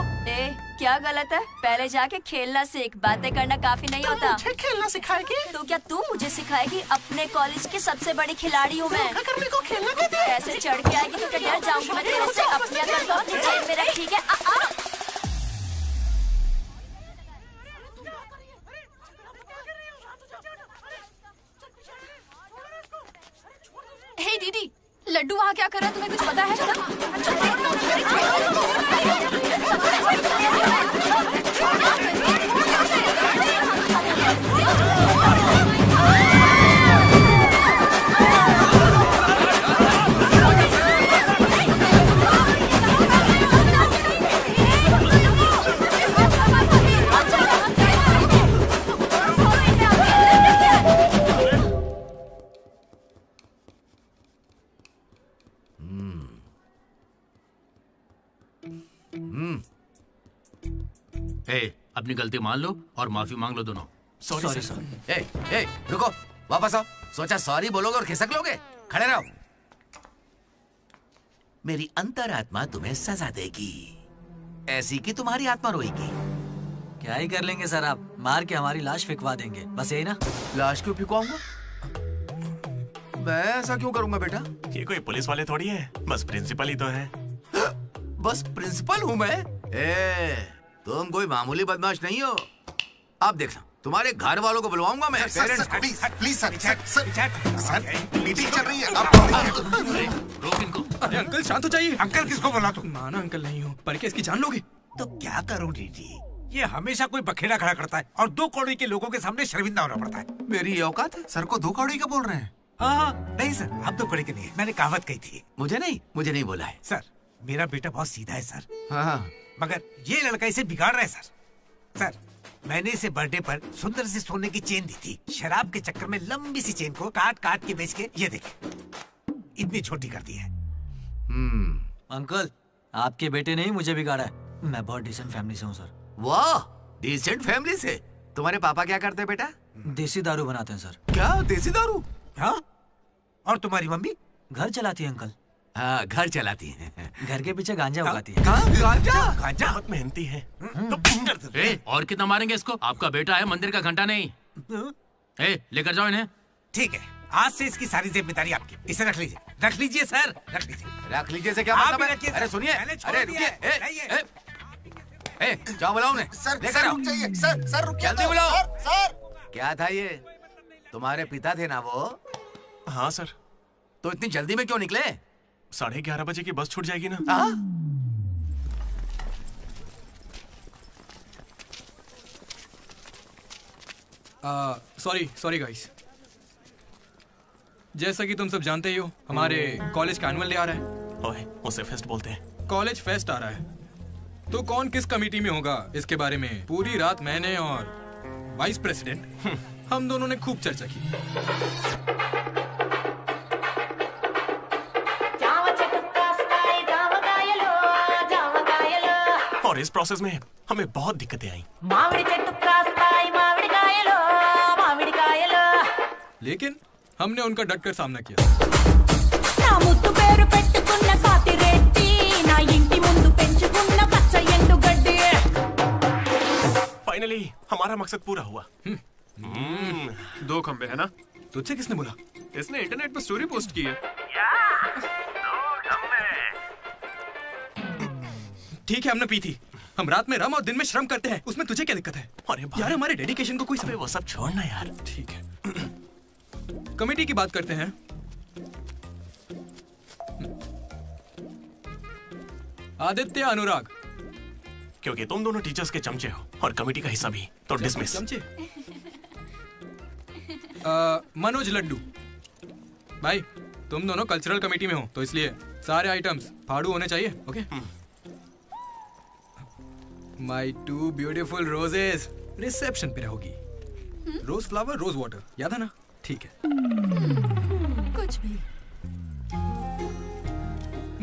क्या गलत है? पहले जाके खेलना सीख, बातें करना काफी नहीं होता। मुझे खेलना सिखाएगी? तो क्या तू मुझे सिखाएगी? अपने कॉलेज की सबसे बड़ी खिलाड़ी हूँ मैं। करने को खेलना कहते हैं। ऐसे चढ़ के आएगी तो क्या डर जाऊंगी मैं तेरे से? अपने अंदर को जेब में रख, ठीक है? हे दीदी, लड्डू वहाँ क्या कर रहा है, तुम्हें कुछ पता है? अपनी गलती मान लो और माफी मांग लो दोनों। Sorry sir. ए, रुको, वापस आओ। सोचा सॉरी बोलोगे और खिसक लोगे? खड़े रहो। मेरी अंतरात्मा तुम्हें सजा देगी, ऐसी कि तुम्हारी आत्मा रोएगी। क्या ही कर लेंगे सर, आप मार के हमारी लाश फिकवा देंगे, बस यही ना? लाश क्यों फिकवाऊंगा? मैं ऐसा क्यों करूंगा बेटा? ये कोई पुलिस वाले थोड़ी है, बस प्रिंसिपल ही तो है। बस प्रिंसिपल हूँ मैं? तुम कोई मामूली बदमाश नहीं हो। आप देखना, तुम्हारे घर वालों को बुलवाऊंगा मैं। प्लीज सर, मीटिंग चल रही है। रोक इनको। अरे अंकल शांत हो जाइए। अंकल किसको बोला तू? माना अंकल नहीं हो, पर क्या इसकी जान लोगे? तो क्या करूं डीडी? ये हमेशा कोई बखेड़ा खड़ा करता है और 2 कौड़ी के लोगों के सामने शर्मिंदा होना पड़ता है। मेरी औकात है? सर को 2 कौड़ी का बोल रहे हैं? हाँ, नहीं सर, आप 2 कौड़ी के नहीं है। मैंने कहावत कही थी। मुझे नहीं बोला है। सर, मेरा बेटा बहुत सीधा है सर। हाँ। मगर ये लड़का इसे बिगाड़ रहा है सर। सर, मैंने इसे बर्थडे पर सुंदर सी सोने की चेन दी थी। शराब के चक्कर में लंबी सी चेन को काट काट के बेच के ये देखिए इतनी छोटी कर दी है। अंकल, आपके बेटे ने ही मुझे बिगाड़ा है। मैं बहुत डिसेंट फैमिली से हूँ सर। वाह, डिसेंट फैमिली से? तुम्हारे पापा क्या करते हैं बेटा? देसी दारू बनाते हैं सर। क्या देसी दारू? हाँ? और तुम्हारी मम्मी? घर चलाती है अंकल। हाँ, घर चलाती है। घर के पीछे गांजा उगाती है। गांजा बहुत मेहनती है। और कितना मारेंगे इसको? आपका बेटा है, मंदिर का घंटा नहीं। लेकर जाओ इन्हें। ठीक है, आज से इसकी सारी जिम्मेदारी आपकी। इसे रख लीजिए। रख लीजिए सर, रख लीजिए। रख लीजिए से क्या मतलब है? अरे सुनिए, अरे रुकिए। जाओ बुलाओ उन्हें। सर रुक जाइए। सर रुकिए। जल्दी बुलाओ। सर क्या था ये? तुम्हारे पिता थे ना वो? हाँ सर। तो इतनी जल्दी में क्यों निकले? 11:30 बजे की बस छूट जाएगी ना। Sorry guys. जैसा कि तुम सब जानते ही हो, हमारे कॉलेज का एनुअल डे आ रहा है। ओए, उसे फेस्ट बोलते हैं। कॉलेज फेस्ट आ रहा है, तो कौन किस कमेटी में होगा इसके बारे में पूरी रात मैंने और वाइस प्रेसिडेंट हम दोनों ने खूब चर्चा की। और इस प्रोसेस में हमें बहुत दिक्कतें आई। लेकिन हमने उनका डटकर सामना किया। फाइनली हमारा मकसद पूरा हुआ। 2 खंबे है ना? तुझसे किसने बोला? इसने इंटरनेट पर स्टोरी पोस्ट की है। ठीक है, हमने पी थी। हम रात में रम और दिन में श्रम करते हैं, उसमें तुझे क्या दिक्कत है? अरे भाई, यार हमारे डेडिकेशन को कोई समझ। वो सब छोड़ना यार। ठीक है, कमेटी की बात करते हैं। आदित्य, अनुराग। क्योंकि तुम दोनों टीचर्स के चमचे हो और कमेटी का हिस्सा भी, तो डिसमिस। चमचे। मनोज, लड्डू। भाई तुम दोनों कल्चरल कमेटी में हो, तो इसलिए सारे आइटम्स फाड़ू होने चाहिए। Okay. My 2 beautiful roses reception पे रहोगी। रोज फ्लावर, रोज वाटर, याद है ना? ठीक है। कुछ भी।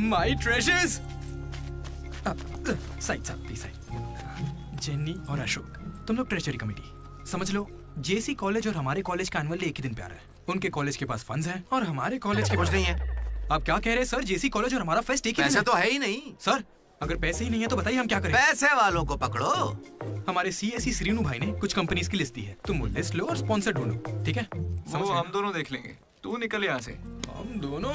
My treasures. साइड साहब, प्लीज साइड। जेन्नी और अशोक, तुम लोग ट्रेजरी कमेटी। समझ लो जेसी कॉलेज और हमारे कॉलेज का एनुअल डे एक ही दिन पे आ रहा है। उनके कॉलेज के पास फंड्स हैं और हमारे कॉलेज के कुछ पास नहीं है। आप क्या कह रहे हैं सर? जेसी कॉलेज और हमारा फेस्ट एक ही दिन पैसे तो है ही नहीं सर। अगर पैसे ही नहीं है तो बताइए हम क्या करें? पैसे वालों को पकड़ो। हमारे सीएससी श्रीनु भाई ने कुछ कंपनीज की लिस्ट दी है, तुम वो लिस्ट लो और स्पॉन्सर ढूंढो, ठीक है? वो हम दोनों देख लेंगे, तू निकल यहाँ से। हम दोनों?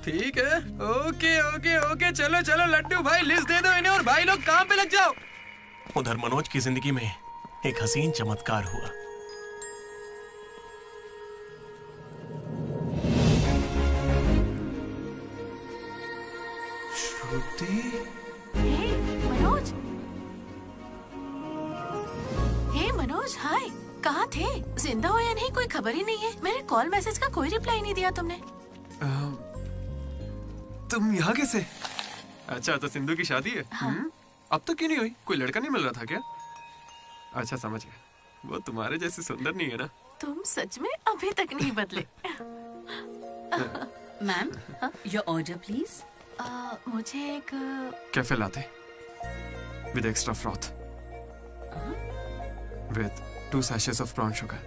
ठीक है, ओके ओके ओके, चलो चलो लड्डू भाई, लिस्ट दे दो इन्हें और भाई लोग काम पे लग जाओ। उधर मनोज की जिंदगी में एक हसीन चमत्कार हुआ। श्रुति। मनोज। हे मनोज, हाय। कहाँ थे? जिंदा हो या नहीं कोई खबर ही नहीं है। मेरे कॉल मैसेज का कोई रिप्लाई नहीं दिया तुमने। तुम यहाँ कैसे? अच्छा, तो सिंधु की शादी है? हाँ। अब तो क्यों नहीं हुई? कोई लड़का नहीं मिल रहा था क्या? अच्छा, समझ गया। वो तुम्हारे जैसे सुंदर नहीं है ना? तुम सच में अभी तक नहीं बदले। Ma'am, your order please. मुझे एक cafe latte with extra froth with 2 sachets of brown sugar.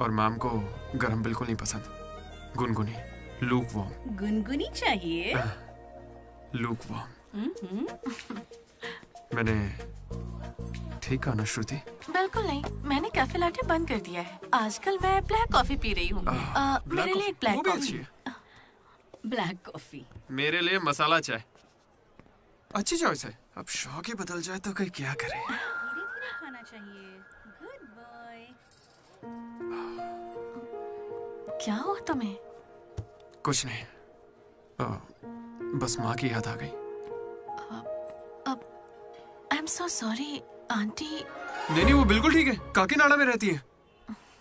और मैम को गरम बिल्कुल नहीं पसंद, गुनगुनी, लूक वार्म। गुनगुनी चाहिए। Lukewarm. मैंने ठीक कहा ना श्रुति? बिल्कुल नहीं, मैंने कैफे लाटे बंद कर दिया है। आजकल मैं ब्लैक कॉफी पी रही हूँ। मेरे लिए एक ब्लैक कॉफी। Black coffee. मेरे लिए मसाला चाय। अच्छी चॉइस है। अब शौक ही बदल जाए तो कोई क्या करे। खाना चाहिए। Good boy. क्या हुआ तुम्हें? कुछ नहीं, बस माँ की याद आ गई। I am so sorry aunty. नहीं, वो बिल्कुल ठीक है, काकीनाडा में रहती है।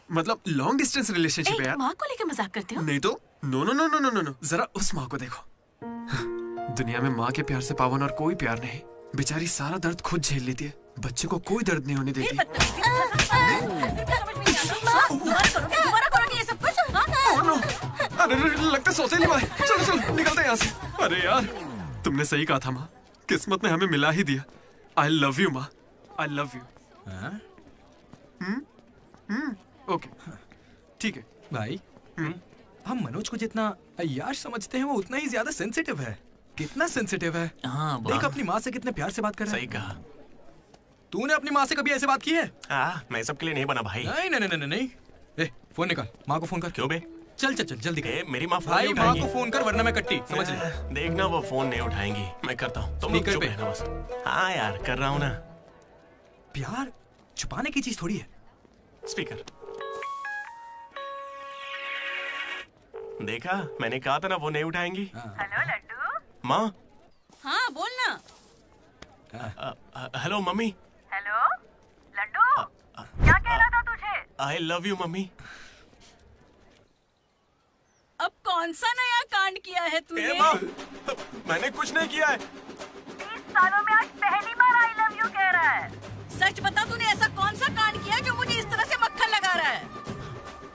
मतलब लॉन्ग डिस्टेंस रिलेशनशिप है यार। माँ को लेकर मजाक करते हो? नहीं तो no no no no no no, जरा उस माँ को देखो। दुनिया में माँ के प्यार से पावन और कोई प्यार नहीं। बेचारी सारा दर्द खुद झेल लेती है, बच्चे को कोई दर्द नहीं होने देती। अरे लगता सौतेली माँ है। चलो चलो निकलते हैं यहाँ से। अरे यार, तुमने सही कहा था माँ, किस्मत ने हमें मिला ही दिया। आई लव यू माँ, आई लव यू। ओके, ठीक है भाई। हम मनोज को जितना अय्यार समझते हैं वो उतना ही ज्यादा सेंसिटिव है। कितना सेंसिटिव है। हाँ, देख अपनी माँ से कितने प्यार से बात कर रहा है। सही कहा। तूने अपनी माँ से कभी ऐसे बात की है? मैं सबके लिए नहीं बना भाई। नहीं नहीं नहीं नहीं। ए, फोन निकाल, माँ को फोन कर। क्यों बे? चल चल चल जल्दी कर। मेरी माँ फोन भाई नहीं माँ उठाएंगी। को फोन कर वरना मैं कट्टी, समझ ले। देखना वो फोन नहीं उठाएंगी, मैं करता हूँ। तुम लोग चुप रहना बस। हाँ यार, कर रहा हूँ ना। प्यार छुपाने की चीज थोड़ी है। स्पीकर। देखा, मैंने कहा था ना वो नहीं उठाएंगी। हेलो लड्डू। माँ। हाँ बोल ना। Hello mummy. हेलो लड्डू, क्या कह रहा था तुझे? I love you mummy. अब कौन सा नया कांड किया है तूने? मैंने कुछ नहीं किया है। 30 सालों में आज पहली बार आई लव यू कह रहा है। सच बता, तूने ऐसा कौन सा कांड किया जो मुझे इस तरह से मक्खन लगा रहा है?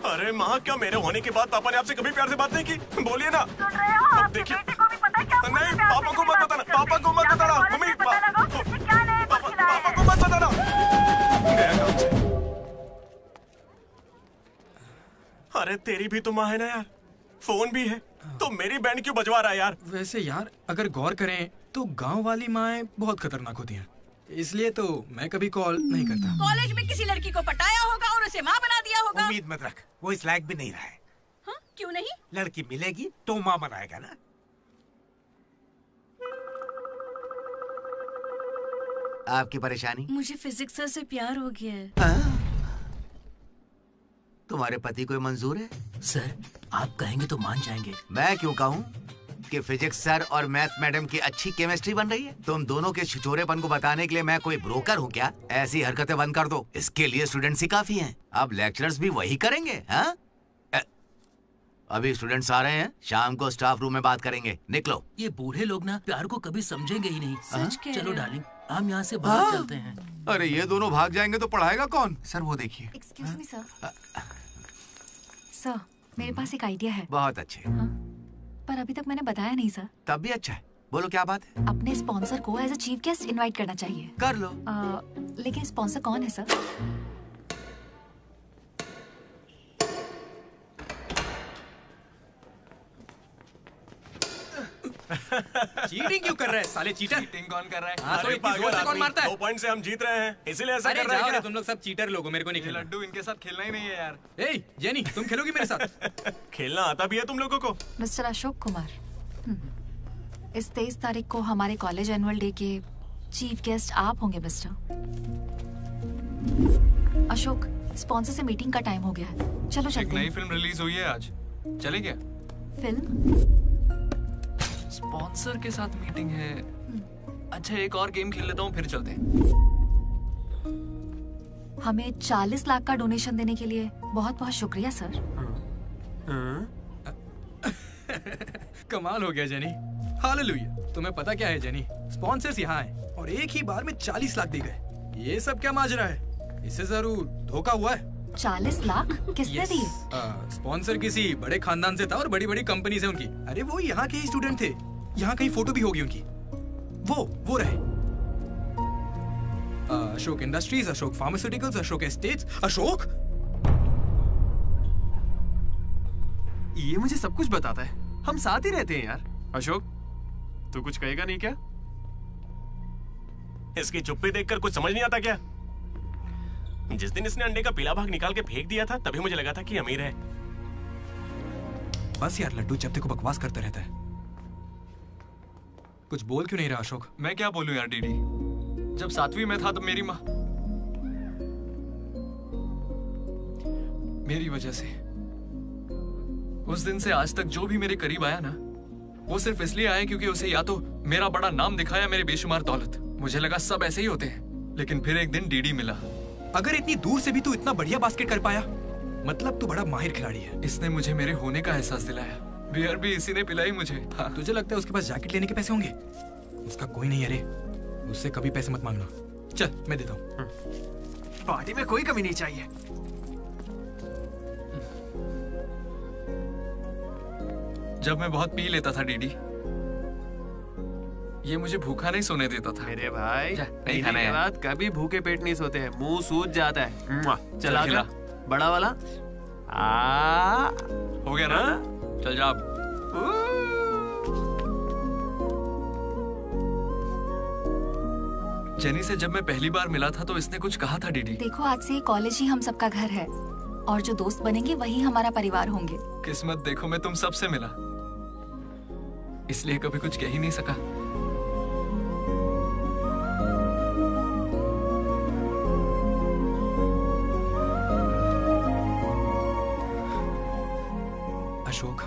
अरे माँ, क्या मेरे होने के बाद पापा ने आपसे कभी प्यार से बात नहीं की? बोलिए ना। सुन रहे हो? आपके बेटे को भी पता है क्या? नहीं, पापा को मत बताना, पापा को मत बताना। मम्मी, पापा को मत बताना। अरे तेरी भी तो माँ है ना यार, फोन भी है, तो मेरी बैंड क्यों बजवा रहा है यार? वैसे यार अगर गौर करें तो गांव वाली माएं बहुत खतरनाक होती हैं, इसलिए तो मैं कभी कॉल नहीं करता। कॉलेज में किसी लड़की को पटाया होगा और उसे माँ बना दिया होगा। उम्मीद मत रख, वो इस लायक भी नहीं रहा है। हाँ? क्यों नहीं? लड़की मिलेगी तो माँ बनाएगा ना। आपकी परेशानी? मुझे फिजिक्स सर से प्यार हो गया है। तुम्हारे पति को मंजूर है? सर आप कहेंगे तो मान जाएंगे। मैं क्यों कहूँ कि फिजिक्स सर और मैथ मैडम की अच्छी केमिस्ट्री बन रही है। तुम दोनों के छिछोरेपन को बताने के लिए मैं कोई ब्रोकर हूँ क्या? ऐसी हरकतें बंद कर दो, इसके लिए स्टूडेंट्स ही काफी हैं। अब लेक्चरर्स भी वही करेंगे। हाँ, अभी स्टूडेंट्स आ रहे हैं, शाम को स्टाफ रूम में बात करेंगे। निकलो। ये बूढ़े लोग ना प्यार को कभी समझेंगे ही नहीं। सच कह चलो रहे हो। डार्लिंग हम यहाँ से बाहर चलते हैं। अरे ये दोनों भाग जाएंगे तो पढ़ाएगा कौन? सर वो देखिए। Excuse me sir. सर मेरे पास एक आइडिया है। बहुत अच्छे। पर अभी तक मैंने बताया नहीं सर। तब भी अच्छा है, बोलो क्या बात है? अपने स्पॉन्सर को as a chief guest invite करना चाहिए। कर लो। लेकिन स्पॉन्सर कौन है सर? चीटिंग क्यों कर रहा है साले चीटर? चीटिंग कौन कर रहा है? हाँ, तो इतनी जोर से कौन मारता है? 2 पॉइंट से हम जीत रहे हैं, इसीलिए ऐसा अरे कर रहे जाओ हैं रे, क्या? तुम लोग सब चीटर लोग हो, मेरे को नहीं खेलना। लड्डू इनके साथ खेलना ही नहीं है यार। ए जेनी, तुम खेलोगी मेरे साथ? खेलना आता भी है तुम लोगों को? मिस्टर अशोक कुमार, इस 23 तारीख को हमारे कॉलेज एनुअल डे के चीफ गेस्ट आप होंगे मिस्टर अशोक। स्पॉन्सर से मीटिंग का टाइम हो गया है, चलो एक चलते नई हैं। फिल्म रिलीज हुई है आज, चले क्या? फिल्म? स्पॉन्सर के साथ मीटिंग है। अच्छा एक और गेम खेल लेता हूँ फिर चलते हैं। हमें 40 लाख का डोनेशन देने के लिए बहुत बहुत शुक्रिया सर। कमाल हो गया जेनी, हालेलुया। तुम्हें पता क्या है जेनी, स्पॉन्सर्स यहाँ हैं और एक ही बार में 40 लाख दे गए। ये सब क्या माजरा है? इससे जरूर धोखा हुआ है। 40 लाख किसने दिए? स्पॉन्सर किसी बड़े खानदान से था और बड़ी बड़ी कंपनी से उनकी। अरे वो यहाँ के ही स्टूडेंट थे, यहाँ कहीं फोटो भी होगी उनकी। वो रहे Ashok industries, Ashok pharmaceuticals, Ashok estates. Ashok ये मुझे सब कुछ बताता है, हम साथ ही रहते हैं यार। अशोक तू कुछ कहेगा नहीं क्या? इसकी चुप्पी देखकर कुछ समझ नहीं आता क्या? जिस दिन इसने अंडे का पीला भाग निकाल के फेंक दिया था तभी मुझे लगा था कि अमीर है। बस यार लड्डू, जब देखो बकवास करता रहता है। कुछ बोल क्यों नहीं रहा अशोक? मैं क्या बोलूं यार डीडी, जब 7वीं में था तब मेरी माँ मेरी वजह से उस दिन से आज तक जो भी मेरे करीब आया ना, वो सिर्फ इसलिए आया क्योंकि उसे या तो मेरा बड़ा नाम दिखाया, मेरे बेशुमार दौलत। मुझे लगा सब ऐसे ही होते हैं, लेकिन फिर एक दिन डीडी मिला। अगर इतनी दूर से भी तू इतना बढ़िया बास्केट कर पाया, मतलब तू बड़ा माहिर खिलाड़ी है। इसने मुझे मेरे होने का एहसास दिलाया। बियर भी इसी ने पिलाई मुझे। हाँ। तुझे लगता है उसके पास जैकेट लेने के पैसे होंगे? उसका कोई नहीं। अरे उससे कभी पैसे मत मांगना। चल मैं देता हूँ। पार्टी में कोई कमी नहीं चाहिए। जब मैं बहुत पी लेता था डीडी, ये मुझे भूखा नहीं सोने देता था। मेरे भाई नहीं खाना है। रात कभी भूखे पेट नहीं सोते हैं, मुंह सूज जाता है। चला खिला। बड़ा वाला हो गया ना? चल जा अब। जेनी से जब मैं पहली बार मिला था तो इसने कुछ कहा था डीडी। देखो आज से कॉलेज ही हम सबका घर है और जो दोस्त बनेंगे वही हमारा परिवार होंगे। किस्मत देखो मैं तुम सबसे मिला, इसलिए कभी कुछ कह ही नहीं सका। अशोक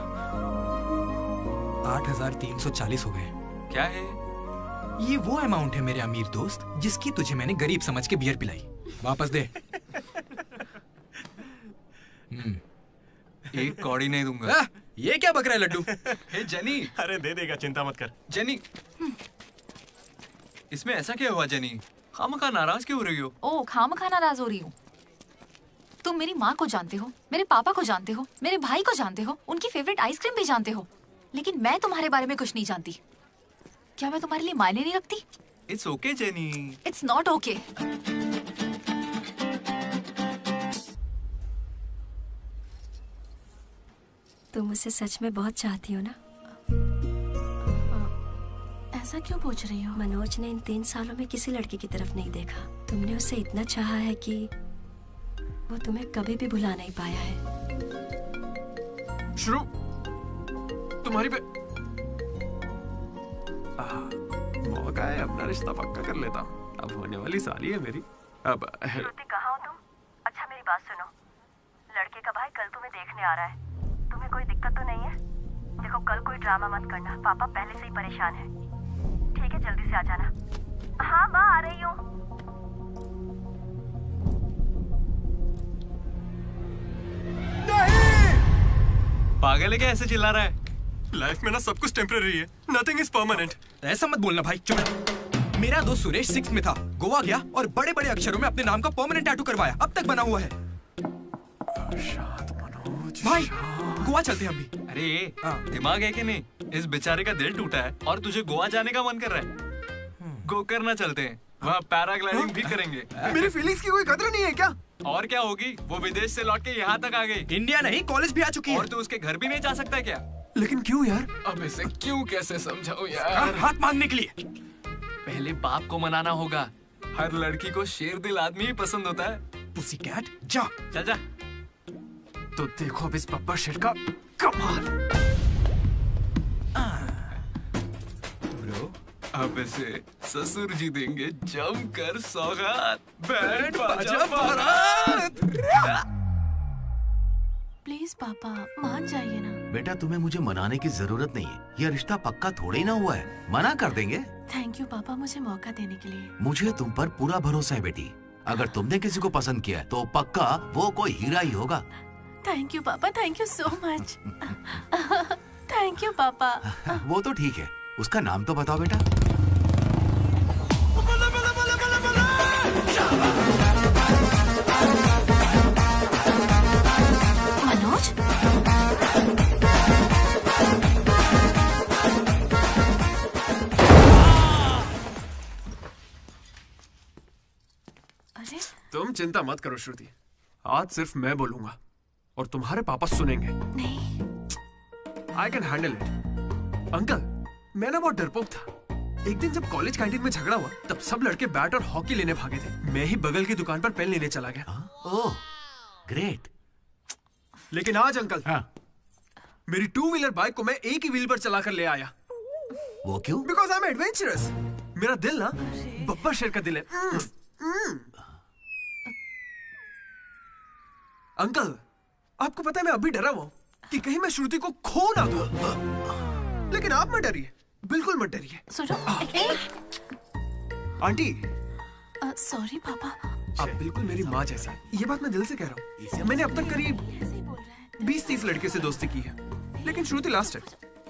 8,340 हो गए। क्या है ये? वो अमाउंट है मेरे अमीर दोस्त जिसकी तुझे मैंने गरीब समझ के बियर पिलाई। वापस दे। एक कौड़ी नहीं दूंगा। ये क्या बक रहा है लड्डू? हे जेनी। अरे दे देगा, चिंता मत कर। जेनी इसमें ऐसा क्या हुआ जेनी? खामखा नाराज क्यों हो रही हो? ओ खामखा नाराज हो रही हूँ? तुम मेरी माँ को जानते हो, मेरे पापा को जानते हो, मेरे भाई को जानते हो, उनकी फेवरेट आइसक्रीम भी जानते हो, लेकिन मैं तुम्हारे बारे में कुछ नहीं जानती। क्या मैं तुम्हारे लिए मायने नहीं रखती? It's okay jenny. It's not okay. तुम मुझसे सच में बहुत चाहती हो ना? ऐसा क्यों पूछ रही हो? मनोज ने इन 3 सालों में किसी लड़की की तरफ नहीं देखा। तुमने उसे इतना चाहा है कि वो तुम्हें कभी भी भुला नहीं पाया है। शुरू तुम्हारी पे मौका है, अपना रिश्ता पक्का कर लेता हूँ। अब होने वाली साली है मेरी। अब श्रुति कहाँ हो तुम? अच्छा मेरी बात सुनो, लड़के का भाई कल तुम्हें देखने आ रहा है। तुम्हें कोई दिक्कत तो नहीं है? देखो कल कोई ड्रामा मत करना, पापा पहले से ही परेशान है। ठीक है जल्दी से आ जाना। हाँ माँ आ रही हूँ। पागल है क्या ऐसे चिल्ला रहा है? लाइफ में ना सब कुछ टेम्परेरी है, नथिंग इज परमानेंट। ऐसा मत बोलना भाई, चुप। मेरा दोस्त सुरेश 6th में था, गोवा गया और बड़े बड़े अक्षरों में अपने नाम का परमानेंट टैटू करवाया, अब तक बना हुआ है। भाई गोवा चलते हैं हम भी। अरे दिमाग है कि नहीं? इस बेचारे का दिल टूटा है और तुझे गोवा जाने का मन कर रहा है। गोकर्णा चलते हैं, वहाँ पैराग्लाइडिंग भी करेंगे। मेरी फीलिंग्स की कोई कदर नहीं है क्या? और क्या होगी, वो विदेश से लौट के यहाँ तक आ गई। इंडिया नहीं कॉलेज भी आ चुकी है। और तू उसके घर भी नहीं जा सकता क्या? लेकिन क्यों यार? अब इसे क्यों कैसे समझाऊं यार? हाथ मांगने के लिए पहले बाप को मनाना होगा। हर लड़की को शेर दिल आदमी ही पसंद होता है। पुसी कैट जा चल जा। तो देखो अब इस पप्पा शेर का कमाल। ब्रो अब इसे ससुर जी देंगे जमकर सौगात। बैंड बाजा बारात। प्लीज पापा मान जाइए ना। बेटा तुम्हें मुझे मनाने की जरूरत नहीं है, यह रिश्ता पक्का थोड़े ना हुआ है, मना कर देंगे। थैंक यू पापा मुझे मौका देने के लिए। मुझे तुम पर पूरा भरोसा है बेटी, अगर तुमने किसी को पसंद किया है तो पक्का वो कोई हीरा ही होगा। थैंक यू पापा, thank you so much. Thank you पापा। वो तो ठीक है, उसका नाम तो बताओ बेटा। मनोज? अरे तुम चिंता मत करो श्रुति, आज सिर्फ मैं बोलूंगा और तुम्हारे पापा सुनेंगे। नहीं, I can handle it. Uncle मैं ना बहुत डरपोक था। एक दिन जब कॉलेज कैंटीन में झगड़ा हुआ तब सब लड़के बैट और हॉकी लेने भागे थे, मैं ही बगल की दुकान पर पेन लेने चला गया। Oh great. लेकिन आज अंकल मेरी 2 व्हीलर बाइक को मैं एक ही व्हील पर चलाकर ले आया। वो क्यों? Because I am adventurous. मेरा दिल ना बब्बर शेर का दिल है। अंकल आपको पता है मैं अभी डरा हुआ कि कहीं मैं श्रुति को खो ना दूं। लेकिन आप मत डरिए, बिल्कुल मत डरिए। सुनो आंटी। सॉरी पापा। आप बिल्कुल मेरी माँ जैसी हैं, ये बात मैं दिल से कह रहा हूँ। मैंने अब तक करीब 20-30 लड़के से दोस्ती की है, लेकिन श्रुति लास्ट है।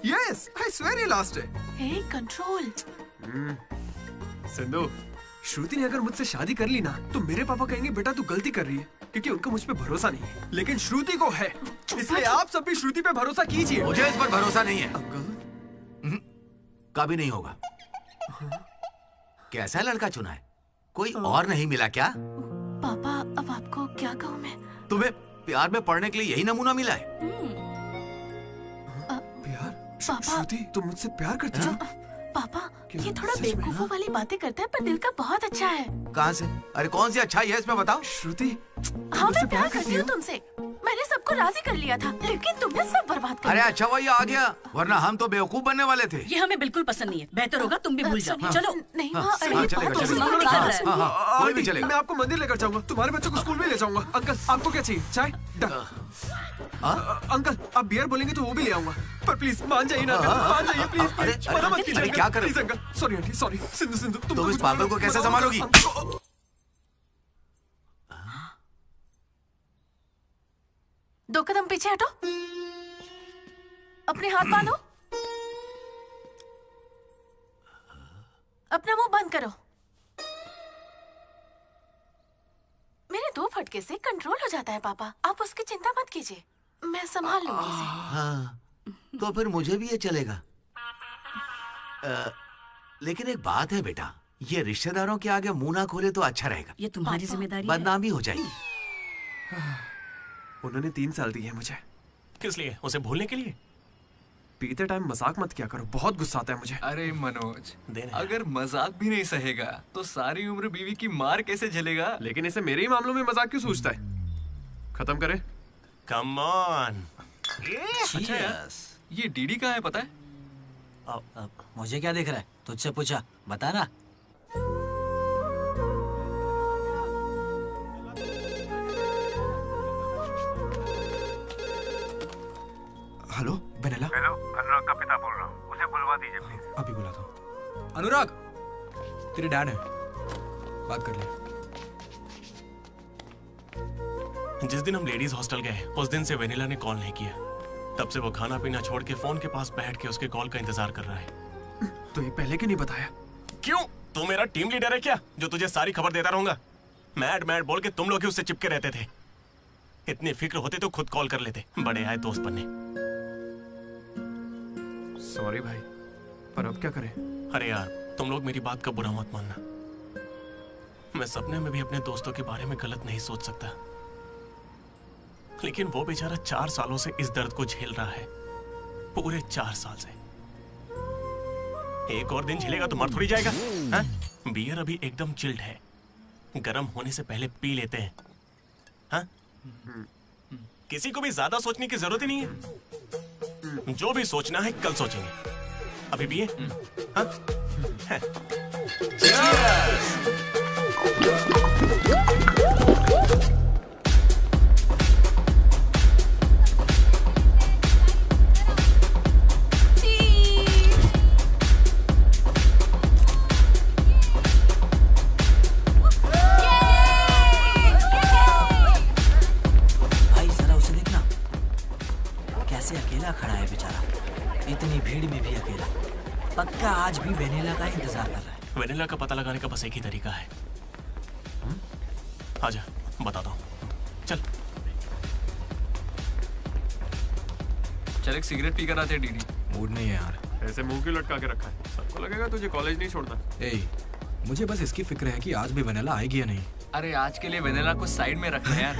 यस आई स्वेयर ये लास्ट है। हे कंट्रोल। सिंधु, श्रुति ने अगर मुझसे शादी कर ली ना तो मेरे पापा कहेंगे बेटा तू गलती कर रही है, क्योंकि उनको मुझ पे भरोसा नहीं है। लेकिन श्रुति को है, इसलिए आप सब भी श्रुति पे भरोसा कीजिए। मुझे इस पर भरोसा नहीं है अंकल, कभी नहीं होगा। कैसा लड़का चुना है, कोई और नहीं मिला क्या? पापा अब आपको क्या कहूँ मैं? तुम्हें प्यार में पढ़ने के लिए यही नमूना मिला है? प्यार? श्रुति तुम मुझसे प्यार करती हो? पापा ये थोड़ा बेवकूफों वाली बातें करता है पर दिल का बहुत अच्छा है। कहाँ से? अरे कौन सी अच्छाई है इसमें बताओ। श्रुति हाँ मैं प्यार करती हूँ तुमसे, मैंने सबको राजी कर लिया था लेकिन तुमने सब बर्बाद कर अरे दिया। अच्छा वही आ गया, वरना हम तो बेवकूफ बनने वाले थे। ये हमें बिल्कुल पसंद नहीं है, बेहतर होगा तुम भी भूल जाओ। चलो। नहीं हाँ, कोई भी चलेगा। मैं आपको मंदिर लेकर जाऊंगा, तुम्हारे बच्चों को स्कूल में ले जाऊंगा। अंकल आपको क्या चाहिए, चाय? अंकल आप बियर बोलेंगे तो वो भी ले आऊंगा, पर प्लीज मान जाइए ना, मान जाइए प्लीज। मना मत कीजिए। क्या करें? Please uncle. Sorry aunty, sorry. Sindhu Sindhu तुम इस पागल को कैसे संभालोगी? दो कदम पीछे हटो, अपने हाथ बांधो, अपना मुंह बंद करो। मेरे 2 फटके से कंट्रोल हो जाता है पापा, आप उसकी चिंता मत कीजिए, मैं संभाल लूंगी इसे। हाँ, तो फिर मुझे भी ये चलेगा। लेकिन एक बात है बेटा, ये रिश्तेदारों के आगे मुंह ना खोले तो अच्छा रहेगा। ये तुम्हारी जिम्मेदारी है। बदनामी हो जाएगी। उन्होंने 3 साल दिए मुझे। किस लिए? उसे भूलने के लिए? पीते टाइम मजाक मत किया करो, बहुत गुस्सा आता है मुझे। अरे मनोज, अगर मजाक भी नहीं सहेगा तो सारी उम्र बीवी की मार कैसे झेलेगा? लेकिन इसे मेरे ही मामलों में मजाक क्यों सोचता है? खत्म करे। Come on. अच्छा यार, ये डीडी कहाँ है पता है? मुझे क्या दिख रहा है? तुझसे पूछा, बता ना। Hello vanilla. हेलो, अनुराग का पिता बोल रहा हूँ, उसे बुलवा दीजिए प्लीज। अभी बुलाता हूँ। अनुराग, तेरे डैड है, बात कर ले। जिस दिन हम लेडीज हॉस्टल गए उस दिन से वेनिला ने कॉल नहीं किया। तब से वो खाना पीना छोड़ के फोन के पास बैठ के उसके कॉल का इंतजार कर रहा है। तो ये पहले क्यों नहीं बताया? क्यों? तू मेरा टीम लीडर है क्या, जो तुझे सारी खबर देता रहूंगा? मैड मैड बोल के तुम लोग ही उससे चिपके रहते थे। इतनी फिक्र होती तो खुद कॉल कर लेते, बड़े आए दोस्त बनने। सॉरी भाई, पर अब क्या करें? अरे यार, तुम लोग मेरी बात का बुरा मत मानना। मैं सपने में भी अपने दोस्तों के बारे में गलत नहीं सोच सकता, लेकिन वो बेचारा 4 सालों से इस दर्द को झेल रहा है, पूरे 4 साल से। एक और दिन झेलेगा तो मर थोड़ी जाएगा। हाँ? बियर अभी एकदम चिल्ड है, गर्म होने से पहले पी लेते हैं। हाँ? किसी को भी ज्यादा सोचने की जरूरत ही नहीं है। जो भी सोचना है कल सोचेंगे, अभी पिए। हाँ? अकेला खड़ा है बेचारा, इतनी भीड़ में भी अकेला। पक्का आज भी वेनिला का इंतजार कर रहा है। वेनिला का पता लगाने का बस एक ही तरीका है। आजा, बताता हूँ। चल चल, एक सिगरेट पी कर आते हैं। डीडी मूड नहीं है यार। ऐसे मुंह क्यों लटका के रखा है? सबको लगेगा तुझे कॉलेज नहीं छोड़ना। मुझे बस इसकी फिक्र है कि आज भी वेनिला आएगी या नहीं। अरे आज के लिए वेनिला को साइड में रख ले यार,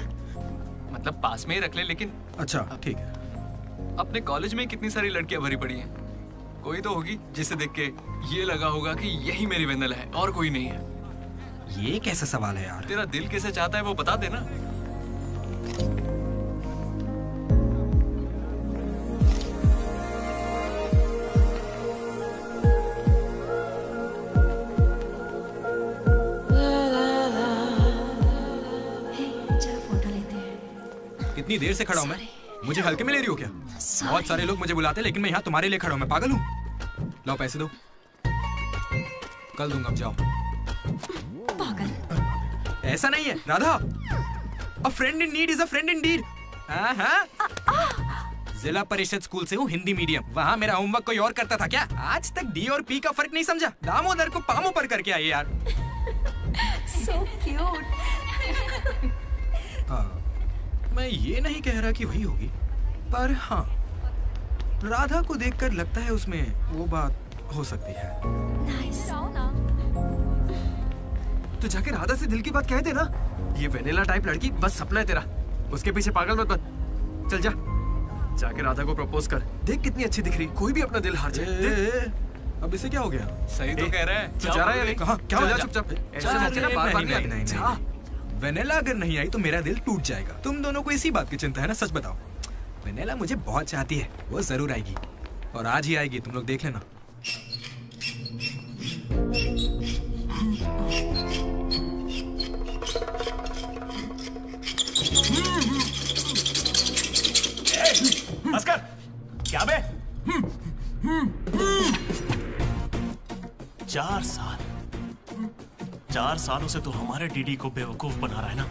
मतलब पास में ही रख ले। लेकिन अच्छा ठीक है। अपने कॉलेज में कितनी सारी लड़कियां भरी पड़ी हैं, कोई तो होगी जिसे देख के ये लगा होगा कि यही मेरी वेनिला है और कोई नहीं है। ये कैसा सवाल है यार? तेरा दिल कैसे चाहता है वो बता देना। कितनी देर से खड़ा हूँ मैं? मुझे हल्के में ले रही हो क्या? बहुत सारे लोग मुझे बुलाते हैं, लेकिन मैं यहाँ तुम्हारे लिए खड़ा हूँ। मैं पागल हूँ? लाओ पैसे दो, कल दूंगा। अब जाओ। पागल। ऐसा नहीं है राधा, अ friend in need is a friend Indeed. जिला परिषद स्कूल से हूँ, हिंदी मीडियम। वहाँ मेरा होमवर्क कोई और करता था क्या? आज तक डी और पी का फर्क नहीं समझा। दामोदर को पामो पर करके आए यार। So cute. मैं ये नहीं कह रहा कि वही होगी, पर हाँ, राधा को देखकर लगता है उसमें वो बात हो सकती है। तो जाके राधा से दिल की बात कह दे ना। ये वेनिला टाइप लड़की बस सपना है तेरा, उसके पीछे पागल मत बन। चल जा, जाके राधा को प्रपोज कर। देख कितनी अच्छी दिख रही, कोई भी अपना दिल हार जाए। अब इसे क्या हो गया? सही तो कह रहा है। तू जा रहा है या नहीं? कहाँ? क्या हो गया? चुपचाप ऐसे मत करना, बार-बार नहीं। वेनिला अगर नहीं आई तो मेरा दिल टूट जाएगा। तुम दोनों को इसी बात की चिंता है ना? सच बताओ। वेनिला मुझे बहुत चाहती है, वो जरूर आएगी, और आज ही आएगी, तुम लोग देख लेना। भास्कर, क्या बे? 4 सालों से तो हमारे डीडी को बेवकूफ बना रहा है ना।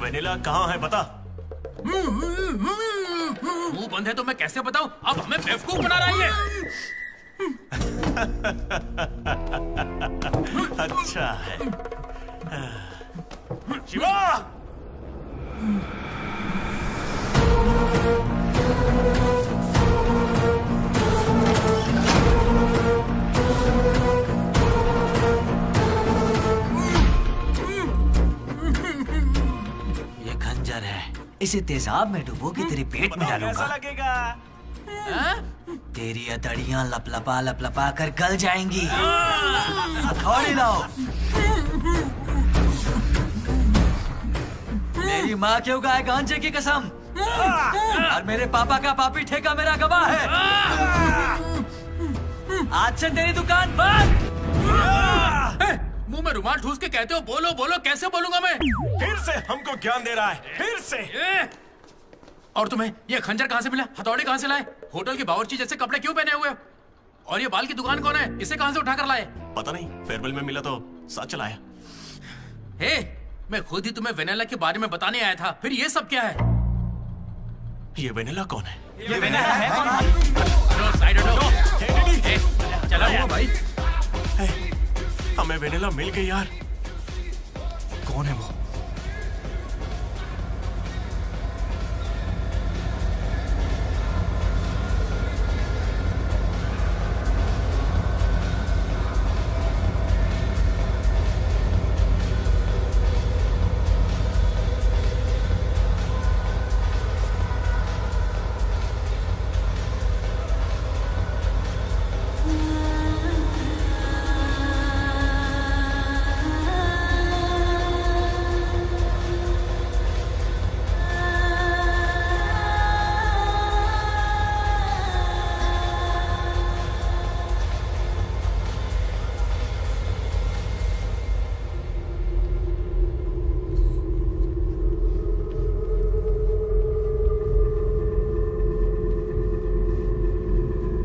वेनिला कहाँ है बता। मुंह बंद है तो मैं कैसे बताऊं? अब हमें बेवकूफ बना रही है। अच्छा है। शिवा! ये खंजर है, इसे तेजाब में डुबो के तेरे पेट में डालूंगा। लगेगा। तेरी अतड़ियां लपलपा लपलपा कर गल जाएंगी। हथौड़ी लाओ। मेरी माँ के उगाए गांजे की कसम और मेरे पापा का पापी ठेका मेरा गवाह है। आज से तेरी दुकान बंद। मुंह में रुमाल ठूस के कहते हो बोलो बोलो, कैसे बोलूंगा मैं? फिर से हमको ज्ञान दे रहा है, फिर से। और तुम्हें ये खंजर कहाँ से मिला? हथौड़े कहाँ से लाए? होटल के बावर्ची जैसे कपड़े क्यों पहने हुए हो? और ये बाल की दुकान कौन है? इसे कहाँ से उठा कर लाए? पता नहीं, फेयरवेल में मिला तो साथ चलाया। हे, मैं खुद ही तुम्हें वेनिला के बारे में बताने आया था, फिर ये सब क्या है? ये वेनिला कौन है? ये वेनिला है कौन? हटो, साइड हटो। चला हुआ भाई। हमें वेनिला मिल गई यार। कौन है वो?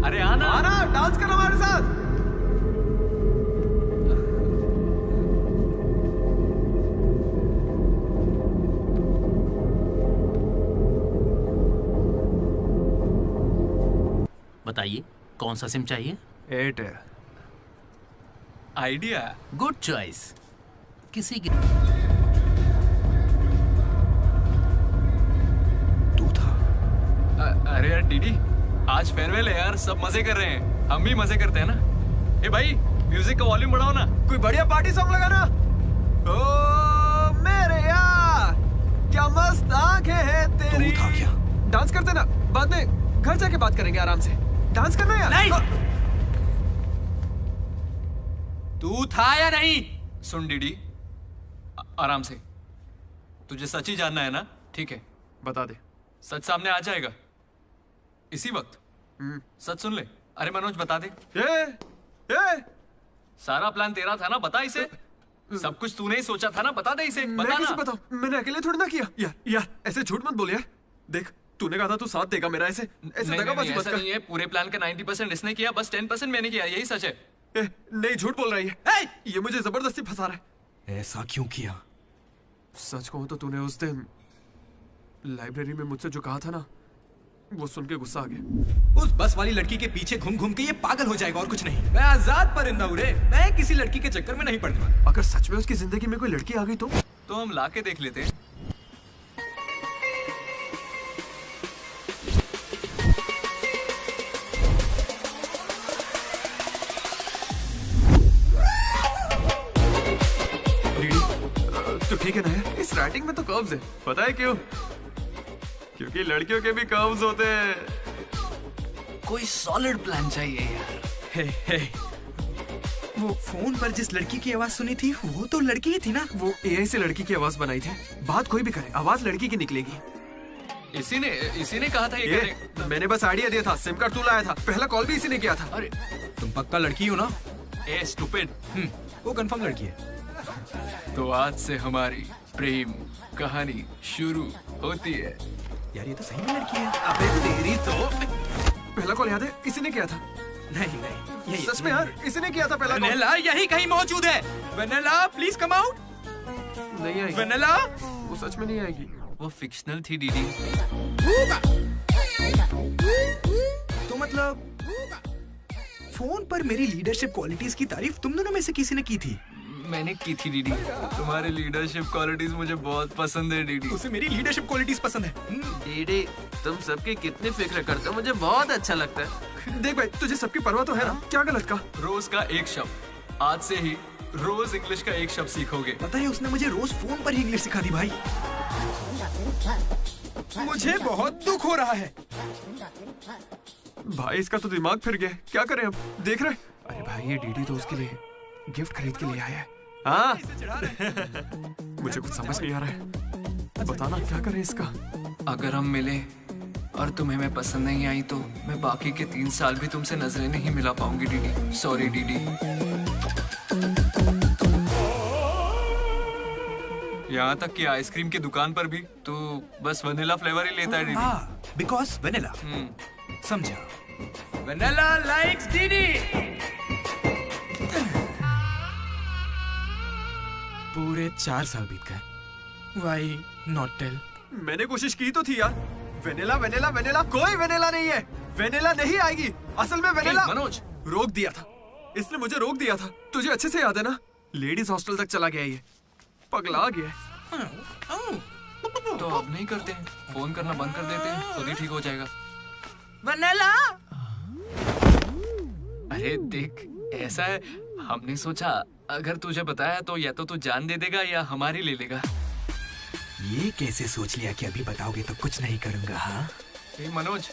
अरे आना आना, डांस कर हमारे साथ। बताइए कौन सा सिम चाहिए? एयरटेल। आइडिया। Good choice. किसी की अरे यार डीडी, आज फेयरवेल है यार, सब मजे कर रहे हैं, हम भी मजे करते हैं ना। ए भाई, म्यूजिक का वॉल्यूम बढ़ाओ ना। कोई बढ़िया पार्टी सॉन्ग लगाना। ओ मेरे यार, क्या मस्त आंखें हैं तेरी। तू था क्या? डांस करते ना, बाद में घर जाके बात करेंगे आराम से। डांस करना यार। नहीं। तू था या नहीं? सुन डीडी, आराम से। तुझे सच ही जानना है ना? ठीक है, बता दे। सच सामने आ जाएगा इसी वक्त। सच सुन ले। अरे मनोज, बता दे। ये सारा प्लान तेरा था ना, बता इसे। सब कुछ तूने ही सोचा था ना, बता दे इसे। मैं बता कैसे ना। बताऊं? मैंने अकेले थोड़ी ना किया। यार ऐसे झूठ मत बोल यार। देख, तूने कहा था तू साथ देगा मेरा। ऐसे नहीं, दगाबाजी मत ऐसा कर। नहीं है। पूरे प्लान का 90% इसने किया, बस 10% मैंने किया। यही सच है। नहीं, झूठ बोल रही है। ये मुझे जबरदस्ती फंसा रहा है। ऐसा क्यों किया? सच कहूं तो तूने उस दिन लाइब्रेरी में मुझसे जो कहा था ना, वो सुन के गुस्सा आ गया। उस बस वाली लड़की के पीछे घूम घूम के ये पागल हो जाएगा और कुछ नहीं। मैं आजाद परिंदा हूं रे, मैं किसी लड़की के चक्कर में नहीं पड़ने वाला। अगर सच में उसकी जिंदगी में कोई लड़की आ गई तो हम लाके देख लेते हैं। तो ठीक है ना यार, इस राइटिंग में तो कर्व्स है। पता है क्यों? क्योंकि लड़कियों के भी कर्व्स होते हैं। कोई सॉलिड प्लान चाहिए यार। हे, वो फोन पर जिस लड़की की आवाज सुनी थी, वो तो लड़की ही थी ना। वो एआई से लड़की की आवाज बनाई थी। बात कोई भी करे, आवाज लड़की की निकलेगी। इसी ने कहा था ये करने। मैंने बस आइडिया दिया था। सिम कार्ड तू लाया था। पहला कॉल भी इसी ने किया था। अरे तुम पक्का लड़की हो ना? ए स्टूपिड। वो कंफर्म लड़की है। तो आज से हमारी प्रेम कहानी शुरू होती है। यार ये तो सही में लड़की है। अबे तेरी तो। पहला कॉल याद है? इसी ने किया था। नहीं, यही सच में यार, इसी ने किया था पहला कॉल। वेनिला यही कहीं मौजूद है। Vanilla please come out. नहीं आएगी। वेनिला वो सच में नहीं आएगी। वो फिक्शनल थी डीडी। तो मतलब फोन पर मेरी लीडरशिप क्वालिटीज की तारीफ तुम दोनों में से किसी ने की थी? मैंने की थी डीडी। तुम्हारी लीडरशिप क्वालिटीज मुझे बहुत पसंद है डीडी। उसे मेरी लीडरशिप क्वालिटीज पसंद है। डीडी, तुम सबकी कितनी फिक्र करते हो, मुझे बहुत अच्छा लगता है। देख भाई, तुझे सबकी परवाह तो है ना? क्या गलत का? रोज का एक शब्द। आज से ही रोज इंग्लिश का एक शब्द सीखोगे। पता है, उसने मुझे रोज फोन पर ही इंग्लिश सिखा दी भाई। मुझे बहुत दुख हो रहा है भाई। इसका तो दिमाग फिर गया। क्या करें अब? देख रहे? अरे भाई, ये डीडी तो उसके लिए गिफ्ट खरीद के लिए आया है। हाँ मुझे कुछ समझ नहीं आ रहा है। बताना क्या करें इसका। अगर हम मिले और तुम्हें मैं पसंद नहीं आई तो मैं बाकी के 3 साल भी तुमसे नजरें नहीं मिला पाऊंगी डीडी। Sorry DD. यहाँ तक कि आइसक्रीम की दुकान पर भी तू बस वनीला फ्लेवर ही लेता है डीडी। Because vanilla. समझा। Vanilla likes DD. पूरे 4 साल बीत गए। Why not tell? मैंने कोशिश की तो थी यार। वेनिला वेनिला वेनिला, कोई वेनिला नहीं है। वेनिला नहीं आएगी। असल में वेनिला मनोज रोक दिया था, इसने मुझे रोक दिया था। तुझे अच्छे से याद है ना? लेडीज हॉस्टल तक चला गया ये, पगला गया। तो अब नहीं करते हैं, फोन करना बंद कर देते हैं, खुद ही ठीक हो जाएगा। वनीला। अरे देख, ऐसा है, हमने सोचा अगर तुझे बताया तो या तो तू जान दे देगा या हमारी ले लेगा। ये कैसे सोच लिया कि अभी बताओगे तो कुछ नहीं करूंगा? हाँ मनोज,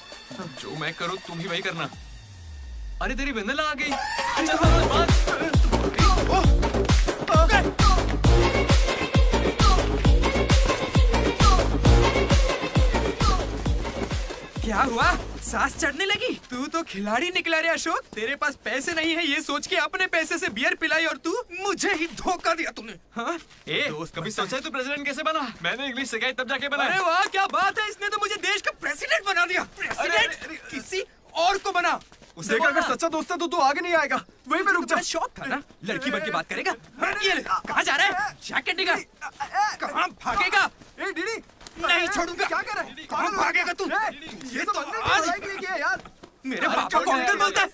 जो मैं करूँ तुम ही वही करना। अरे तेरी वेनिला आ गई। चल मनोज बात। क्या हुआ? सांस चढ़ने लगी? तू तो खिलाड़ी निकला रे अशोक। तेरे पास पैसे नहीं है ये सोच के अपने पैसे से बियर पिलाई और तू मुझे ही धोखा दिया तूने। हाँ? दोस्त, कभी सोचा है तू प्रेसिडेंट कैसे बना? मैंने इंग्लिश सिखाई तब जाके बना। अरे वाह, क्या बात है, इसने तो मुझे देश का प्रेसिडेंट बना दिया। प्रेसिडेंट किसी और को बना। उसे अगर सच्चा दोस्त है तो तू आगे नहीं आएगा, वहीं पे रुक जा। शौक था ना लड़की बन के बात करेगा। ये ले, कहाँ जा रहा है? जैकेट निकाल। कहाँ भागेगा? डीडी नहीं छोड़ूंगा। क्या कर रहा है? कहाँ भागेगा तू? ये तो आज किया यार। मेरे पापा को अंकल बोलता है।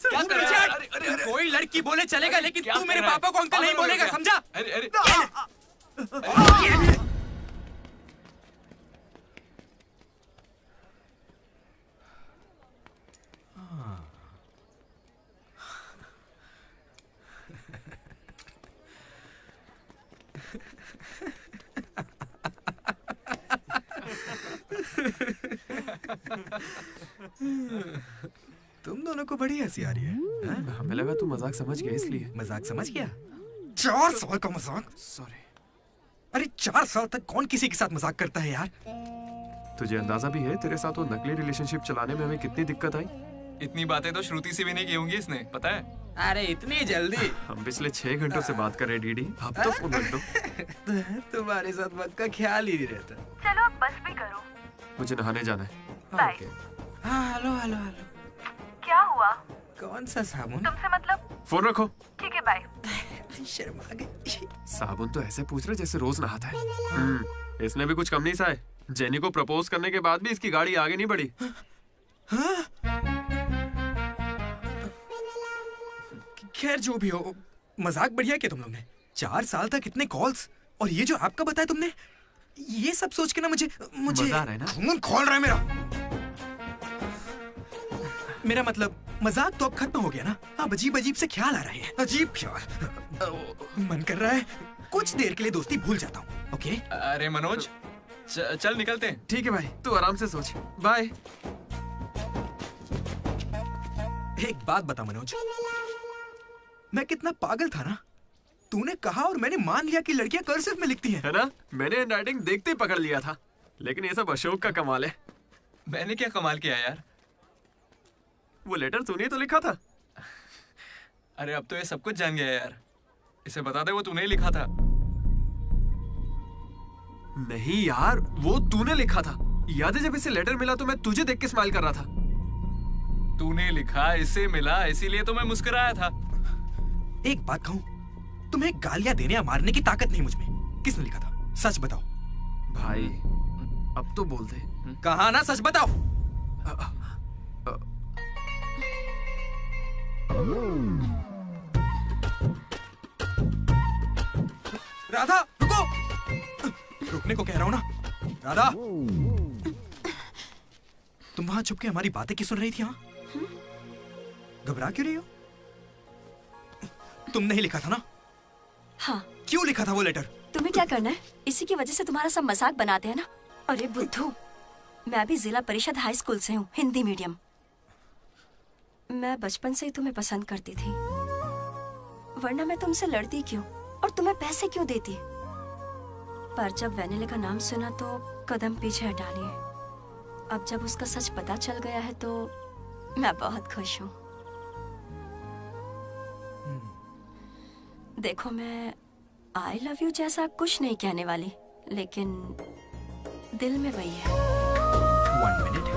कोई लड़की बोले चलेगा, लेकिन तू मेरे पापा को अंकल नहीं बोलेगा, समझा? तुम दोनों को बड़ी हंसी आ रही है। हमें लगा तू मजाक समझ गया, इसलिए। मजाक समझ गया? 4 साल का मजाक? सॉरी। अरे 4 साल तक कौन किसी के साथ मजाक करता है यार? तुझे अंदाजा भी है तेरे साथ वो नकली रिलेशनशिप चलाने में हमें कितनी दिक्कत आई? इतनी बातें तो श्रुति से भी नहीं की होंगी इसने, पता है? अरे इतनी जल्दी? हम पिछले 6 घंटों से बात कर रहे डीडी, अब तो फोन रख दो। तुम्हारे साथ वक्त का ख्याल ही नहीं रहता। चलो अब बस भी करो। मुझे नहाने जाना है। बाय। Hello hello hello. क्या हुआ? कौन सा साबुन? तुमसे मतलब? फोन रखो। ठीक है, बाय। शर्मा गई। साबुन तो ऐसे पूछ रहे जैसे रोज नहाता है। इसने भी कुछ कम नहीं सहा है। जेनी को प्रपोज करने के बाद भी इसकी गाड़ी आगे नहीं बढ़ी। खैर जो भी हो, मजाक बढ़िया किया तुम लोग ने। 4 साल तक इतने कॉल्स, और ये जो आपका बताया तुमने, ये सब सोच के ना मुझे मजा आ रहा है ना? खून खोल रहा है मेरा मतलब मजाक तो अब खत्म हो गया ना। अब अजीब अजीब से ख्याल आ रहे हैं। अजीब ख्याल। मन कर रहा है कुछ देर के लिए दोस्ती भूल जाता हूँ। ओके? अरे मनोज, चल निकलते हैं। ठीक है भाई, तू आराम से सोच। बाय। एक बात बता मनोज, मैं कितना पागल था ना। तूने कहा और मैंने मान लिया कि लड़कियां कर्सिव में लिखती हैं। है ना? मैंने हैंडराइटिंग देखते ही पकड़ लिया था। लेकिन ये सब अशोक का कमाल है। मैंने क्या कमाल किया यार? वो लेटर तूने तो लिखा था। अरे अब तो ये सब कुछ जान गया यार। इसे बता दे वो तूने ही लिखा था। नहीं यार, वो तूने लिखा था। याद है जब इसे लेटर मिला तो मैं तुझे देख के स्माइल कर रहा था। तूने लिखा, इसे मिला, इसीलिए तो मैं मुस्कुराया था। एक बात कहूं, तुम्हें गालियां देने या मारने की ताकत नहीं मुझ में। किसने लिखा था? सच बताओ भाई। अब तो बोल दे। कहा ना, सच बताओ। राधा रुको। रुकने को कह रहा हूं ना। राधा, तुम वहां छुप के हमारी बातें क्यों सुन रही थी? हाँ, घबरा क्यों रही हो? तुमने ही लिखा था ना? हाँ। क्यों लिखा था वो लेटर? तुम्हें क्या करना है? इसी की वजह से तुम्हारा सब मजाक बनाते हैं ना। अरे बुद्धू, मैं भी जिला परिषद हाई स्कूल से हूँ, हिंदी मीडियम। मैं बचपन से ही तुम्हें पसंद करती थी, वरना मैं तुमसे लड़ती क्यों और तुम्हें पैसे क्यों देती? पर जब वेनिला का नाम सुना तो कदम पीछे हटा लिए। अब जब उसका सच पता चल गया है तो मैं बहुत खुश हूँ। देखो, मैं आई लव यू जैसा कुछ नहीं कहने वाली, लेकिन दिल में वही है। 1 मिनट।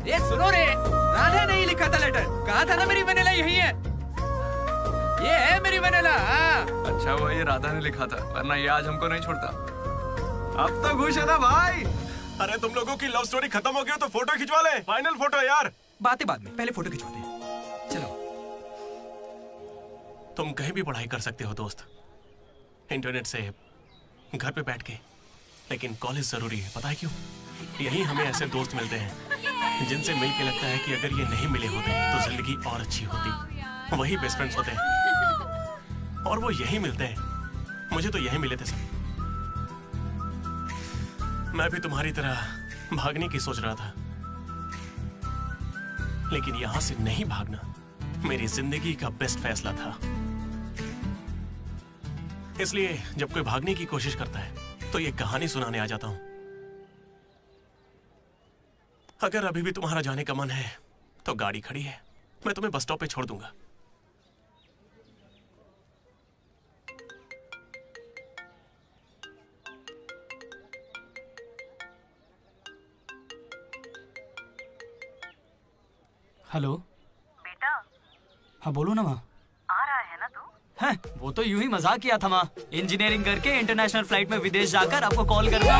ये सुनो रे, राधा नहीं लिखा था लेटर, कहा था ना मेरी वेनिला यही है। ये है मेरी वेनिला। अच्छा वो ये राधा ने लिखा था, वरना ये आज हमको नहीं छोड़ता। अब तो खुश है ना भाई? अरे तुम लोगों की लव स्टोरी खत्म हो गई तो फोटो खिंचवा ले, फाइनल फोटो यार। बातें बाद में, पहले फोटो खिंचवाते हैं। चलो। तुम कहीं भी पढ़ाई कर सकते हो दोस्त, इंटरनेट से, घर पे बैठ के, लेकिन कॉलेज जरूरी है। पता है क्यों? यही हमें ऐसे दोस्त मिलते हैं जिनसे मिलके लगता है कि अगर ये नहीं मिले होते तो जिंदगी और अच्छी होती। वही बेस्ट फ्रेंड्स होते हैं और वो यही मिलते हैं। मुझे तो यही मिले थे सब। मैं भी तुम्हारी तरह भागने की सोच रहा था, लेकिन यहां से नहीं भागना मेरी जिंदगी का बेस्ट फैसला था। इसलिए जब कोई भागने की कोशिश करता है तो ये कहानी सुनाने आ जाता हूं। अगर अभी भी तुम्हारा जाने का मन है तो गाड़ी खड़ी है, मैं तुम्हें बस स्टॉप पे छोड़ दूंगा। हेलो बेटा, हाँ बोलो ना माँ। आ रहा है ना तू? हैं, वो तो यूं ही मजाक किया था माँ। इंजीनियरिंग करके इंटरनेशनल फ्लाइट में विदेश जाकर आपको कॉल करना।